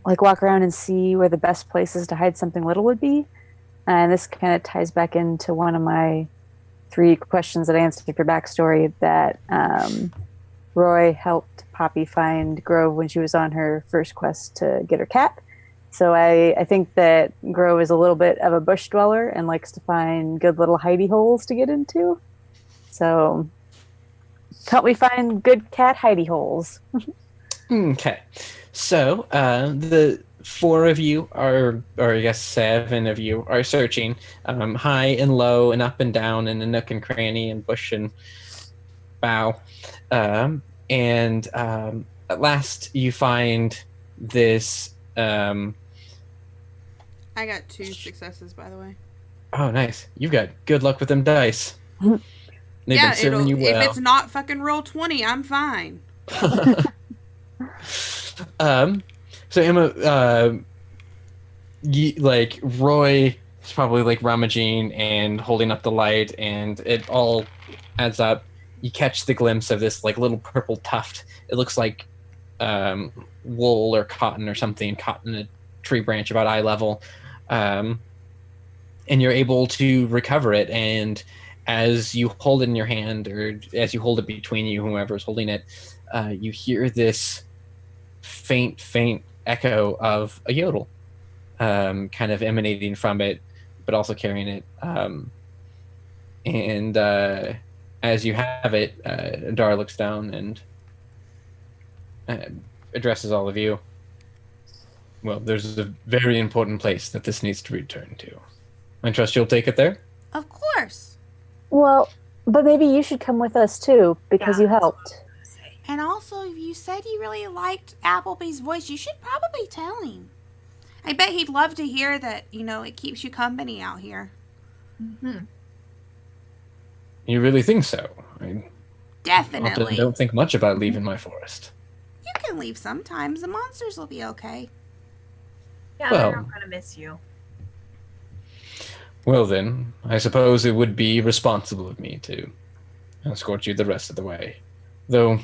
walk around and see where the best places to hide something little would be?" And this kind of ties back into one of my 3 questions that I answered your backstory, that Roy helped Poppy find Grove when she was on her first quest to get her cat. So I think that Grove is a little bit of a bush dweller and likes to find good little hidey holes to get into. So help me find good cat hidey holes. Okay. So the 4 of you are, or I guess 7 of you are searching high and low and up and down and a nook and cranny and bush and bough. And at last you find this... I got 2 successes, by the way. Oh, nice. You've got good luck with them dice. They've been serving you well. If it's not fucking roll 20, I'm fine. So Emma, Roy is probably like rummaging and holding up the light, and it all adds up. You catch the glimpse of this like little purple tuft. It looks like wool or cotton or something caught in a tree branch about eye level. And you're able to recover it, and as you hold it in your hand, or as you hold it between you, whoever's holding it, you hear this faint echo of a yodel kind of emanating from it, but also carrying it. And as you have it, Dara looks down and addresses all of you. Well, there's a very important place that this needs to return to. I trust you'll take it there? Of course. Well, but maybe you should come with us too, because you helped. And also, if you said you really liked Applebee's voice, you should probably tell him. I bet he'd love to hear that, it keeps you company out here. Mm-hmm. You really think so? I Definitely. often don't think much about leaving my forest. You can leave sometimes. The monsters will be okay. Yeah, Well, they're not going to miss you. Well then, I suppose it would be responsible of me to escort you the rest of the way. Though,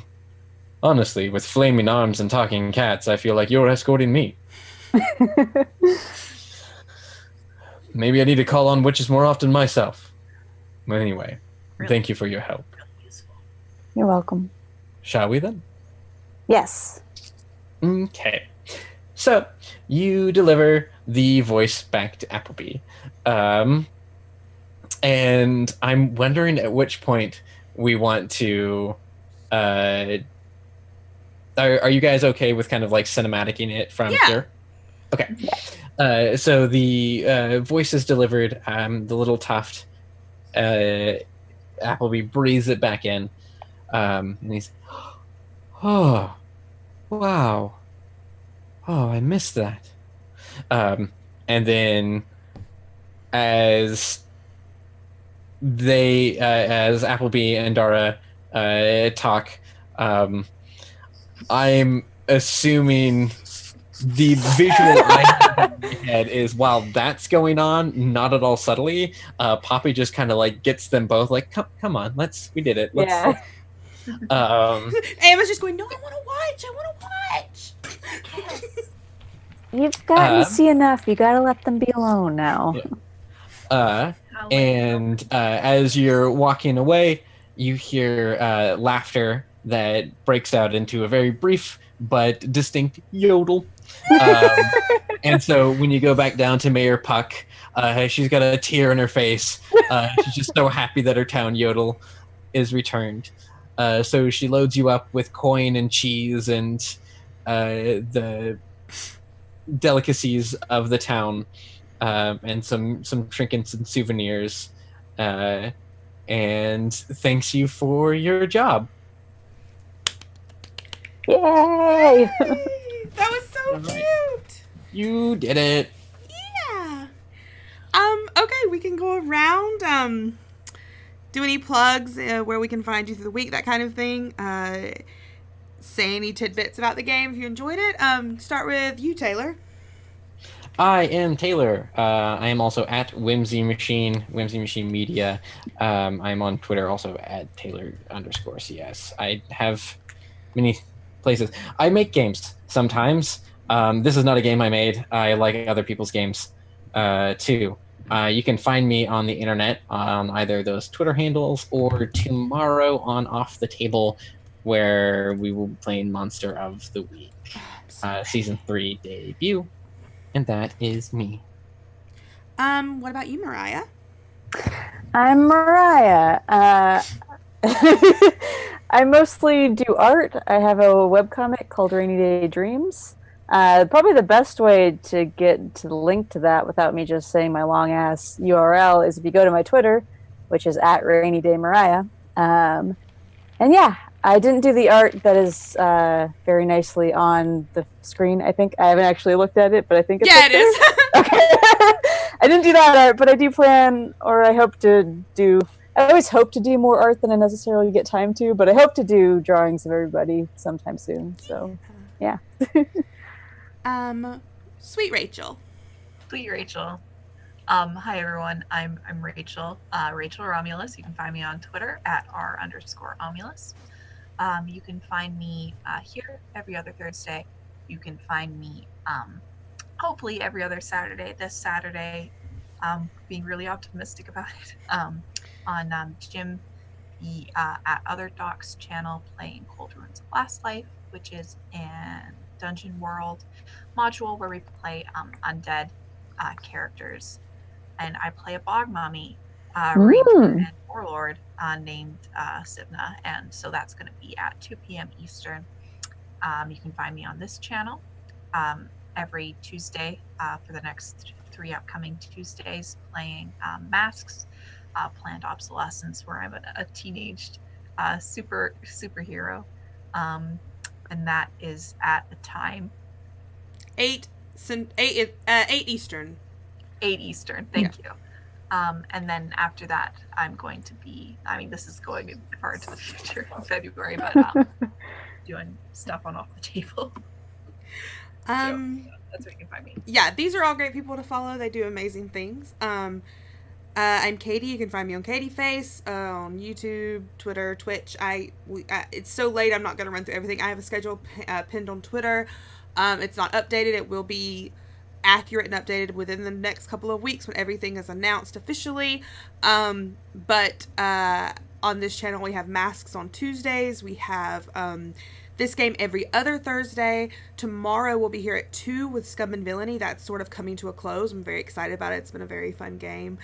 honestly, with flaming arms and talking cats, I feel like you're escorting me. Maybe I need to call on witches more often myself. But anyway, thank you for your help. You're welcome. Shall we then? Yes. Okay. So, you deliver the voice back to Appleby. And I'm wondering at which point we want to... Are you guys okay with kind of like cinematicing it from here? Okay. So the voice is delivered. The little tuft. Appleby breathes it back in. And he's... Oh, wow. Oh, I missed that. And then as Appleby and Dara talk, I'm assuming the visual I have in my head is, while that's going on, not at all subtly, Poppy just kind of like gets them both like, come on, we did it. Let's Emma's just going, no, I want to watch. You've gotten to see enough. You got to let them be alone now. Yeah. And as you're walking away, you hear laughter that breaks out into a very brief but distinct yodel. And so when you go back down to Mayor Puck, she's got a tear in her face. She's just so happy that her town yodel is returned. So she loads you up with coin and cheese and the delicacies of the town, and some trinkets and souvenirs, and thanks you for your job. Yay! That was so cute. You did it. Yeah. Okay, we can go around. Do any plugs where we can find you through the week, that kind of thing. Say any tidbits about the game if you enjoyed it. Start with you, Taylor. I am Taylor. I am also at Whimsy Machine Media. I'm on Twitter also at Taylor_CS. I have many places. I make games sometimes. This is not a game I made. I like other people's games too. You can find me on the internet on either those Twitter handles or tomorrow on Off the Table, where we will be playing Monster of the Week, Season 3 debut. And that is me. What about you, Mariah? I'm Mariah. I mostly do art. I have a webcomic called Rainy Day Dreams. Probably the best way to get to the link to that without me just saying my long ass URL is if you go to my Twitter, which is at Rainy Day Mariah. And yeah, I didn't do the art that is very nicely on the screen. I think I haven't actually looked at it, but I think it's it is. Okay. I didn't do that art, but I do plan, or I hope to do. I always hope to do more art than I necessarily get time to, but I hope to do drawings of everybody sometime soon. So, yeah. Sweet Rachel. Sweet Rachel. Hi everyone. I'm Rachel. Rachel Romulus. You can find me on Twitter at r_Romulus. You can find me here every other Thursday. You can find me hopefully every other Saturday. This Saturday, being really optimistic about it. On Jim the at Other Docs channel playing Cold Ruins of Last Life, which is an dungeon world module where we play undead characters, and I play a bog mummy ranger and warlord named Sivna, and so that's going to be at 2 p.m. Eastern. You can find me on this channel every Tuesday for the next 3 upcoming Tuesdays, playing Masks, Planned Obsolescence, where I'm a teenaged superhero, and that is at the time 8 Eastern. 8 Eastern. Thank you. And then after that, I'm going to be, I mean, this is going far into the future in February, but doing stuff on Off the Table. So that's where you can find me. Yeah, these are all great people to follow. They do amazing things. I'm Katie. You can find me on Katie Face, on YouTube, Twitter, Twitch. It's so late, I'm not going to run through everything. I have a schedule pinned on Twitter. It's not updated. It will be accurate and updated within the next couple of weeks when everything is announced officially. But on this channel, we have Masks on Tuesdays. We have this game every other Thursday. Tomorrow we'll be here at 2 with Scum and Villainy. That's sort of coming to a close. I'm very excited about it. It's been a very fun game.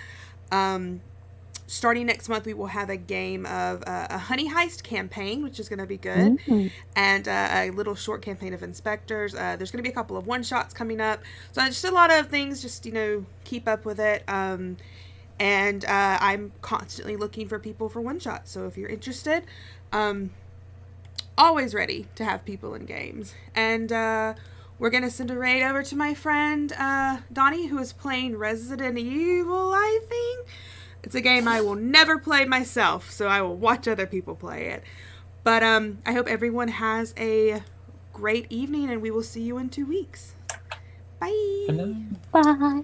Starting next month, we will have a game of a honey heist campaign, which is going to be good, and a little short campaign of inspectors. There's going to be a couple of one-shots coming up, so just a lot of things, just, keep up with it. And I'm constantly looking for people for one-shots, so if you're interested, always ready to have people in games. And we're going to send a raid over to my friend Donnie, who is playing Resident Evil, I think. It's a game I will never play myself, so I will watch other people play it. But I hope everyone has a great evening, and we will see you in 2 weeks. Bye. Bye.